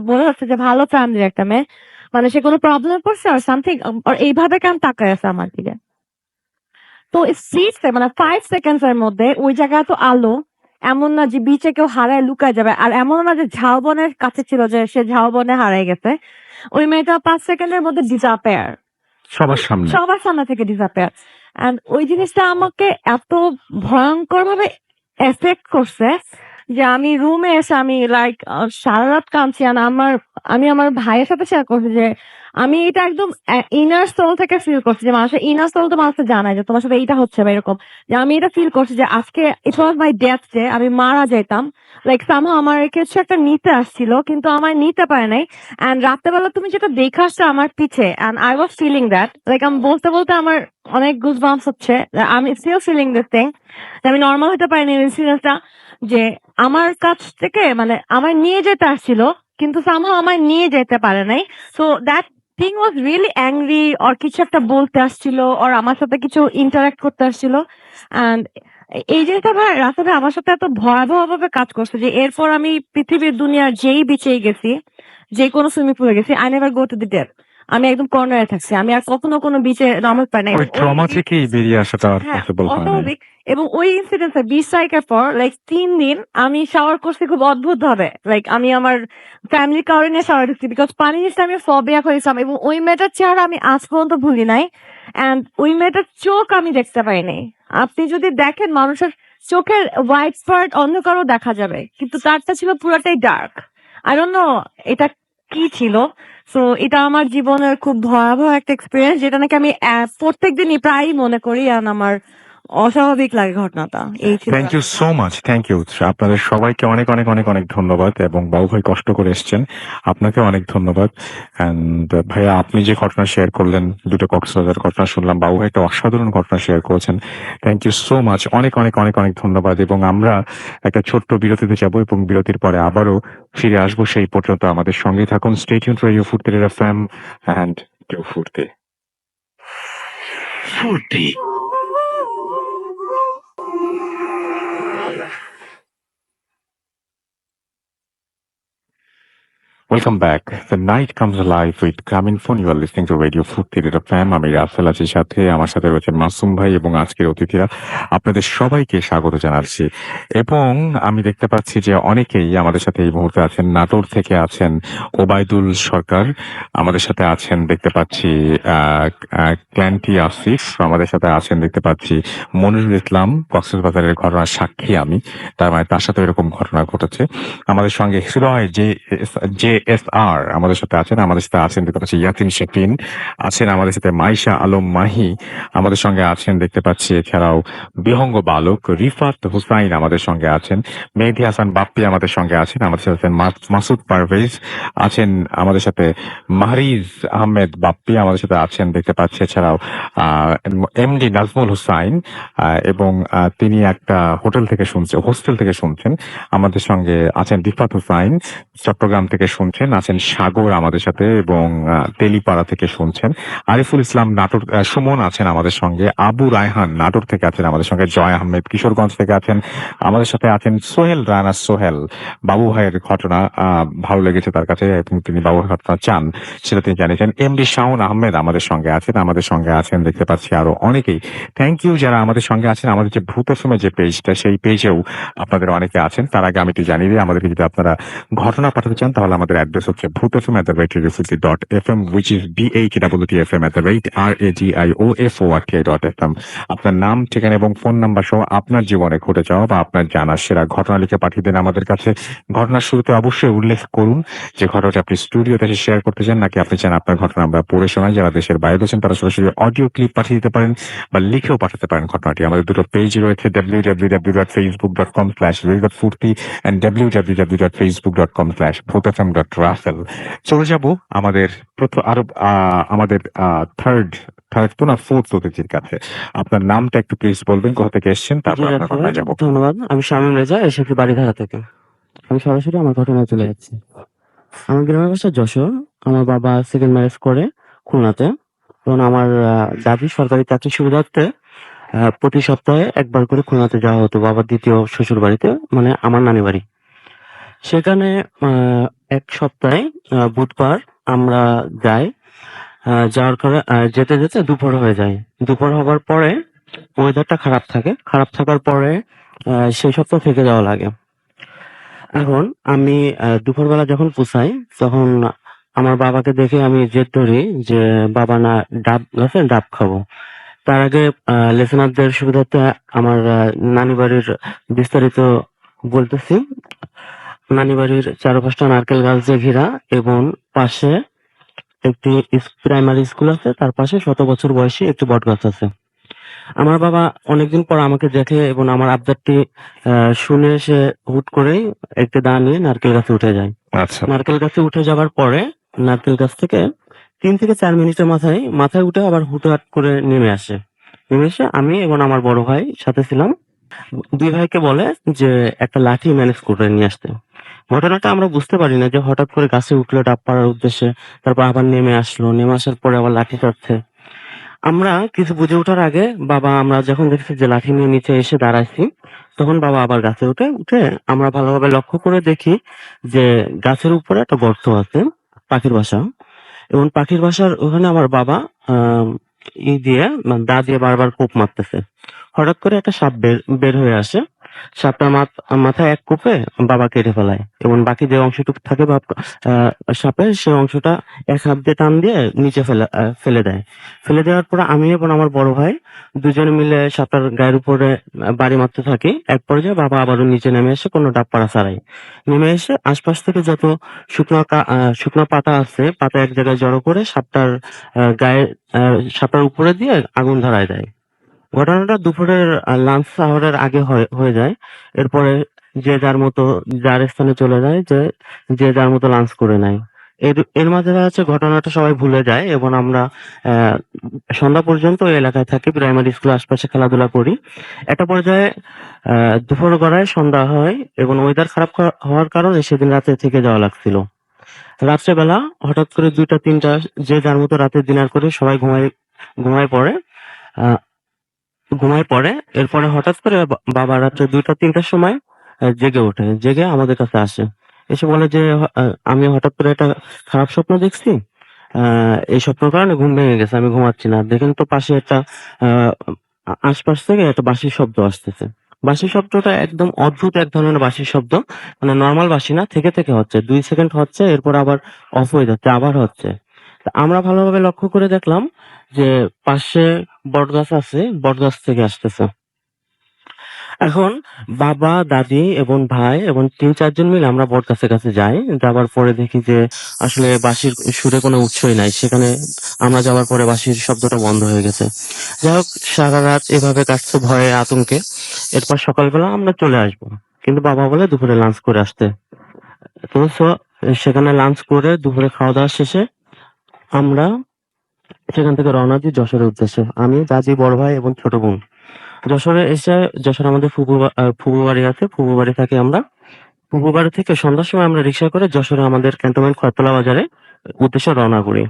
বোঝা যাচ্ছে যে ভালো ফ্যামিলির একটা মেয়ে, মানে সে কোনো প্রবলেম পড়ছে আর সামথিং, আর এইভাবে কেন তাকায় আছে আমার দিকে। তো মানে 5 সেকেন্ডস এর মধ্যে ওই জায়গায় তো আলো, এমন না যে বিচে কেউ হারায় লুকায় যাবে, আর এমন না যে ঝাউবনের কাছে ছিল যে সে ঝাউবনে হারায় গেছে। ওই মেয়েটা 5 সেকেন্ডের মধ্যে ডিসাপেয়ার, সবার সামনে। সবার সামনে থেকে ডিসাপেয়ার। এন্ড ওই জিনিসটা আমাকে এত ভয়ঙ্কর ভাবে এফেক্ট করছে যে আমি রুমে এসে আমি লাইক সারা রাত কাঁদছি। আর আমি আমার ভাইয়ের সাথে শেয়ার করছি যে আমি এটা একদম ইনার সোল থেকে ফিল করছি, যে মানুষের ইনার সোল তো মানুষকে জানায় যে তোমার সাথে এইটা হচ্ছে বা এরকম, যে আমি এটা ফিল করছি যে আজকে ইট ওয়াজ মাই ডেথ ডে, আমি মারা যেতাম, লাইক সামহাও আমার কিছু একটা নিতে আসছিল কিন্তু আমার নিতে পারে নাই। এন্ড রাত্রেবেলা তুমি যেটা দেখে আসছো আমার পিছে, and I was feeling that, like আমি বলতে বলতে আমার অনেক গুজবাম্পস হচ্ছে, আমি স্টিল ফিলিং দিস থিং, আমি নর্মাল হতে পারিনি ইনসিডেন্টটা, যে আমার কাছ থেকে মানে আমার নিয়ে যেতে আসছিল কিন্তু সামহাও আমার নিয়ে যেতে পারে নাই। So that thing was really angry, ওর কিছু একটা বলতে আসছিল, ওর আমার সাথে কিছু ইন্টারাক্ট করতে আসছিল। এন্ড এই জিনিসটা রাস্তাতে আমার সাথে এত ভয়াবহ ভাবে কাজ করছে যে এরপর আমি পৃথিবীর দুনিয়ার যেই বিচেই গেছি, যে কোনো সুইমিং পুলে গেছি, I never go to the deep. আমি একদম কর্নারে থাকছি, আমি আর কখনো কোনো বিচে নামতে পারি না। ওই এবং ট্রমা থেকেই বেরিয়ে আসাটা আর হ্যাঁ, পসিবল হয় নাই। অস্বাভাবিক। এবং ওই ইনসিডেন্টে 20 তারিখের পর 3 দিন আমি শাওয়ার করছি খুব অদ্ভুত ভাবে। আমি আমার ফ্যামিলির কারণে নিয়ে শাওয়ার ঢুকছি। বিকজ পানি নিচে আমি ফোবিয়া হয়েছিলাম এবং ওই মেয়েটার চেহারা আমি আজ পর্যন্ত ভুলি নাই। অ্যান্ড ওই মেয়েটার চোখ আমি দেখতে পাই নাই। আপনি যদি দেখেন মানুষের চোখের হোয়াইট পার্ট অন্য কারো দেখা যাবে, কিন্তু তারটা ছিল পুরোটাই ডার্ক। আই ডোন্ট নো এটা কি ছিল। সো এটা আমার জীবনের খুব ভয়াবহ একটা এক্সপিরিয়েন্স, যেটা নাকি আমি প্রত্যেকদিনই প্রায়ই মনে করি। আর আমার অস্বাভাবিক লাগে ঘটনাটা। এই ছিল thank you so much, thank you. আপনাদের সবাইকে অনেক অনেক অনেক অনেক ধন্যবাদ, এবং বাবু ভাই কষ্ট করে এসেছেন, আপনাকে অনেক ধন্যবাদ। অ্যান্ড ভাইয়া, আপনি যে ঘটনা শেয়ার করলেন, দুটো কক্সবাজার ঘটনা শুনলাম, বাবু ভাই একটা অসাধারণ ঘটনা শেয়ার করেছেন। থ্যাংক ইউ সো মাচ, অনেক অনেক অনেক অনেক ধন্যবাদ। এবং আমরা একটা ছোট্ট বিরতিতে যাব এবং বিরতির পরে আবারও ফিরে আসবো। সেই পর্যন্ত আমাদের সঙ্গে থাকুন। স্টে টিউনড টু রেডিও ফুর্তি এফএম অ্যান্ড রেডিও ফুর্তি। Fruity. Welcome back. The night comes alive with Graminphone. You are listening to Radio Fruity FM. আমি রাসেল আছি সাথে, আমার সাথে রয়েছে মাসুম ভাই এবং আজকের অতিথিরা। আপনাদের সবাইকে স্বাগত জানাচ্ছি। এবং আমি দেখতে পাচ্ছি যে অনেকেই আমাদের সাথে এই মুহূর্তে আছেন। নাটোর থেকে আছেন ওবায়দুল সরকার, আমাদের সাথে আছেন দেখতে পাচ্ছি ক্ল্যান্টি আসিফ, আমাদের সাথে আছেন দেখতে পাচ্ছি মনিরুল ইসলাম। কক্সবাজারের ঘটনার সাক্ষী আমি, তার মানে তার সাথে এরকম ঘটনা ঘটেছে। আমাদের সঙ্গে হৃদয় JSR আমাদের সাথে আছেন, আমাদের সাথে আছেন দেখতে পাচ্ছি ইয়াতিন শেফিন, আছেন আমাদের সাথে মাইশা আলম মাহি, আমাদের সঙ্গে আছেন দেখতে পাচ্ছি এছাড়াও বিহঙ্গ বালক রিফাত হুসাইন আমাদের সঙ্গে আছেন, মেহেদি হাসান বাপ্পি আমাদের সঙ্গে আছেন, আমাদের সাথে আছেন মাসুদ পারভেজ আছেন, আমাদের সাথে মাহরিজ আহমেদ বাপ্পি আমাদের সাথে আছেন দেখতে পাচ্ছি, এছাড়াও এমডি নাজমুল হুসাইন, এবং তিনি একটা হোস্টেল থেকে শুনছেন। আমাদের সঙ্গে আছেন রিফাত হুসাইন, চট্টগ্রাম থেকে শুনছেন, আছেন সাগর আমাদের সাথে, এবং তেলিপাড়া থেকে শুনছেন। আরিফুল ইসলাম নাটোর, সুমন আছেন আমাদের সঙ্গে, আবু রায়হান নাটোর থেকে আছেন আমাদের সঙ্গে, জয় আহমেদ কিশোরগঞ্জ থেকে আছেন আমাদের সাথে, আছেন সোহেল রানা সোহেল। বাবু ভাইয়ের ঘটনা ভালো লেগেছে তার কাছে এবং তিনি বাবু ভাইয়ের ঘটনা চান, সেটা তিনি জানিয়েছেন। এমডি শাওন আহমেদ আমাদের সঙ্গে আছেন দেখতে পাচ্ছি আরো অনেকেই। থ্যাংক ইউ যারা আমাদের সঙ্গে আছেন। আমাদের যে ভূত এফএমের যে পেজটা, সেই পেজেও আপনাদের অনেকে আছেন। তার আগে আমি একটু জানিয়ে দিই, আমাদেরকে যদি আপনারা ঘটনা পাঠাতে চান তাহলে আমাদের অ্যাড্রেস হচ্ছে bhutfm@radiofruity.fm, which is BHWTFM@radioforti.fm। আপনার নাম, ঠিকানা এবং ফোন নাম্বার সহ আপনার জীবনে ঘটে যাওয়া বা আপনার জানা সেরা ঘটনা লিখে পাঠিয়ে দেন আমাদের কাছে। ঘটনার শুরুতে অবশ্যই উল্লেখ করুন যে ঘটনাটা আপনি স্টুডিওতে এসে শেয়ার করতে চান, নাকি আপনি চান আপনার ঘটনা আমরা পড়ে শোনাই। যারা দেশের বাইরে আছেন তারা সরাসরি অডিও ক্লিপ পাঠিয়ে দিতে পারেন বা লিখেও পাঠাতে পারেন ঘটনাটি। আমাদের দুটো পেজ রয়েছে, www.facebook.com/radio.furti and www.facebook.com/bhutfm.russell। চলে যাব আমাদের আমাদের থার্ড তো না ফোর্থ অতিথির কাছে। আপনার নামটা একটু প্লিজ বলবেন, কোথা থেকে এসেছেন, তারপর আপনার ঘটনায় যাবো। ধন্যবাদ। আমি শামীম রেজা, এসেছি বাড়িধারা থেকে। আমি সরাসরি আমার ঘটনায় চলে যাচ্ছি। আমার গ্রামের বাসা যশোর। আমার বাবা সেকেন্ড ম্যারেজ করে খুলনাতে। তখন আমার দাদি সরকারি চাকরির সুবিধার্থে প্রতি সপ্তাহে একবার করে খুলনাতে যাওয়া হতো, বাবার দ্বিতীয় শ্বশুর বাড়িতে, মানে আমার নানি বাড়ি। সেখানে এক সপ্তাহে বুধবার আমরা যাই। যাওয়ার পরে যেতে যেতে দুপুর হয়ে যায়। দুপুর হবার পরে ওয়েদারটা খারাপ থাকার পরে সেই সপ্তাহ থেকে যাওয়া লাগে। এখন আমি দুপুরবেলা যখন পৌঁছাই, তখন আমার বাবাকে দেখে আমি জেদ ধরি যে বাবা না ডাব গাছে ডাব খাবো। তার আগে লিসেনারদের সুবিধার্থে আমার নানি বাড়ির বিস্তারিত বলতেছি। নানি বাড়ির চারপাশটা নারকেল গাছ দিয়ে ঘেরা এবং পাশে একটি প্রাইমারি স্কুল আছে, তার পাশে 100 বছর বয়সী একটি বট গাছ আছে। আমার বাবা অনেকদিন পর আমাকে দেখে এবং আমার আবদারটি শুনে সে হুট করেই একটি দা নিয়ে নারকেল গাছে উঠে যায়। আচ্ছা, নারকেল গাছে উঠে যাবার পরে নারকেল গাছ থেকে 3 থেকে 4 মিনিটের মাথায় উঠে আবার হুটহাট করে নেমে এসে আমি এবং আমার বড় ভাই সাথে ছিলাম, 2 ভাইকে বলে যে একটা লাঠি ম্যানেজ করে নিয়ে আসতে। ঘটনাটা আমরা বুঝতে পারি না যে হঠাৎ করে গাছে উঠলো ডাব পাড়ার উদ্দেশ্যে, তারপর আবার নেমে আসার পরে আবার লাঠি চাচ্ছে। আমরা কিছু বুঝে ওঠার আগে আমরা যখন দেখছি যে লাঠি নিয়ে নিচে এসে দাঁড়াইছি, তখন বাবা আবার গাছে উঠে আমরা ভালোভাবে লক্ষ্য করে দেখি যে গাছের উপরে একটা গর্ত আছে, পাখির বাসা। এবং পাখির বাসার ওখানে আমার বাবা আহ ই দিয়ে দা দিয়ে বারবার কোপ মারতেছে। হঠাৎ করে একটা সাপ বের হয়ে আসে। সাপটার মাথায় এক কোপে বাবা কেটে ফেলায় এবং বাকি যে অংশটুকু থাকে সাপের সেই অংশটা এক হাত দিয়ে টান দিয়ে নিচে ফেলে দেয়। ফেলে দেওয়ার পরে আমি এবং আমার বড় ভাই দুজনে মিলে সাপটার গায়ের উপরে বাড়ি মারতে থাকি। এক পর্যায়ে বাবা আবারও নিচে নেমে এসে কোনো ডাবপাড়া ছাড়াই নেমে এসে আশপাশ থেকে যত শুকনো পাতা আছে পাতা এক জায়গায় জড়ো করে সাপটার গায়ে সাপটার উপরে দিয়ে আগুন ধরায় দেয়। ঘটনাটা দুপুরের লাঞ্চ আওয়ারের আগে হয়ে যায়। এরপরে যে যার মতো যার স্থানে চলে যায়, যে যার মতো লাঞ্চ করে নেয়। এর মাঝে দেখা যাচ্ছে ঘটনাটা সবাই ভুলে যায় এবং আমরা সন্ধ্যা পর্যন্ত ওই এলাকায় থাকি, প্রাইমারি স্কুলের আশপাশে খেলাধুলা করি। একটা পর্যায়ে দুপুর গড়ায় সন্ধ্যা হয় এবং ওয়েদার খারাপ হওয়ার কারণে সেদিন রাতে থেকে যাওয়া লাগছিল। রাত্রেবেলা হঠাৎ করে 2টা 3টা যে যার মতো রাতে ডিনার করে সবাই ঘুমায় পড়ে। আহ ঘুমায় পড়ে। এরপরে হঠাৎ করে বাবা রাত্রে 2টা 3টার সময় জেগে ওঠে। জেগে আমাদের কাছে আসে। এসে বলে যে আমি হঠাৎ করে একটা খারাপ স্বপ্ন দেখছি। এই স্বপ্নের কারণে ঘুম ভেঙে গেছে। আমি ঘুমাচ্ছি না। দেখেন তো পাশে একটা আহ আশপাশ থেকে একটা বাঁশির শব্দ আসতেছে। বাঁশির শব্দটা একদম অদ্ভুত এক ধরনের বাঁশির শব্দ। মানে নরমাল বাঁশি না, থেকে থেকে হচ্ছে। 2 সেকেন্ড হচ্ছে, এরপর আবার অফ হয়ে যাচ্ছে, আবার হচ্ছে। তা আমরা ভালোভাবে লক্ষ্য করে দেখলাম যে পাশে বটগাছ আছে, বটগাছ থেকে আসতেছে। এখন বাবা, দাদি এবং ভাই এবং 3-4 জন মিলে আমরা বটগাছের কাছে যাই। যাবার পরে দেখি যে আসলে বাঁশির সুরে কোনো উৎসই নাই। সেখানে আমরা যাওয়ার পরে বাঁশির শব্দটা বন্ধ হয়ে গেছে। যাই হোক, সারা রাত এভাবে কাটছে ভয়ে আতঙ্কে। এরপর সকালবেলা আমরা চলে আসবো। কিন্তু বাবা বলে দুপুরে লাঞ্চ করে আসতে। তো সেখানে লাঞ্চ করে দুপুরে খাওয়া দাওয়া শেষে আমরা সেখান থেকে রওনা দিই যশোরের উদ্দেশ্যে। আমি, দাদি, বড় ভাই এবং ছোট বোন। যশোরে আমাদের ফুপু বাড়ি আছে। ফুপু বাড়ি থাকি আমরা। ফুপু বাড়ি থেকে সন্ধ্যার সময় আমরা রিক্সা করে যশোরে আমাদের ক্যান্টনমেন্ট খয়তলা বাজারে উদ্দেশ্যে রওনা করি।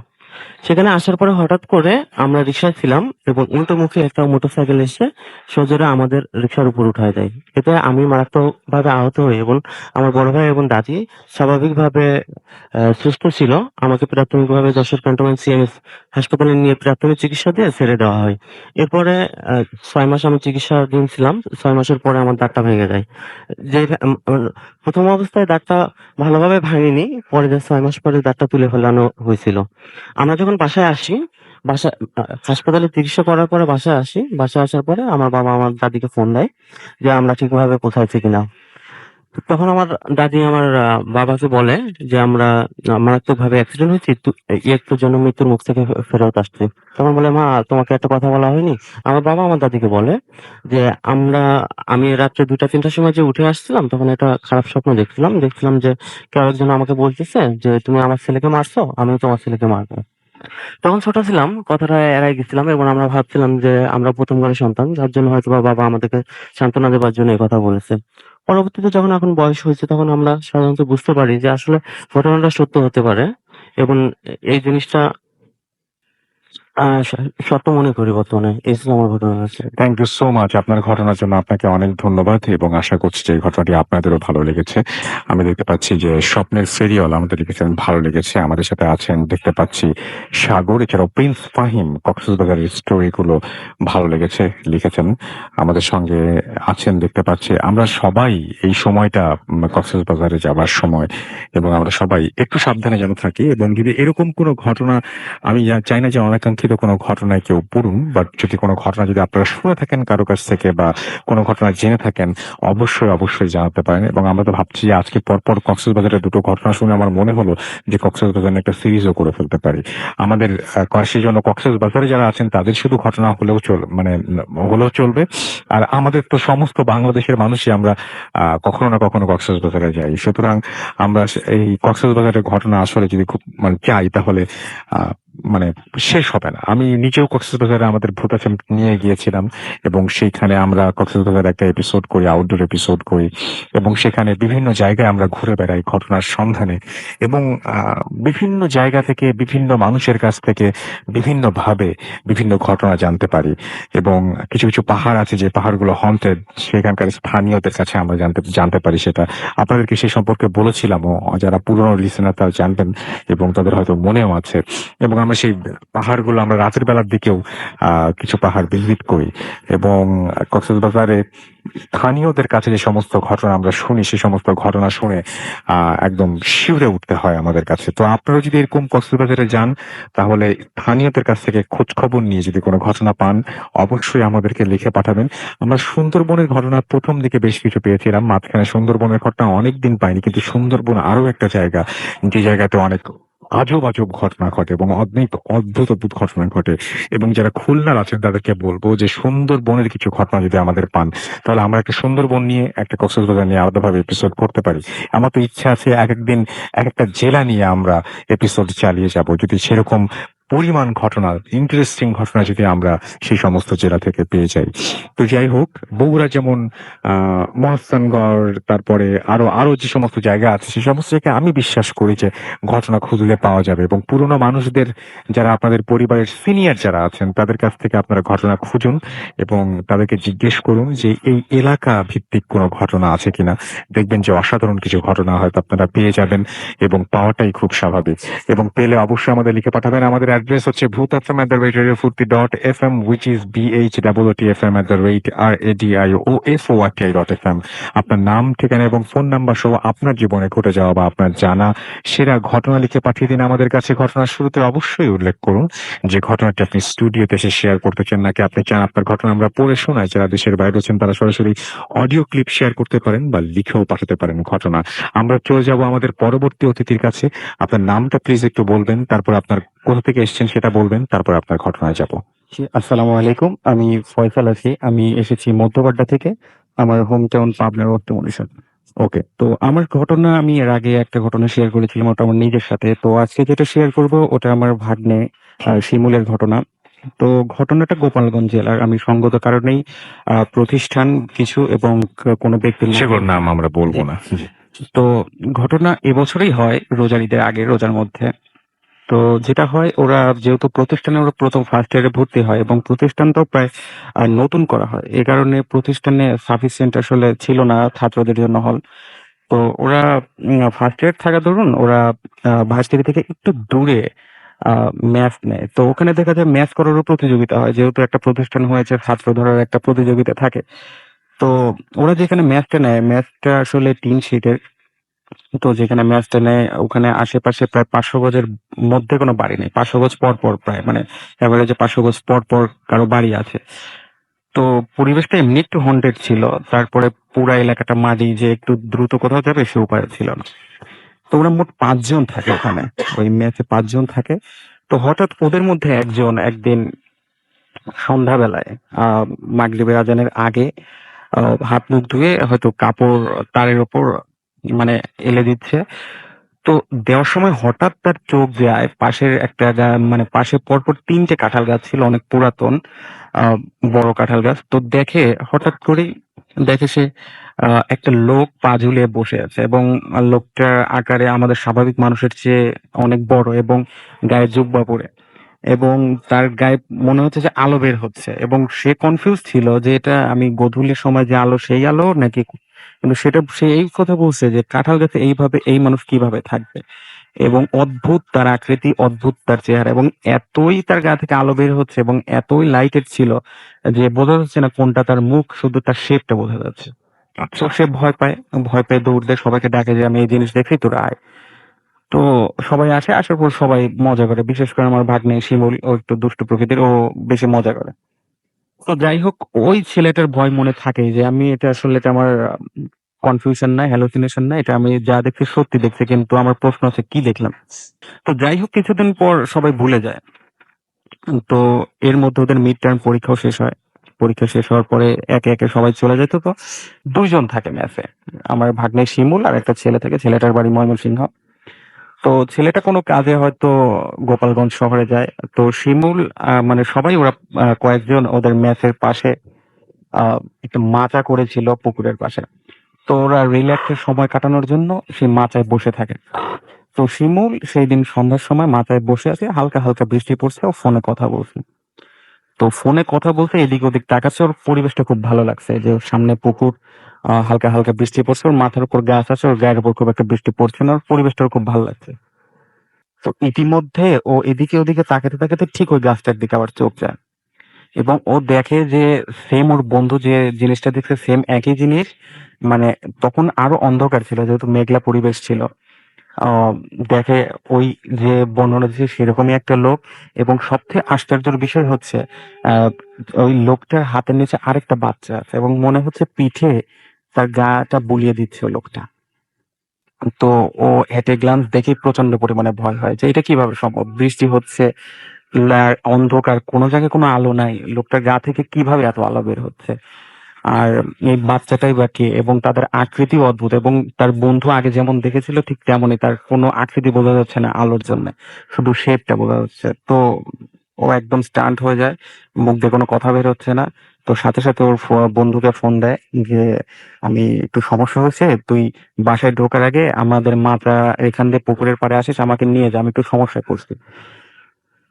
সেখানে আসার পরে হঠাৎ করে আমরা রিক্সায় ছিলাম এবং উল্টো মুখে একটা মোটরসাইকেল এসে সজোরে আমাদের রিক্সার উপর উঠায় দেয়। এতে আমি মারাত্মক ভাবে আহত হই এবং আমার বড় ভাই এবং দাদি স্বাভাবিকভাবে সুস্থ ছিল। আমাকে প্রাথমিকভাবে যশোর ক্যান্টনমেন্ট সিএমএস হাসপাতালে নিয়ে প্রাথমিক চিকিৎসা দিয়ে ছেড়ে দেওয়া হয়। এরপরে 6 মাস আমি চিকিৎসাধীন ছিলাম। 6 মাসের পরে আমার দাঁতটা ভেঙে যায়। যে প্রথম অবস্থায় দাঁতটা ভালোভাবে ভাঙেনি, পরে যে 6 মাস পরে দাঁতটা তুলে ফেলানো হয়েছিল। আমরা যখন বাসায় আসি, হাসপাতালে চিকিৎসা করার পরে বাসায় আসি। বাসায় আসার পরে আমার বাবা আমার দাদিকে ফোন দেয় যে আমরা ঠিকভাবে পৌঁছাইছি কিনা। তখন আমার দাদি আমার বাবাকে বলে যে আমরা মারাত্মক ভাবে অ্যাক্সিডেন্ট হয়েছি, একটুর জন্য মৃত্যুর মুখ থেকে ফেরত আসছি। তখন বলে, মা তোমাকে একটা কথা বলা হয়নি? আমার বাবা আমার দাদিকে বলে যে আমি রাত্রে 2টা 3টার সময় যে উঠে আসছিলাম তখন একটা খারাপ স্বপ্ন দেখছিলাম যে কেউ একজন আমাকে বলতেছে যে তুমি আমার ছেলেকে মারছো, আমিও তোমার ছেলেকে মারবো। তখন ছোট ছিলাম, কথাটা এড়াই গেছিলাম এবং আমরা ভাবছিলাম যে আমরা প্রথম ঘরের সন্তান, যার জন্য হয়তো বাবা আমাদেরকে সান্ত্বনা দেবার জন্য এই কথা বলেছে। পরবর্তীতে যখন এখন বয়স হয়েছে তখন আমরা সাধারণত বুঝতে পারি যে আসলে ঘটনাটা সত্য হতে পারে এবং এই জিনিসটা সত্য মনে করি বর্তমানে। এই ছিল আমার ঘটনা আছে। Thank you so much. আপনার ঘটনার জন্য আপনাকে অনেক ধন্যবাদ এবং আশা করছি যে এই ঘটনাটি আপনাদেরও ভালো লেগেছে। আমি দেখতে পাচ্ছি যে স্বপ্নের ফেরিওয়াল আমাদের লিখেছেন ভালো লেগেছে। আমাদের সাথে আছেন দেখতে পাচ্ছি সাগর, এছাড়াও প্রিন্স ফাহিম কক্সবাজারের স্টোরিগুলো ভালো লেগেছে লিখেছেন। আমাদের সঙ্গে আছেন দেখতে পাচ্ছি। আমরা সবাই এই সময়টা কক্সবাজারে যাবার সময় এবং আমরা সবাই একটু সাবধানে যেন থাকি এবং যদি এরকম কোনো ঘটনা, আমি চাই না যে অনাকাঙ্ক্ষিত কোনো ঘটনায় কেউ পড়ুন, বাট যদি কোনো ঘটনা যদি আপনারা শুনে থাকেন কারো কাছ থেকে বা কোনো ঘটনা জেনে থাকেন অবশ্যই জানাতে পারেন। এবং আমরা তো ভাবছি যে আজকে পরপর কক্সবাজারের দুটো ঘটনা শুনে আমার মনে হলো যে কক্সবাজারে একটা সিরিজও করে ফেলতে পারি। আমাদের সেই জন্য কক্সবাজারে যারা আছেন তাদের শুধু ঘটনা হলেও চলবে। আর আমাদের তো সমস্ত বাংলাদেশের মানুষই আমরা কখনো না কখনো কক্সবাজারে যাই। সুতরাং আমরা এই কক্সবাজারের ঘটনা আসলে যদি খুব চাই তাহলে মানে শেষ হবে না। আমি নিজেও কক্সবাজারে আমাদের ভূতা ক্যাম্প নিয়ে গিয়েছিলাম এবং সেইখানে আমরা কক্সবাজারে একটা এপিসোড করি, আউটডোর এপিসোড করি এবং সেখানে বিভিন্ন জায়গায় আমরা ঘুরে বেড়াই ঘটনার সন্ধানে এবং বিভিন্ন জায়গা থেকে বিভিন্ন মানুষের কাছ থেকে বিভিন্নভাবে বিভিন্ন ঘটনা জানতে পারি এবং কিছু কিছু পাহাড় আছে যে পাহাড়গুলো হন্টেড, সেখানকার স্থানীয়দের কাছে আমরা জানতে জানতে পারি সেটা। আপনাদেরকে সেই সম্পর্কে বলেছিলামও, যারা পুরনো লিসেনার তারা জানবেন এবং তাদের হয়তো মনেও আছে। এবং আমরা সেই পাহাড়গুলো আমরা রাতের বেলার দিকেও কিছু পাহাড় ভিজিট করি এবং কক্সবাজারে স্থানীয়দের কাছে যে সমস্ত ঘটনা আমরা শুনি সেই সমস্ত ঘটনা শুনে একদম শিউরে উঠতে হয় আমাদের কাছে। তো আপনারা যদি এরকম কক্সবাজারে যান তাহলে স্থানীয়দের কাছ থেকে খোঁজ খবর নিয়ে যদি কোনো ঘটনা পান অবশ্যই আমাদেরকে লিখে পাঠাবেন। আমরা সুন্দরবনের ঘটনা প্রথম দিকে বেশ কিছু পেয়েছিলাম, মাঝখানে সুন্দরবনের ঘটনা অনেকদিন পাইনি, কিন্তু সুন্দরবন আরো একটা জায়গা যে জায়গাতে অনেক আজব আজব ঘটনা ঘটে এবং অনেক অদ্ভুত অদ্ভুত ঘটনা ঘটে। এবং যারা খুলনার আছেন তাদেরকে বলবো যে সুন্দরবনের কিছু ঘটনা যদি আমাদের পান তাহলে আমরা একটা সুন্দরবন নিয়ে একটা কক্সবাজার নিয়ে আলাদাভাবে এপিসোড করতে পারি। আমার তো ইচ্ছা আছে এক একদিন এক একটা জেলা নিয়ে আমরা এপিসোড চালিয়ে যাব, যদি সেরকম পরিমাণ ঘটনা, ইন্টারেস্টিং ঘটনা যদি আমরা সেই সমস্ত জেলা থেকে পেয়ে যাই। তো যাই হোক, বগুড়া যেমন মহাস্থানগড়, তারপরে আরো আরো যে সমস্ত জায়গা আছে সেই সমস্ত জায়গায় আমি বিশ্বাস করি যে ঘটনা খুঁজলে পাওয়া যাবে। এবং পুরোনো মানুষদের, যারা আপনাদের পরিবারের সিনিয়র যারা আছেন তাদের কাছ থেকে আপনারা ঘটনা খুঁজুন এবং তাদেরকে জিজ্ঞেস করুন যে এই এলাকা ভিত্তিক কোনো ঘটনা আছে কিনা। দেখবেন যে অসাধারণ কিছু ঘটনা হয়তো আপনারা পেয়ে যাবেন এবং পাওয়াটাই খুব স্বাভাবিক। এবং পেলে অবশ্যই আমাদের লিখে পাঠাবেন। আমাদের অ্যাড্রেস হচ্ছে bhutfm@radiofurti.fm, which is bhutfm@radiofurti.fm। আপনার নাম, ঠিকানা এবং ফোন নাম্বার সহ আপনার জীবনে ঘটে যাওয়া বা আপনার জানা সেরা ঘটনা লিখে পাঠিয়ে দিন আমাদের কাছে। ঘটনার শুরুতে অবশ্যই উল্লেখ করুন যে ঘটনাটি আপনি স্টুডিওতে এসে শেয়ার করতে চান নাকি আপনি চান আপনার ঘটনা আমরা পড়ে শোনাই। যারা দেশের বাইরে আছেন তারা সরাসরি অডিও ক্লিপ শেয়ার করতে পারেন বা লিখেও পাঠাতে পারেন ঘটনা। আমরা চলে যাব আমাদের পরবর্তী অতিথির কাছে। আপনার নামটা প্লিজ একটু বলবেন, তারপর আপনার কোথা থেকে এসেছেন সেটা বলবেন, তারপর আপনার ঘটনায় যাব। আসসালামু আলাইকুম, আমি ফয়সাল আছি। আমি এসেছি মধ্যবাড্ডা থেকে। আমার হোম টাউন পাবনার অর্থমনীষদ। ওকে, তো আমার ঘটনা, আমি এর আগে একটা ঘটনা শেয়ার করেছিলাম, ওটা আমার নিজের সাথে। তো আজকে যেটা শেয়ার করব ওটা আমার ভাগ্নে শিমুলের ঘটনা। তো ঘটনাটা গোপালগঞ্জ জেলার। আমি সঙ্গত কারণেই প্রতিষ্ঠান কিছু এবং কোনো ব্যক্তির নাম- সেগুলোর নাম আমরা বলবো না। তো ঘটনা এবছরই হয়, রোজার ঈদের আগে, রোজার মধ্যে। তো যেটা হয়, ওরা যেহেতু প্রতিষ্ঠানে ওরা প্রথম ফার্স্ট ইয়ারে ভর্তি হয় এবং প্রতিষ্ঠানটাও প্রায় নতুন করা হয়, এই কারণে প্রতিষ্ঠানে সাফিসিয়েন্ট আসলে ছিল না ছাত্রদের জন্য হল। তো ওরা ফার্স্ট ইয়ার থাকা ধরুন ওরা ভার্সিটি থেকে একটু দূরে ম্যাথ নেয়। তো ওখানে দেখা যায় ম্যাথ করারও প্রতিযোগিতা হয়, যেহেতু একটা প্রতিষ্ঠান হয়েছে, ছাত্র ধরার একটা প্রতিযোগিতা থাকে। তো ওরা যেখানে ম্যাথটা নেয়, ম্যাথটা আসলে 3 শীটের। তো যেখানে ম্যাচটা নেয় ওখানে আশেপাশে প্রায় 500 গজের মধ্যে কোনো বাড়ি নেই, 500 গজ পর পর, প্রায় মানে এভারেজে 500 গজ পর পর কারো বাড়ি আছে। তো পরিবেশটা এমনি একটু হন্টেড ছিল। তারপরে পুরা এলাকাটা মাটি, যে একটু দ্রুত কোথাও যাবে সে উপায় ছিল না। তো ওরা মোট 5 জন থাকে ওখানে, ওই ম্যাচে 5 জন থাকে। তো হঠাৎ ওদের মধ্যে একজন একদিন সন্ধ্যাবেলায় মাগরিবের আজানের আগে হাত মুখ ধুয়ে হয়তো কাপড় তারের ওপর মানে এলে দিচ্ছে। তো দেওয়ার সময় হঠাৎ তার চোখ যায় পাশের একটা মানে পাশে পরপর 3টে কাঁঠাল গাছ ছিল, অনেক পুরাতন বড় কাঁঠাল গাছ। তো দেখে, হঠাৎ করেই দেখে সে একটা লোক পা ঝুলিয়ে বসে আছে এবং লোকটার আকারে আমাদের স্বাভাবিক মানুষের চেয়ে অনেক বড় এবং গায়ে জুব্বা পরে, এবং তার গায়ে মনে হচ্ছে যে আলো বের হচ্ছে। এবং সে কনফিউজ ছিল যে এটা আমি গোধূলির সময় যে আলো সেই আলো নাকি, কিন্তু সেটা সে এই কথা বলছে যে কাঁঠাল গাছে এইভাবে এই মানুষ কিভাবে থাকবে। এবং অদ্ভুত তার আকৃতি, অদ্ভুত তার চেহারা, এবং এতই তার গা থেকে আলো বের হচ্ছে এবং এতই লাইটেড ছিল যে বোঝা যাচ্ছে না কোনটা তার মুখ, শুধু তার শেপটা বোঝা যাচ্ছে। তো সে ভয় পায়, ভয় পেয়ে দৌড় দেয়, সবাইকে ডাকে যে আমি এই জিনিস দেখি, তোরা আয়। তো সবাই আসে, আসার পর সবাই মজা করে, বিশেষ করে আমার ভাগ্নে শিমুল, ও একটু দুষ্টু প্রকৃতির, ও বেশি মজা করে। তো যাই হোক, ওই ছেলেটার ভয় মনে থাকে যে আমি এটা আসলে, এটা আমার কনফিউশন না, হ্যালুসিনেশন না, এটা আমি যা দেখছি সত্যি দেখছি, কিন্তু আমার প্রশ্ন আছে কি দেখলাম। তো যাই হোক, কিছুদিন পর সবাই ভুলে যায়। তো এর মধ্যে ওদের মিড টার্ম পরীক্ষাও শেষ হয়। পরীক্ষা শেষ হওয়ার পরে একে একে সবাই চলে যেত। তো 2 জন থাকে ম্যাথে, আমার ভাগ্নে শিমুল আর একটা ছেলে থাকে, ছেলেটার বাড়ি ময়মনসিংহ। তো ছেলেটা কোনো কাজে হয়তো গোপালগঞ্জ শহরে যায়। তো শিমুল মানে সবাই ওরা কয়েকজন ওদের মেসের পাশে একটা মাচা করেছিল পুকুরের পাশে। তো ওরা রিল্যাক্সের সময় কাটানোর জন্য সেই মাচায় বসে থাকে। তো শিমুল সেই দিন সন্ধ্যার সময় মাচায় বসে আছে, হালকা হালকা বৃষ্টি পড়ছে, ও ফোনে কথা বলছে। তো ফোনে কথা বলতে এদিক ওদিক তাকাচ্ছে, ওর পরিবেশটা খুব ভালো লাগছে যে ওর সামনে পুকুর, হালকা হালকা বৃষ্টি পড়ছে, ওর মাথার উপর গাছ আছে, ওর গায়ের উপর খুব একটা বৃষ্টি পড়ছে না, ওর পরিবেশটা ওর খুব ভালো লাগছে। তো ইতিমধ্যে ও এদিকে ওদিকে তাকাতে তাকাতে ঠিক ওই গাছটার দিকে আবার চোখ যায় এবং ও দেখে যে সেম ওর বন্ধু যে জিনিসটা দেখছে সেম একই জিনিস। মানে তখন আরো অন্ধকার ছিল যেহেতু মেঘলা পরিবেশ ছিল। আহ দেখে ওই যে বর্ণনা দিচ্ছে সেরকমই একটা লোক, এবং সবচেয়ে আশ্চর্যের বিষয় হচ্ছে আহ ওই লোকটার হাতের নিচে আরেকটা বাচ্চা আছে এবং মনে হচ্ছে পিঠে তার গাটা বুলিয়ে দিচ্ছে ওই লোকটা। তো ও হেঁটে গ্লান্স দেখেই প্রচন্ড পরিমাণে ভয় হয় যে এটা কিভাবে সম্ভব, বৃষ্টি হচ্ছে, অন্ধকার, কোনো জায়গায় কোনো আলো নাই, লোকটার গা থেকে কিভাবে এত আলো বের হচ্ছে। আর এই বাচ্চাটাই বা কে, এবং তাদের আকৃতিও অদ্ভুত, এবং তার বন্ধু আগে যেমন দেখেছিল ঠিক তেমনই, তার কোনো আকৃতি বোঝা যাচ্ছে না আলোর জন্য, শুধু শেপটা বোঝা যাচ্ছে। তো ও একদম স্টান্ট হয়ে যায়, মুখ দিয়ে কোনো কথা বের হচ্ছে না। তো সাথে সাথে ওর বন্ধুকে ফোন দেয় যে আমি একটু সমস্যা হয়েছে, তুই বাসায় ঢোকার আগে আমাদের মাথা এখান দিয়ে পুকুরের পাড়ে আসিস, আমাকে নিয়ে যা, আমি একটু সমস্যায় পড়ছি।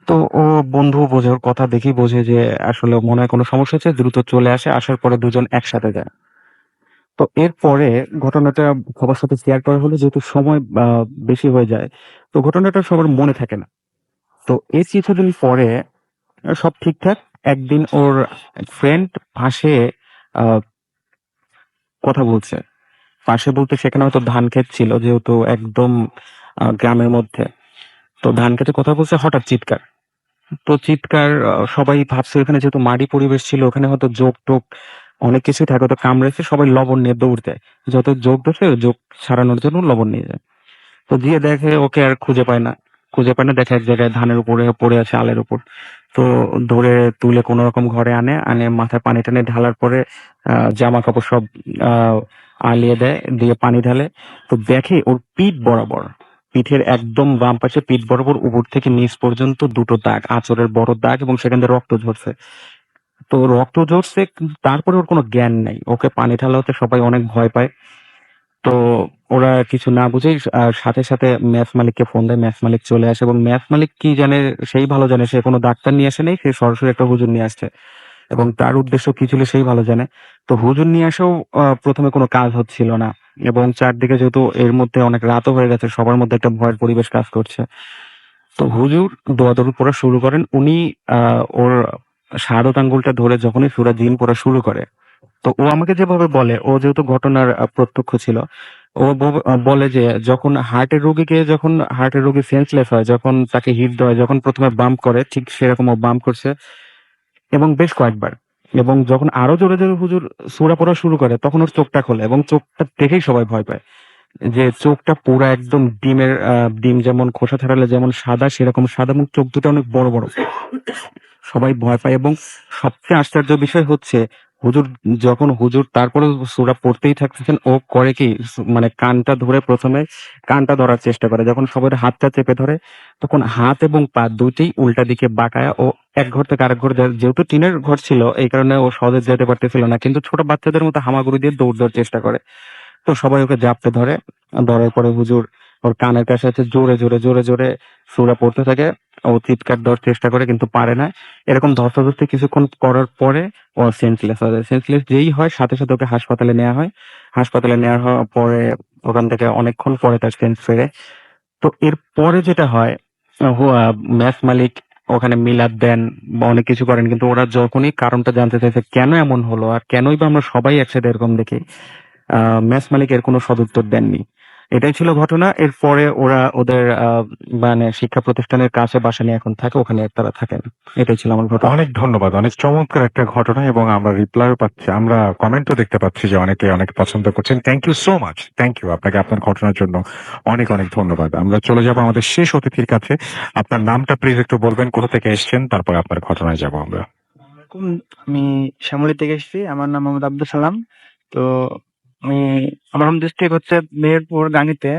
তো ও বন্ধু বোঝে, ওর কথা দেখেই বোঝে যে আসলে মনে হয় কোনো সমস্যা হচ্ছে, দ্রুত চলে আসে, আসার পরে দুজন একসাথে যায়। তো এরপরে ঘটনাটা সবার সাথে শেয়ার করা হলে যেহেতু সময় বেশি হয়ে যায়, তো ঘটনাটা সবার মনে থাকে না। তো এর কিছুদিন পরে সব ঠিকঠাক। একদিন ওর ফ্রেন্ড পাশে আহ, কথা বলছে, পাশে বলতে সেখানে হয়তো ধান ক্ষেত ছিল যেহেতু একদম গ্রামের মধ্যে। তো ধান খেতে কথা বলছে, হঠাৎ চিৎকার। তো চিৎকার, সবাই ভাবছে ওখানে যেহেতু মাটি পরিবেশ ছিল, ওখানে হয়তো যোগ টোগ অনেক কিছুই থাকে, হয়তো কামড়েছে, সবাই লবণ নিয়ে দৌড় দেয়। যত যোগ ধরছে যোগ ছাড়ানোর জন্য লবণ নিয়ে যায়। তো গিয়ে দেখে ওকে আর খুঁজে পায় না, দেখে এক জায়গায় ধানের উপরে পড়ে আছে, আলের উপর। তো ধরে তুলে কোনো রকম ঘরে আনে মাথায় পানি টানে ঢালার পরে জামা কাপড় সব আহ আলিয়ে দেয়, দিয়ে পানি ঢালে। তো দেখে ওর পিঠ বরাবর, পিঠের একদম বাম পাশে পিঠ বরাবর উপর থেকে নিচ পর্যন্ত দুটো দাগ, আঁচড়ের বড় দাগ, এবং সেখান থেকে রক্ত ঝরছে। তো রক্ত ঝরছে কিন্তু তারপরে ওর কোনো জ্ঞান নাই, ওকে পানি ঢালা হতে সবাই অনেক ভয় পায়। তো ওরা কিছু না বুঝেই সাথে সাথে ম্যাথ মালিককে ফোন দেয়, ম্যাথ মালিক চলে আসে, এবং ম্যাথ মালিক কি জানে, সেই ভালো জানে, সে কোনো ডাক্তার নিয়ে আসে নাই, সে সরাসরি একটা হুজুর নিয়ে আসছে, এবং তার উদ্দেশ্য কি ছিল সেই ভালো জানে। তো হুজুর নিয়ে এসেও প্রথমে কোনো কাজ হচ্ছিল না, এবং চারদিকে যেহেতু এর মধ্যে অনেক রাতও হয়ে গেছে, সবার মধ্যে একটা ভয়ের পরিবেশ কাজ করছে। তো হুজুর দোয়া দরুদ পড়া শুরু করেন। উনি ওর শাহাদত আঙ্গুলটা ধরে যখনই সূরা জিন পড়া শুরু করে, তো ও আমাকে যেভাবে বলে, ও যেহেতু ঘটনার প্রত্যক্ষ ছিল, ও বলে যে যখন হার্টের রোগী সেন্সলেস হয়, যখন তাকে হিট দেওয়া হয়, যখন প্রথমে বাম্প করে, ঠিক সেরকম ও বাম্প করছে, এবং বেশ কয়েকবার। এবং যখন আরো জোরে জোরে হুজুর সূরা পড়া শুরু করে, তখন ওর চোখটা খোলে, এবং চোখটা দেখেই সবাই ভয় পায়। যে চোখটা পুরা একদম ডিমের ডিম যেমন খোসা ছাড়ালে যেমন সাদা, সেরকম সাদা, এবং চোখ দুটো অনেক বড় বড়। সবাই ভয় পায়, এবং সবচেয়ে আশ্চর্য বিষয় হচ্ছে হুজুর তারপরে সূরা পড়তেই থাকতেছেন, ও করে কি, মানে কানটা ধরার চেষ্টা করে, যখন সবার হাতটা চেপে ধরে, তখন হাত এবং পা দুইটাই উল্টা দিকে বাঁকায় ও এক ঘর থেকে আরেক ঘর যেহেতু টিনের ঘর ছিল এই কারণে ও সহজে যেতে পারতেছিল না, কিন্তু ছোট বাচ্চাদের মতো হামাগুড়ি দিয়ে দৌড় দেওয়ার চেষ্টা করে। তো সবাই ওকে জাপটে ধরে, ধরার পরে হুজুর ওর কানের কাছে আছে, জোরে জোরে জোরে জোরে সূরা পড়তে থাকে। ও চিৎকার দেওয়ার চেষ্টা করে কিন্তু পারে না। এরকম ধস্তাধস্তি কিছুক্ষণ করার পরে ও সেন্সলেস হয়ে যায়। সেন্সলেস যেই হয় সাথে সাথে ওকে হাসপাতালে নেওয়া হয়। হাসপাতালে নেওয়া হওয়ার পরে ওখান থেকে অনেকক্ষণ পরে তার সেন্স ফেরে। তো এর পরে যেটা হয়, ম্যাথ মালিক ওখানে মিলাদ দেন বা অনেক কিছু করেন, কিন্তু ওরা যখনই কারণটা জানতে চাইছে কেন এমন হলো আর কেনই বা আমরা সবাই একসাথে এরকম দেখি, মেস মালিক এর কোনো সদুত্তর দেননি। এটাই ছিল ঘটনা। এরপরে ওরা ওদের মানে শিক্ষা প্রতিষ্ঠানের কাছে বাসা নিয়ে এখন থাকে, ওখানে তারা থাকেন। এটাই ছিল আমার ঘটনা। অনেক ধন্যবাদ, অনেক চমৎকার একটা ঘটনা, এবং আমরা রিপ্লাইও পাচ্ছি, আমরা কমেন্টও দেখতে পাচ্ছি যে অনেক পছন্দ করছেন। Thank you so much, thank you আপনাকে, আপনার ঘটনার জন্য অনেক ধন্যবাদ। আমরা চলে যাব আমাদের শেষ অতিথির কাছে। আপনার নামটা প্লিজ একটু বলবেন, কোথা থেকে এসেছেন, তারপর আপনার ঘটনায় যাব আমরা। আসসালামাইকুম। আমি শ্যামলী থেকে এসেছি। আমার নাম মোহাম্মদ আব্দুল সালাম। তো আমি আমার হোম ডিস্ট্রিক্ট হচ্ছে মেহেরপুর গাঙিতে।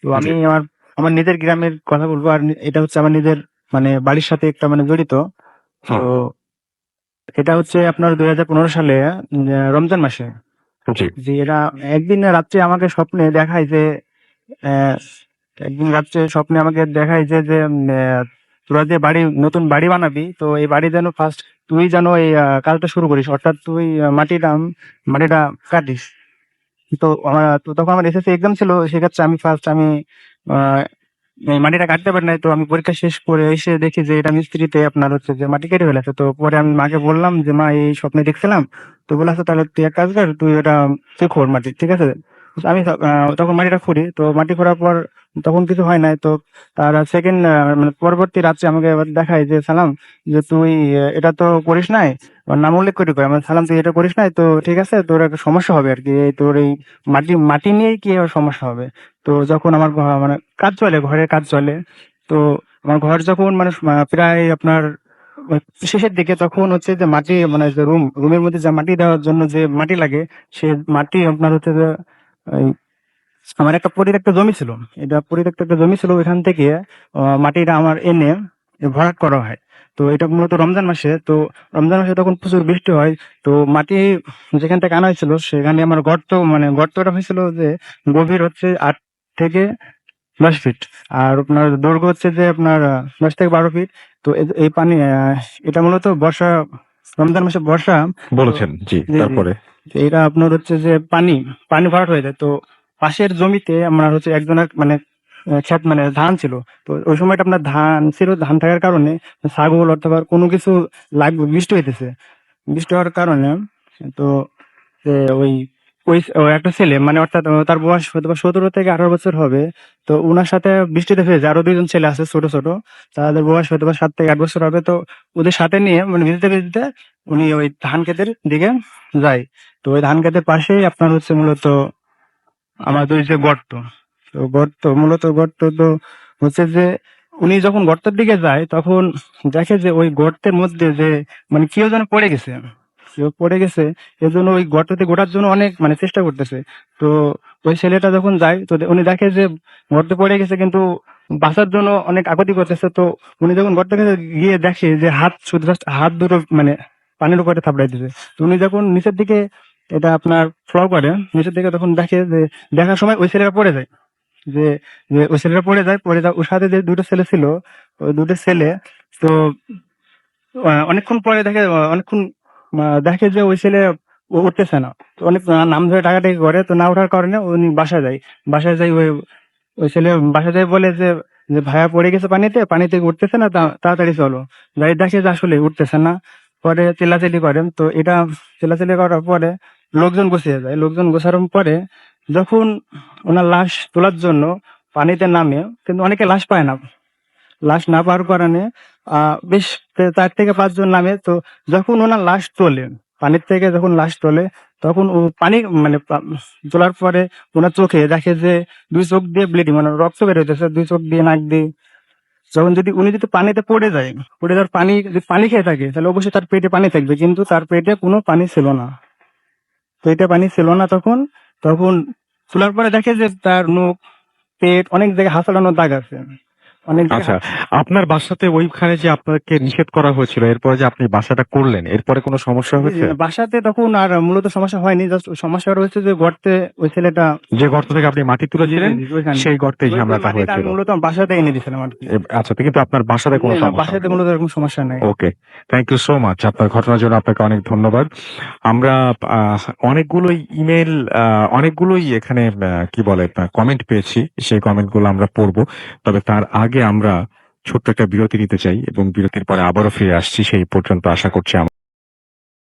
তো আমি জি। আমার আমার নিজের গ্রামের কথা বলবো, আর এটা হচ্ছে আমার নিজের মানে বাড়ির সাথে একটা মানে জড়িত। তো এটা হচ্ছে আপনার 2015 সালে রমজান মাসে। জি। জি, এরা একদিন রাত্রে আমাকে স্বপ্নে দেখায় যে আহ, একদিন রাত্রে স্বপ্নে আমাকে দেখায় যে তোরা যে নতুন বাড়ি বানাবি, তো এই বাড়ি যেন ফার্স্ট তুই যেন এই কাজটা শুরু করিস, অর্থাৎ তুই মাটিটা কাটিস। তো তখন আমার এসএসসি এক্সাম ছিল, সেক্ষেত্রে আমি এই মাটিটা কাটতে পারি নাই। তো আমি পরীক্ষা শেষ করে এসে দেখি যে এটা মিস্ত্রিতে আপনার হচ্ছে যে মাটি কেটে ফেলেছে। তো পরে আমি মাকে বললাম যে মা, এই স্বপ্নে দেখছিলাম। তো বলে আছে তাহলে তুই এক কাজ কর, তুই তুই খোর মাটি, ঠিক আছে। তো আমি তখন মাটিটা খুঁড়ি, তো মাটি খোঁড়ার পর তখন কিছু হয় নাই। তো তার সেকেন্ড মানে পরবর্তী রাত্রে আমাকে আবার দেখায় যে সালাম, যে তুই এটা তো করিস নাই, ওর নাম উল্লেখ করে কয়, আমার সালাম তুই এটা করিস নাই, তো ঠিক আছে, তোর একটা সমস্যা হবে আর কি, তোর এই মাটি নিয়েই কি আর সমস্যা হবে। তো যখন আমার মানে কাজ চলে, ঘরের কাজ চলে, তো আমার ঘর যখন মানে প্রায় আপনার শেষের দিকে, তখন হচ্ছে যে মাটি মানে যে রুমের মধ্যে যে মাটি দেওয়ার জন্য যে মাটি লাগে, সে মাটি আপনার হচ্ছে যে এই আমার একটা পরিত্যক্ত জমি ছিল, এটা পরিত্যক্ত একটা জমি ছিল, ওইখান থেকে মাটিটা আমার এনে ভরাট করা হয়। তো এটা মূলত রমজান মাসে। তো রমজান মাসে তখন প্রচুর বৃষ্টি হয়। তো মাটি যেখান থেকে আনা হয়েছিল সেখানে আমার গর্তটা হয়েছিল যে গভীর হচ্ছে 8 থেকে 10 ফিট, আর আপনার দৈর্ঘ্য হচ্ছে যে আপনার 10 থেকে 12 ফিট। তো এই পানি এটা মূলত রমজান মাসে বর্ষা। বলেছেন, জি। জি, জি। তারপরে? তো এটা আপনার হচ্ছে যে পানি ভরাট হয়ে যায়। তো পাশের জমিতে আমরা হচ্ছে একজনের মানে ক্ষেত মানে ধান ছিল। তো ওই সময়টা আপনার ধান ছিল, ধান থাকার কারণে ছাগল অথবা কোনো কিছু লাগবে, বৃষ্টি হওয়ার কারণে। তো যে ওই একটা ছেলে মানে অর্থাৎ তার বয়স হয়তো 17 থেকে 18 বছর হবে। তো উনার সাথে বৃষ্টিতে ভেজে আরো 2 জন ছেলে আছে ছোট ছোট, তাদের বয়স হয়তো 7 থেকে 8 বছর হবে। তো ওদের সাথে নিয়ে মানে ভিজতে ভিজতে উনি ওই ধান ক্ষেতের দিকে যায়। তো ওই ধান ক্ষেতের পাশেই আপনার হচ্ছে মূলত আমাদের যে গর্ত তো হচ্ছে যে উনি যখন গর্তের দিকে যায়, তখন দেখে যে ওই গর্তের মধ্যে যে মানে কেউ যেন পড়ে গেছে, এজন্য ওই গর্ততে গোটার জন্য অনেক মানে চেষ্টা করতেছে। তো ওই ছেলেটা যখন যায়, তো উনি দেখে যে গর্তে পড়ে গেছে, কিন্তু বাঁচার জন্য অনেক আকুতি করতেছে। তো উনি যখন গর্তের কাছে গিয়ে দেখে যে শুধু just হাত দুটো মানে পানির উপরে থাপড়াই দিছে। তো উনি যখন নিচের দিকে এটা আপনার ফ্লো করে নিচের দিকে, তখন দেখে যে দেখার সময় ওই ছেলেটা পড়ে যায়, যে ওই ছেলেটা পড়ে যায় ওর সাথে যে দুটো ছেলে ছিল, ওই দুটো ছেলে। তো অনেকক্ষণ পরে দেখে যে ওই ছেলে উঠতেছে না। তো অনেক নাম ধরে টাকাটাকি করে, তো না ওঠার কারণে উনি বাসায় যাই ওই ছেলে বাসায় যাই বলে যে যে ভাইয়া পড়ে গেছে পানি থেকে উঠতেছে না, তাড়াতাড়ি চলো। যাই দেখে যে আসলে উঠতেছে না, পরে চিল্লাচিল্লি করেন। তো এটা চিল্লাচিল্লি করার পরে লোকজন গোছানোর পরে যখন ওনার লাশ তোলার জন্য পানিতে নামে, কিন্তু অনেকে লাশ না পাওয়ার কারণে বেশ 4 থেকে 5 জন নামে। তো যখন ওনার লাশ তোলে, পানির থেকে যখন লাশ তোলে, তখন ও পানি মানে তোলার পরে ওনার চোখে দেখে যে 2 চোখ দিয়ে ব্লিডিং মানে রক্ত বের হইতেছে, 2 চোখ দিয়ে, নাক দিয়ে। যখন উনি যদি পানিতে পড়ে যাওয়ার যদি পানি খেয়ে থাকে, তাহলে অবশ্যই তার পেটে পানি থাকবে, কিন্তু তার পেটে কোনো পানি ছিল না। পেটে পানি ছিল না তখন তোলার পরে দেখে যে তার মুখ, পেট, অনেক জায়গায় হাসানোর দাগ আছে, অনেক আচ্ছা, জায়গায়। আপনার বাসাতে ওইখানে যে আপনাকে নিষেধ করা হয়েছিল, এরপরে যে আপনি বাসাটা করলেন, এরপরে কোনো সমস্যা জি, জি, হয়েছে? বাসাতে তখন আর মূলত সমস্যা হয়নি, জাস্ট সমস্যা হয়েছে যে গর্তে ওই ছেলেটা যে গর্ত থেকে আপনি মাটি তুলেছিলেন, ওইখানে সেই গর্তে ওই ঝামেলাটা মাটিটা আমি হয়েছিল। মূলত আমার বাসাতে এনে দিয়েছিলাম আর কি। আচ্ছা, তো কিন্তু আপনার বাসাতে কোনো না, সমস্যা বাসাতে হয়নি। মূলত এরকম সমস্যা নাই। ওকে, থ্যাংক ইউ সো মাচ। আপনার ঘটনার জন্য আপনাকে অনেক ধন্যবাদ। আমরা অনেকগুলোই এখানে কি বলে কমেন্ট পেয়েছি, সেই কমেন্টগুলো আমরা পড়বো। তবে তার আগে আমরা ছোট্ট একটা বিরতি নিতে চাই এবং বিরতির পরে আবারও ফিরে আসছি। সেই পর্যন্ত আশা করছি